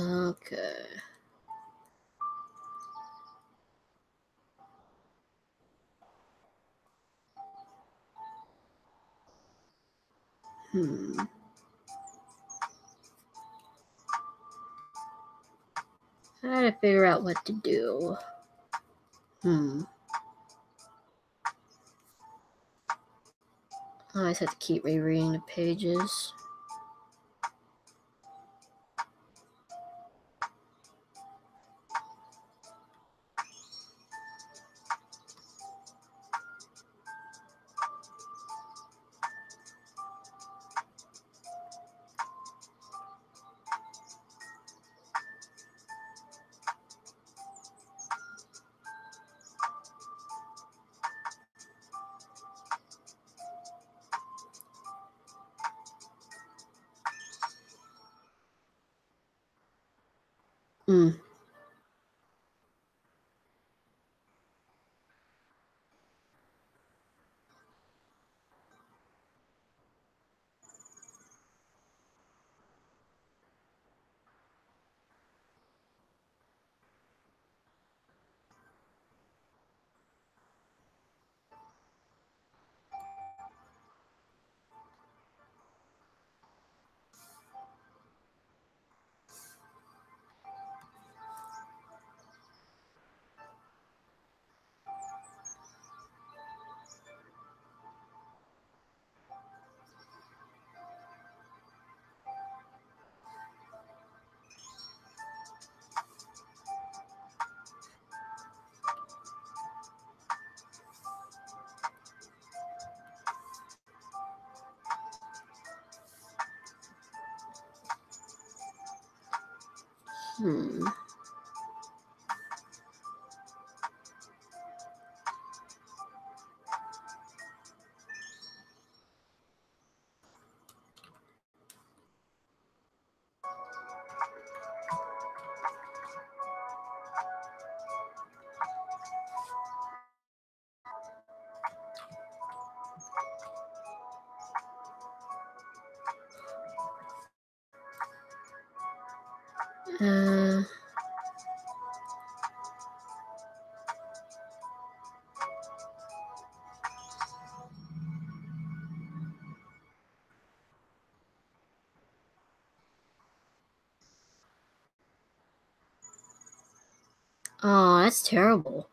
Okay. I gotta figure out what to do. I just have to keep rereading the pages. Oh, that's terrible.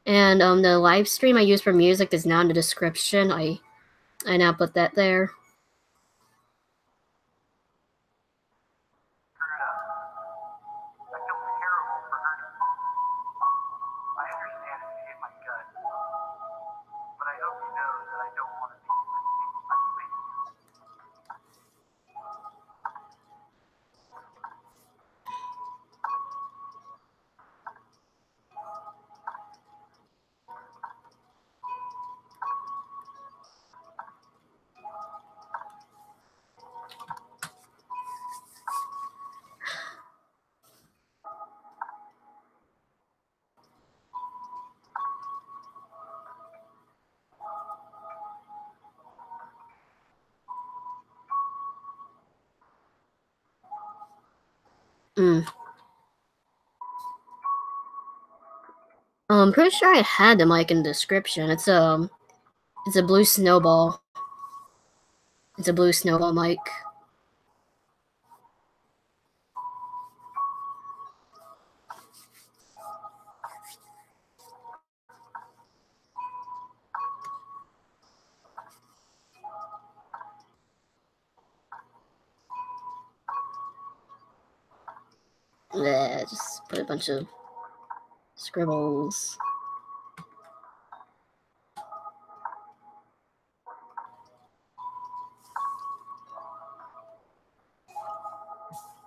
And the live stream I use for music is now in the description. I now put that there. I'm pretty sure I had the mic in the description. It's a blue Snowball. It's a blue Snowball mic. Yeah, just put a bunch of scribbles.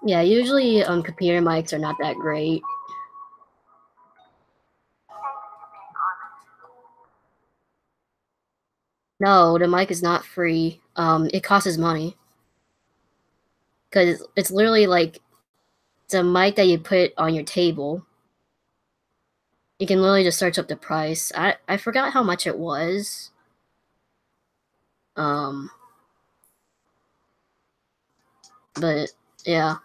Yeah, usually computer mics are not that great. No, the mic is not free. It costs money. Because it's literally like, it's a mic that you put on your table. You can literally just search up the price. I forgot how much it was. But yeah.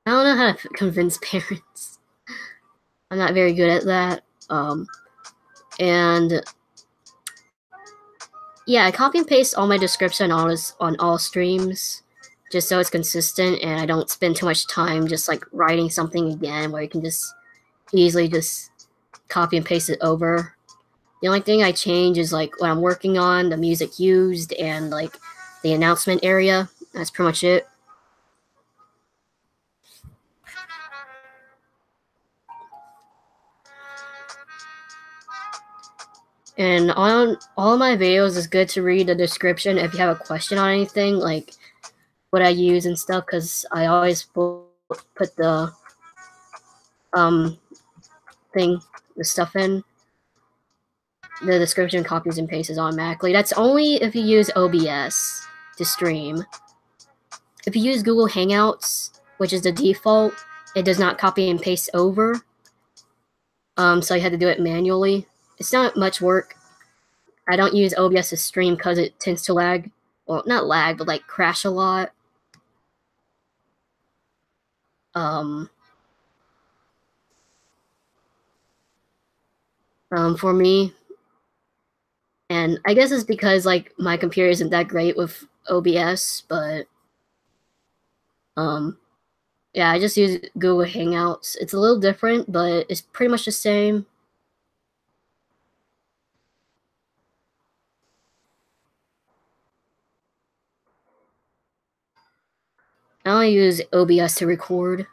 I don't know how to convince parents. I'm not very good at that. And yeah, I copy and paste all my description on all streams, just so it's consistent and I don't spend too much time just like writing something again where you can just easily just copy and paste it over. The only thing I change is like what I'm working on, the music used, and like the announcement area. That's pretty much it. And on all my videos, it's good to read the description if you have a question on anything, like what I use and stuff, because I always put the stuff in. The description copies and pastes automatically. That's only if you use OBS to stream. If you use Google Hangouts, which is the default, it does not copy and paste over. So you had to do it manually. it's not much work. I don't use OBS to stream because it tends to lag. Well, not lag, but like crash a lot. For me. And I guess it's because like my computer isn't that great with OBS, but yeah, I just use Google Hangouts. It's a little different, but it's pretty much the same. I only use OBS to record.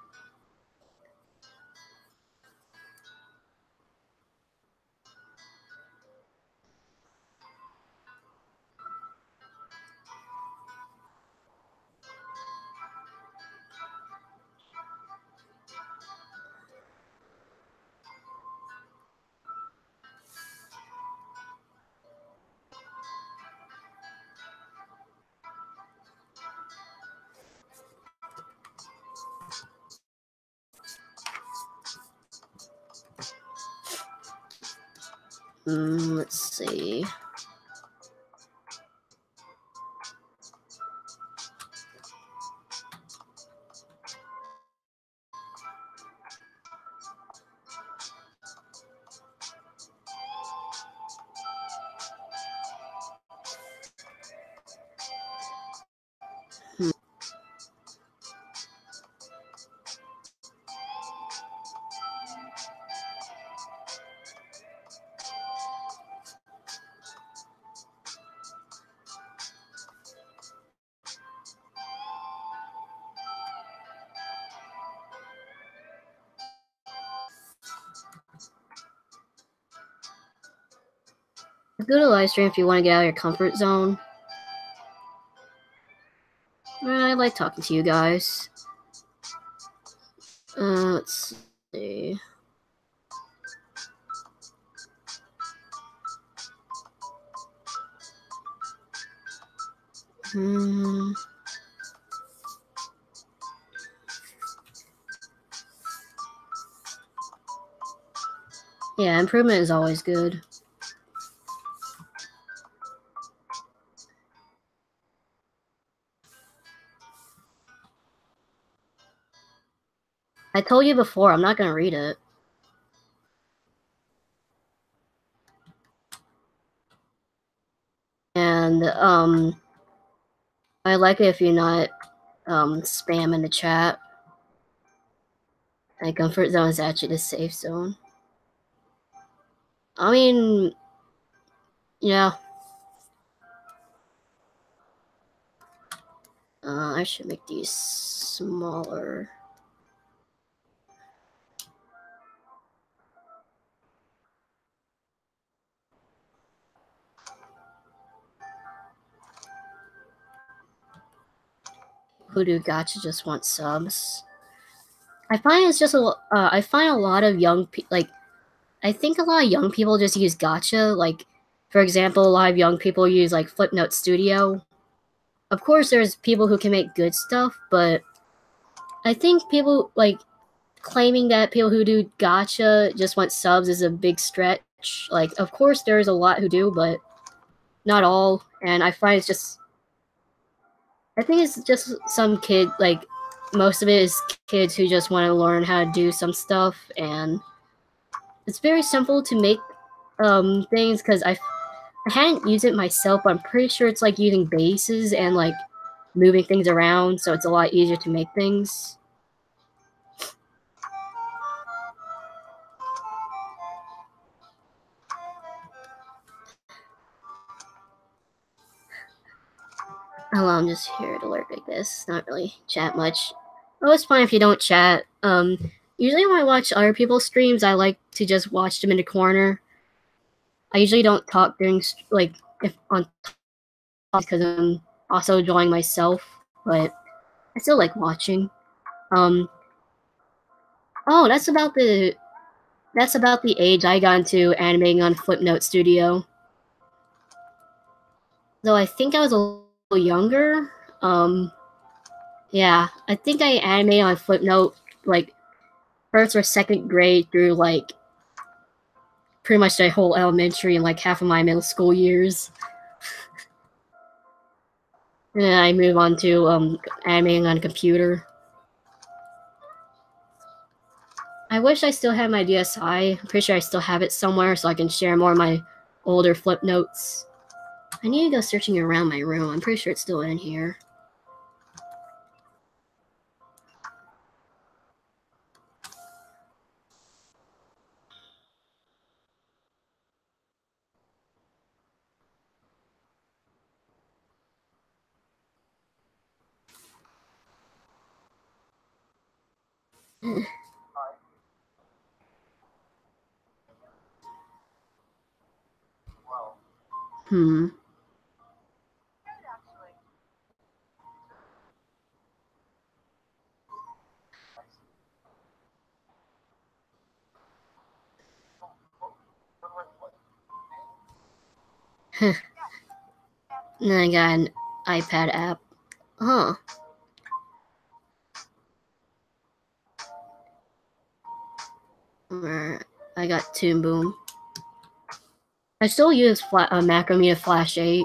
Let's see. Go to live stream if you want to get out of your comfort zone. I like talking to you guys. Let's see. Yeah, improvement is always good. I told you before, I'm not going to read it. And, I like it if you're not, spam in the chat. My comfort zone is actually the safe zone. I mean, yeah. I should make these smaller. Hoodoo Gotcha just want subs. I find it's just I find a lot of young people, I think a lot of young people just use Gotcha. Like, for example, a lot of young people use like Flipnote Studio. Of course, there's people who can make good stuff, but I think people like claiming that people who do Gotcha just want subs is a big stretch. Like, of course, there's a lot who do, but not all. And I find it's just, I think it's just some kid, like, most of it is kids who just want to learn how to do some stuff, and it's very simple to make things, because I hadn't used it myself, but I'm pretty sure it's like using bases and like moving things around, so it's a lot easier to make things. Oh, I'm just here to lurk like this, not really chat much. Oh, it's fine if you don't chat. Usually when I watch other people's streams, I like to just watch them in the corner. I usually don't talk during, like, if on because I'm also enjoying myself, but I still like watching. Oh, that's about the age I got into animating on Flipnote Studio. Though I think I was a little younger. Yeah, I think I animated on Flipnote like first or second grade through like pretty much the whole elementary and like half of my middle school years. And then I move on to animating on a computer. I wish I still had my DSi. I'm pretty sure I still have it somewhere so I can share more of my older flip notes. I need to go searching around my room. I'm pretty sure it's still in here. Hmm. And then I got an iPad app. Huh. I got Toon Boom. I still use Macromedia Flash 8.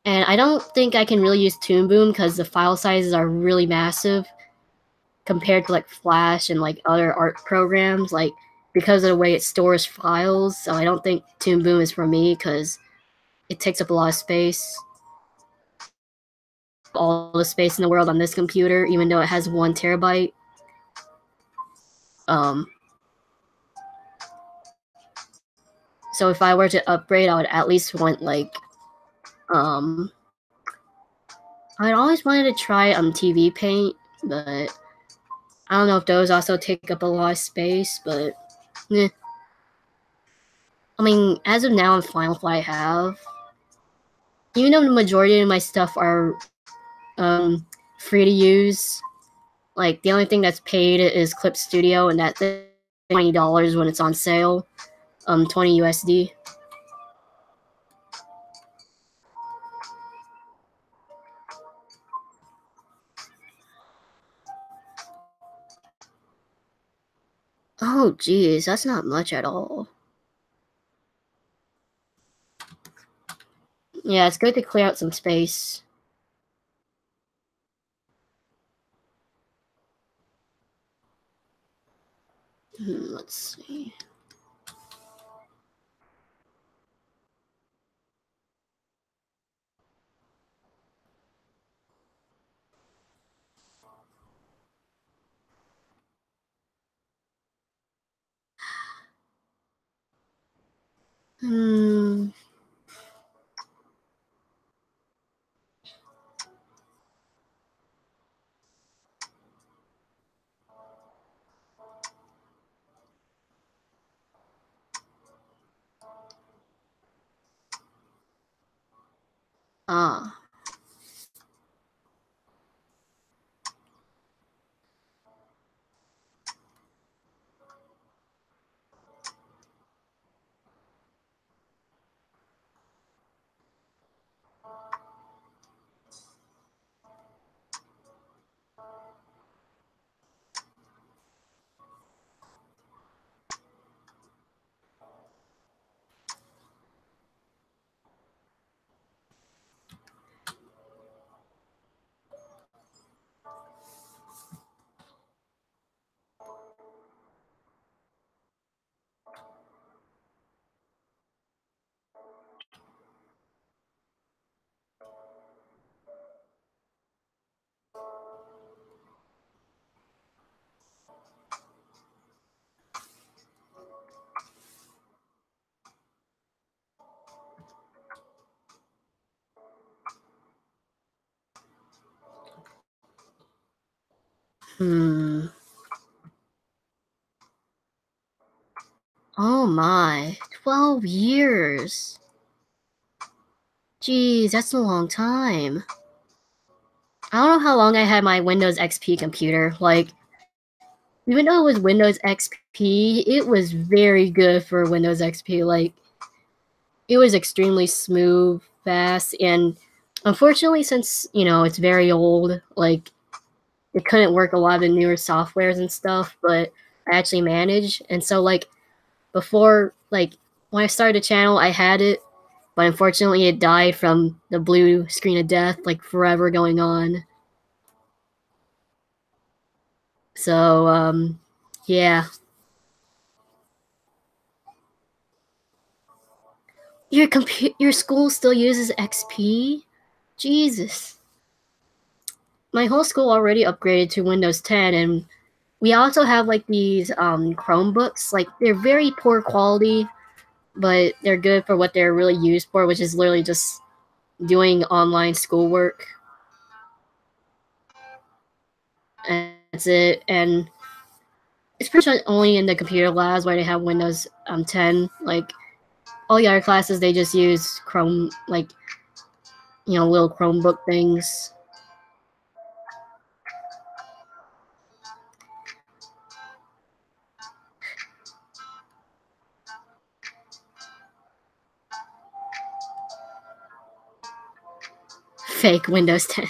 And I don't think I can really use Toon Boom because the file sizes are really massive compared to like Flash and like other art programs, like because of the way it stores files. So I don't think Toon Boom is for me because it takes up a lot of space. All the space in the world on this computer, even though it has 1 terabyte. So if I were to upgrade, I would at least want like I'd always wanted to try TV Paint, but I don't know if those also take up a lot of space, but eh. I mean, as of now in Final Cut I have, even though the majority of my stuff are free to use, like the only thing that's paid is Clip Studio, and that's $20 when it's on sale, 20 USD. Oh, geez, that's not much at all. Yeah, it's good to clear out some space. Let's see. Ah. Oh my, 12 years. Geez, that's a long time. I don't know how long I had my Windows XP computer. Like, even though it was Windows XP, it was very good for Windows XP. Like, it was extremely smooth, fast, and unfortunately, since, you know, it's very old, like, it couldn't work a lot of the newer softwares and stuff, but I actually managed. And so, like, before, like, when I started the channel, I had it, but unfortunately it died from the blue screen of death, like, forever going on. So, yeah. Your school still uses XP? Jesus. My whole school already upgraded to Windows 10, and we also have, like, these Chromebooks. Like, they're very poor quality, but they're good for what they're really used for, which is literally just doing online schoolwork. And that's it. And it's pretty much only in the computer labs where they have Windows 10. Like, all the other classes, they just use Chrome, like, little Chromebook things. Fake Windows 10.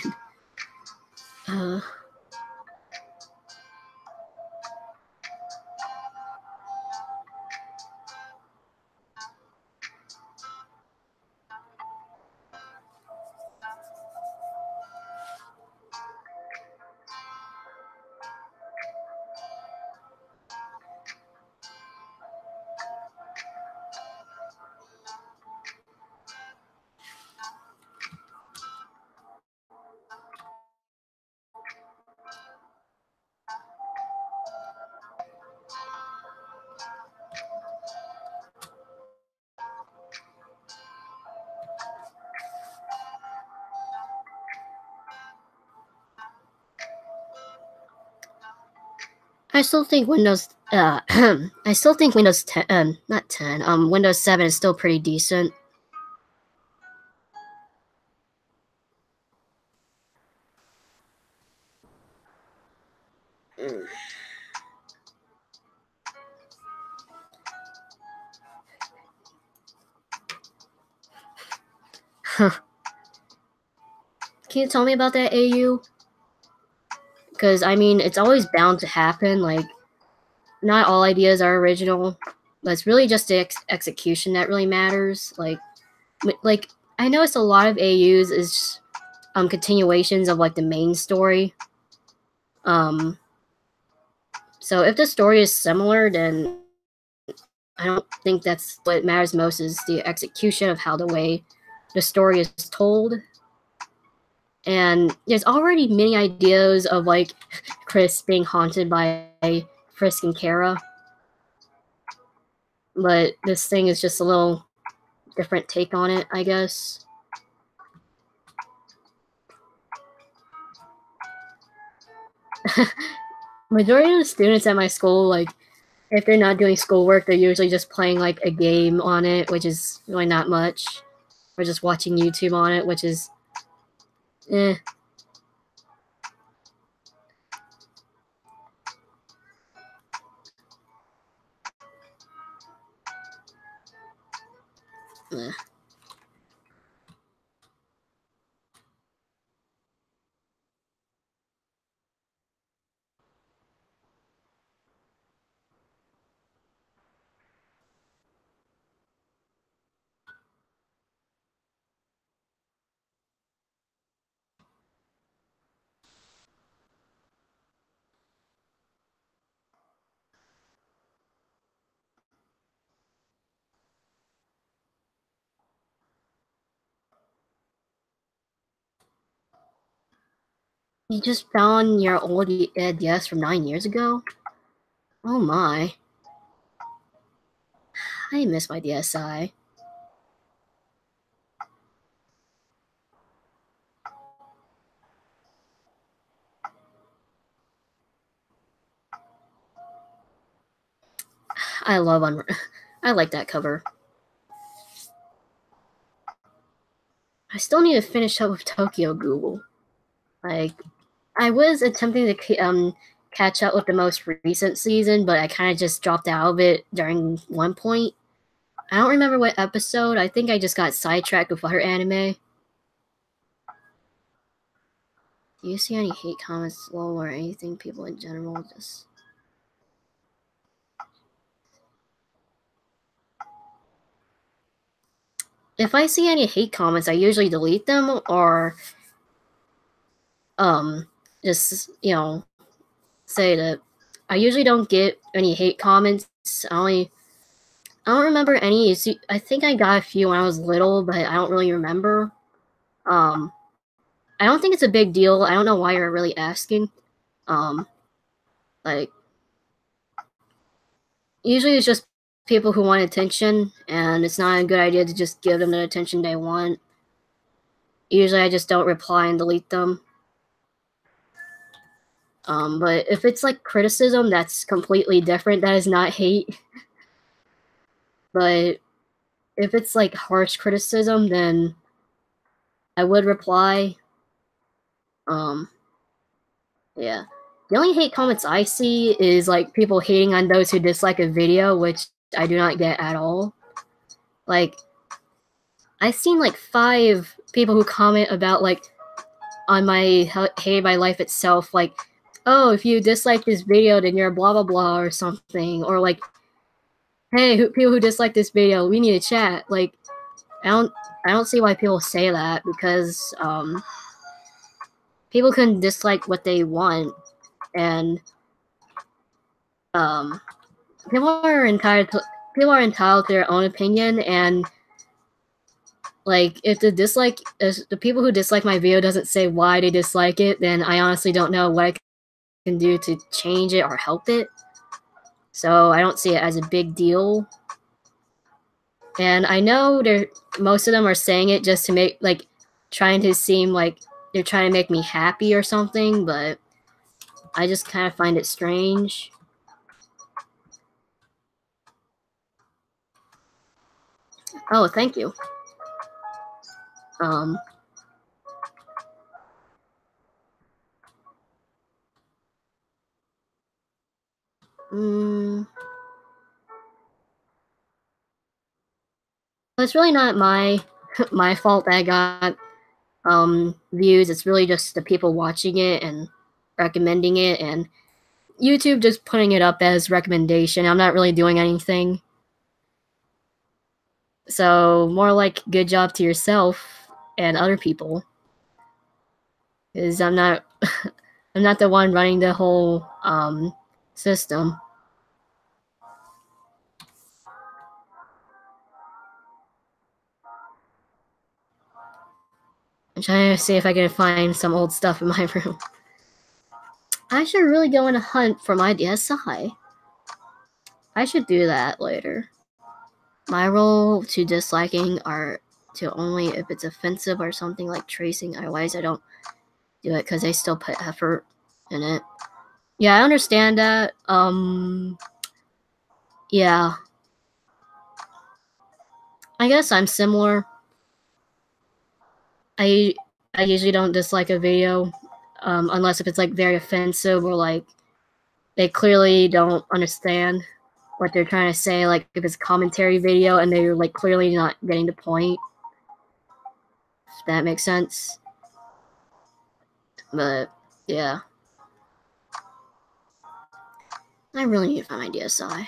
I still think Windows, I still think Windows 10, not 10, Windows 7 is still pretty decent. Huh. Can you tell me about that, AU? Because, I mean, it's always bound to happen. Like, not all ideas are original, but it's really just the execution that really matters. Like, I noticed a lot of AUs is continuations of, like, the main story. So if the story is similar, then I don't think that's what matters most, is the execution of how the way the story is told. And there's already many ideas of, like, Kris being haunted by Frisk and Chara. But this thing is just a little different take on it, I guess. Majority of the students at my school, like, if they're not doing schoolwork, they're usually just playing, like, a game on it, which is really not much. Or just watching YouTube on it, which is, eh. Eh. You just found your old DS from 9 years ago? Oh my. I miss my DSi. I love I like that cover. I still need to finish up with Tokyo Ghoul. Like, I was attempting to catch up with the most recent season, but I kind of just dropped out of it during one point. I don't remember what episode. I think I just got sidetracked with other anime. Do you see any hate comments, lol, or anything? People in general just... if I see any hate comments, I usually delete them or just, you know, say that I usually don't get any hate comments. I don't remember any. I think I got a few when I was little, but I don't really remember. I don't think it's a big deal. I don't know why you're really asking. Like, usually it's just people who want attention, and it's not a good idea to just give them the attention they want. Usually I just don't reply and delete them. But if it's like criticism, that's completely different. That is not hate. But if it's like harsh criticism, then I would reply. Yeah. The only hate comments I see is like people hating on those who dislike a video, which I do not get at all. Like, I've seen like 5 people who comment about like on my Hey My Life itself, like, oh, if you dislike this video, then you're blah blah blah or something, or like, hey, people who dislike this video, we need to chat. Like, I don't see why people say that, because people can dislike what they want, and people are entitled to their own opinion, and like, if the people who dislike my video doesn't say why they dislike it, then I honestly don't know what I can do to change it or help it. So I don't see it as a big deal. And I know most of them are saying it just to make, like, trying to seem like they're trying to make me happy or something, but I just kind of find it strange. Oh, thank you. It's really not my fault that I got views. It's really just the people watching it and recommending it, and YouTube just putting it up as recommendation. I'm not really doing anything. So more like good job to yourself and other people, because I'm not I'm not the one running the whole system. I'm trying to see if I can find some old stuff in my room. I should really go on a hunt for my DSi. I should do that later. My rule to disliking are to only if it's offensive or something like tracing. Otherwise, I don't do it because I still put effort in it. Yeah, I understand that. Yeah. I guess I'm similar. I usually don't dislike a video unless if it's like very offensive or like they clearly don't understand what they're trying to say. Like if it's a commentary video and they're like clearly not getting the point. If that makes sense. But yeah. I really need to find my DSi.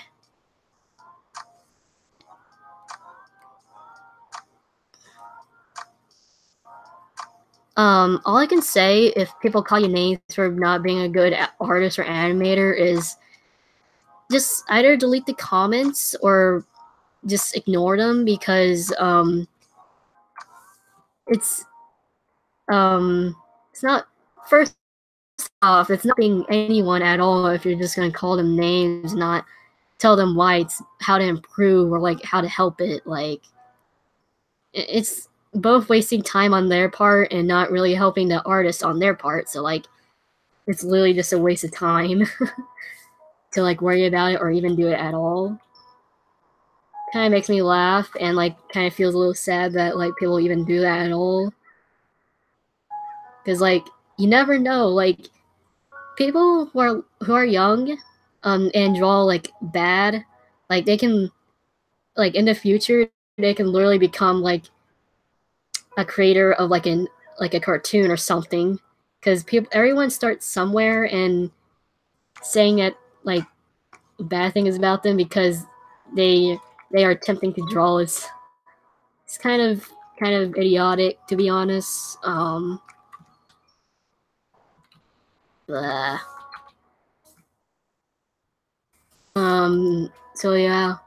All I can say if people call you names for not being a good artist or animator is just either delete the comments or just ignore them, because it's not, first off, it's not being anyone at all if you're just gonna call them names, not tell them why it's how to improve or like how to help it. Like, it's both wasting time on their part and not really helping the artist on their part. So like, it's literally just a waste of time to like worry about it or even do it at all. Kind of makes me laugh and like kind of feels a little sad that like people even do that at all. Because like, you never know, like people who are young and draw like bad, like they can, like in the future they can literally become like a creator of like a cartoon or something, because everyone starts somewhere and saying that like bad things about them because they are attempting to draw as It's kind of idiotic, to be honest. Blah. So yeah.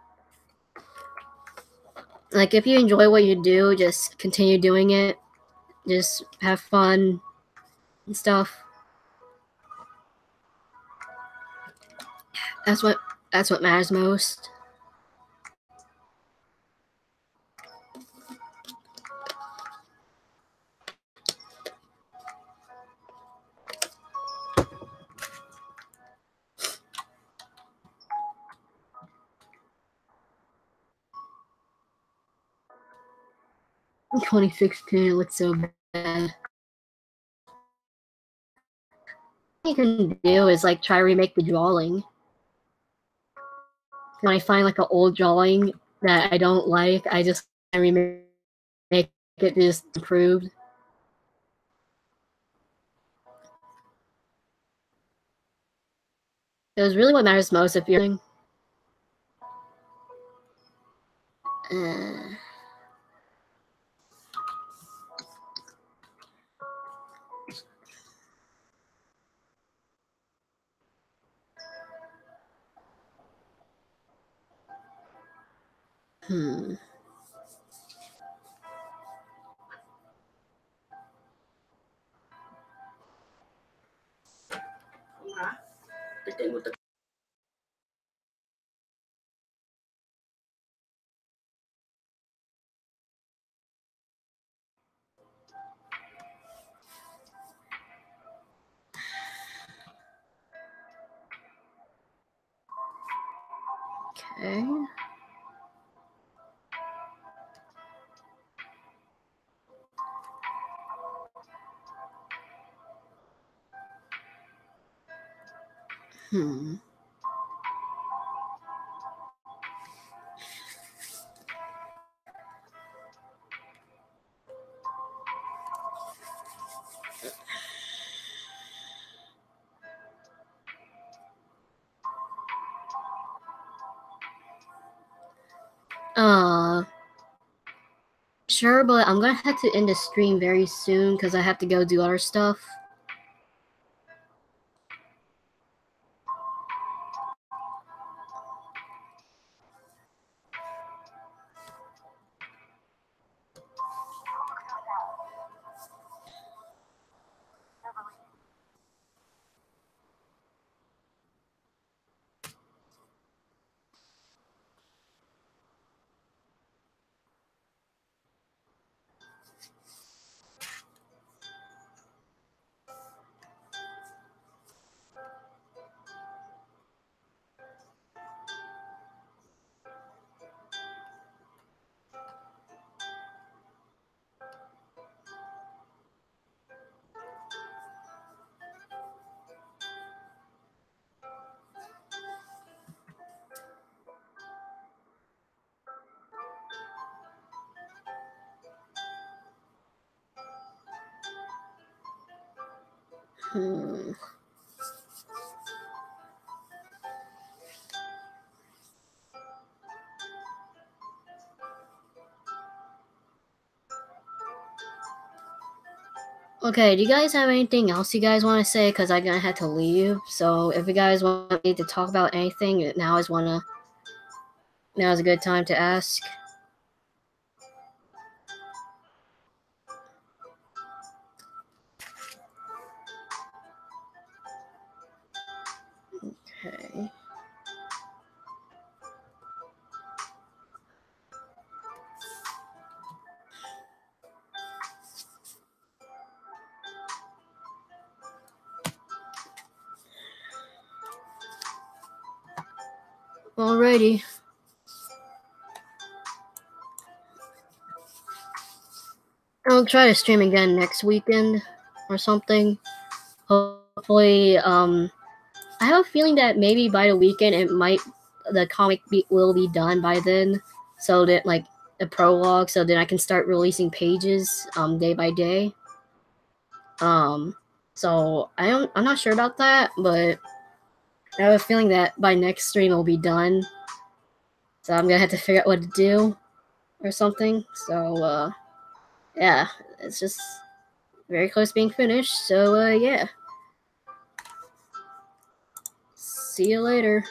Like, if you enjoy what you do, just continue doing it. Just have fun and stuff. That's what matters most. In 2016, it looked so bad. What you can do is like try to remake the drawing. When I find like an old drawing that I don't like, I just remake it just improved. It was really what matters most if you're Okay. Sure, but I'm gonna have to end the stream very soon because I have to go do other stuff. Okay, do you guys have anything else you guys want to say? Because I'm gonna have to leave. So if you guys want me to talk about anything, now is a good time to ask. Okay. Alrighty. I'll try to stream again next weekend or something. Hopefully, I have a feeling that maybe by the weekend the comic will be done by then, so that like a prologue, so then I can start releasing pages day by day. So I'm not sure about that, but I have a feeling that by next stream it'll be done. So I'm gonna have to figure out what to do. or something. So yeah, it's just very close to being finished. So yeah, see you later.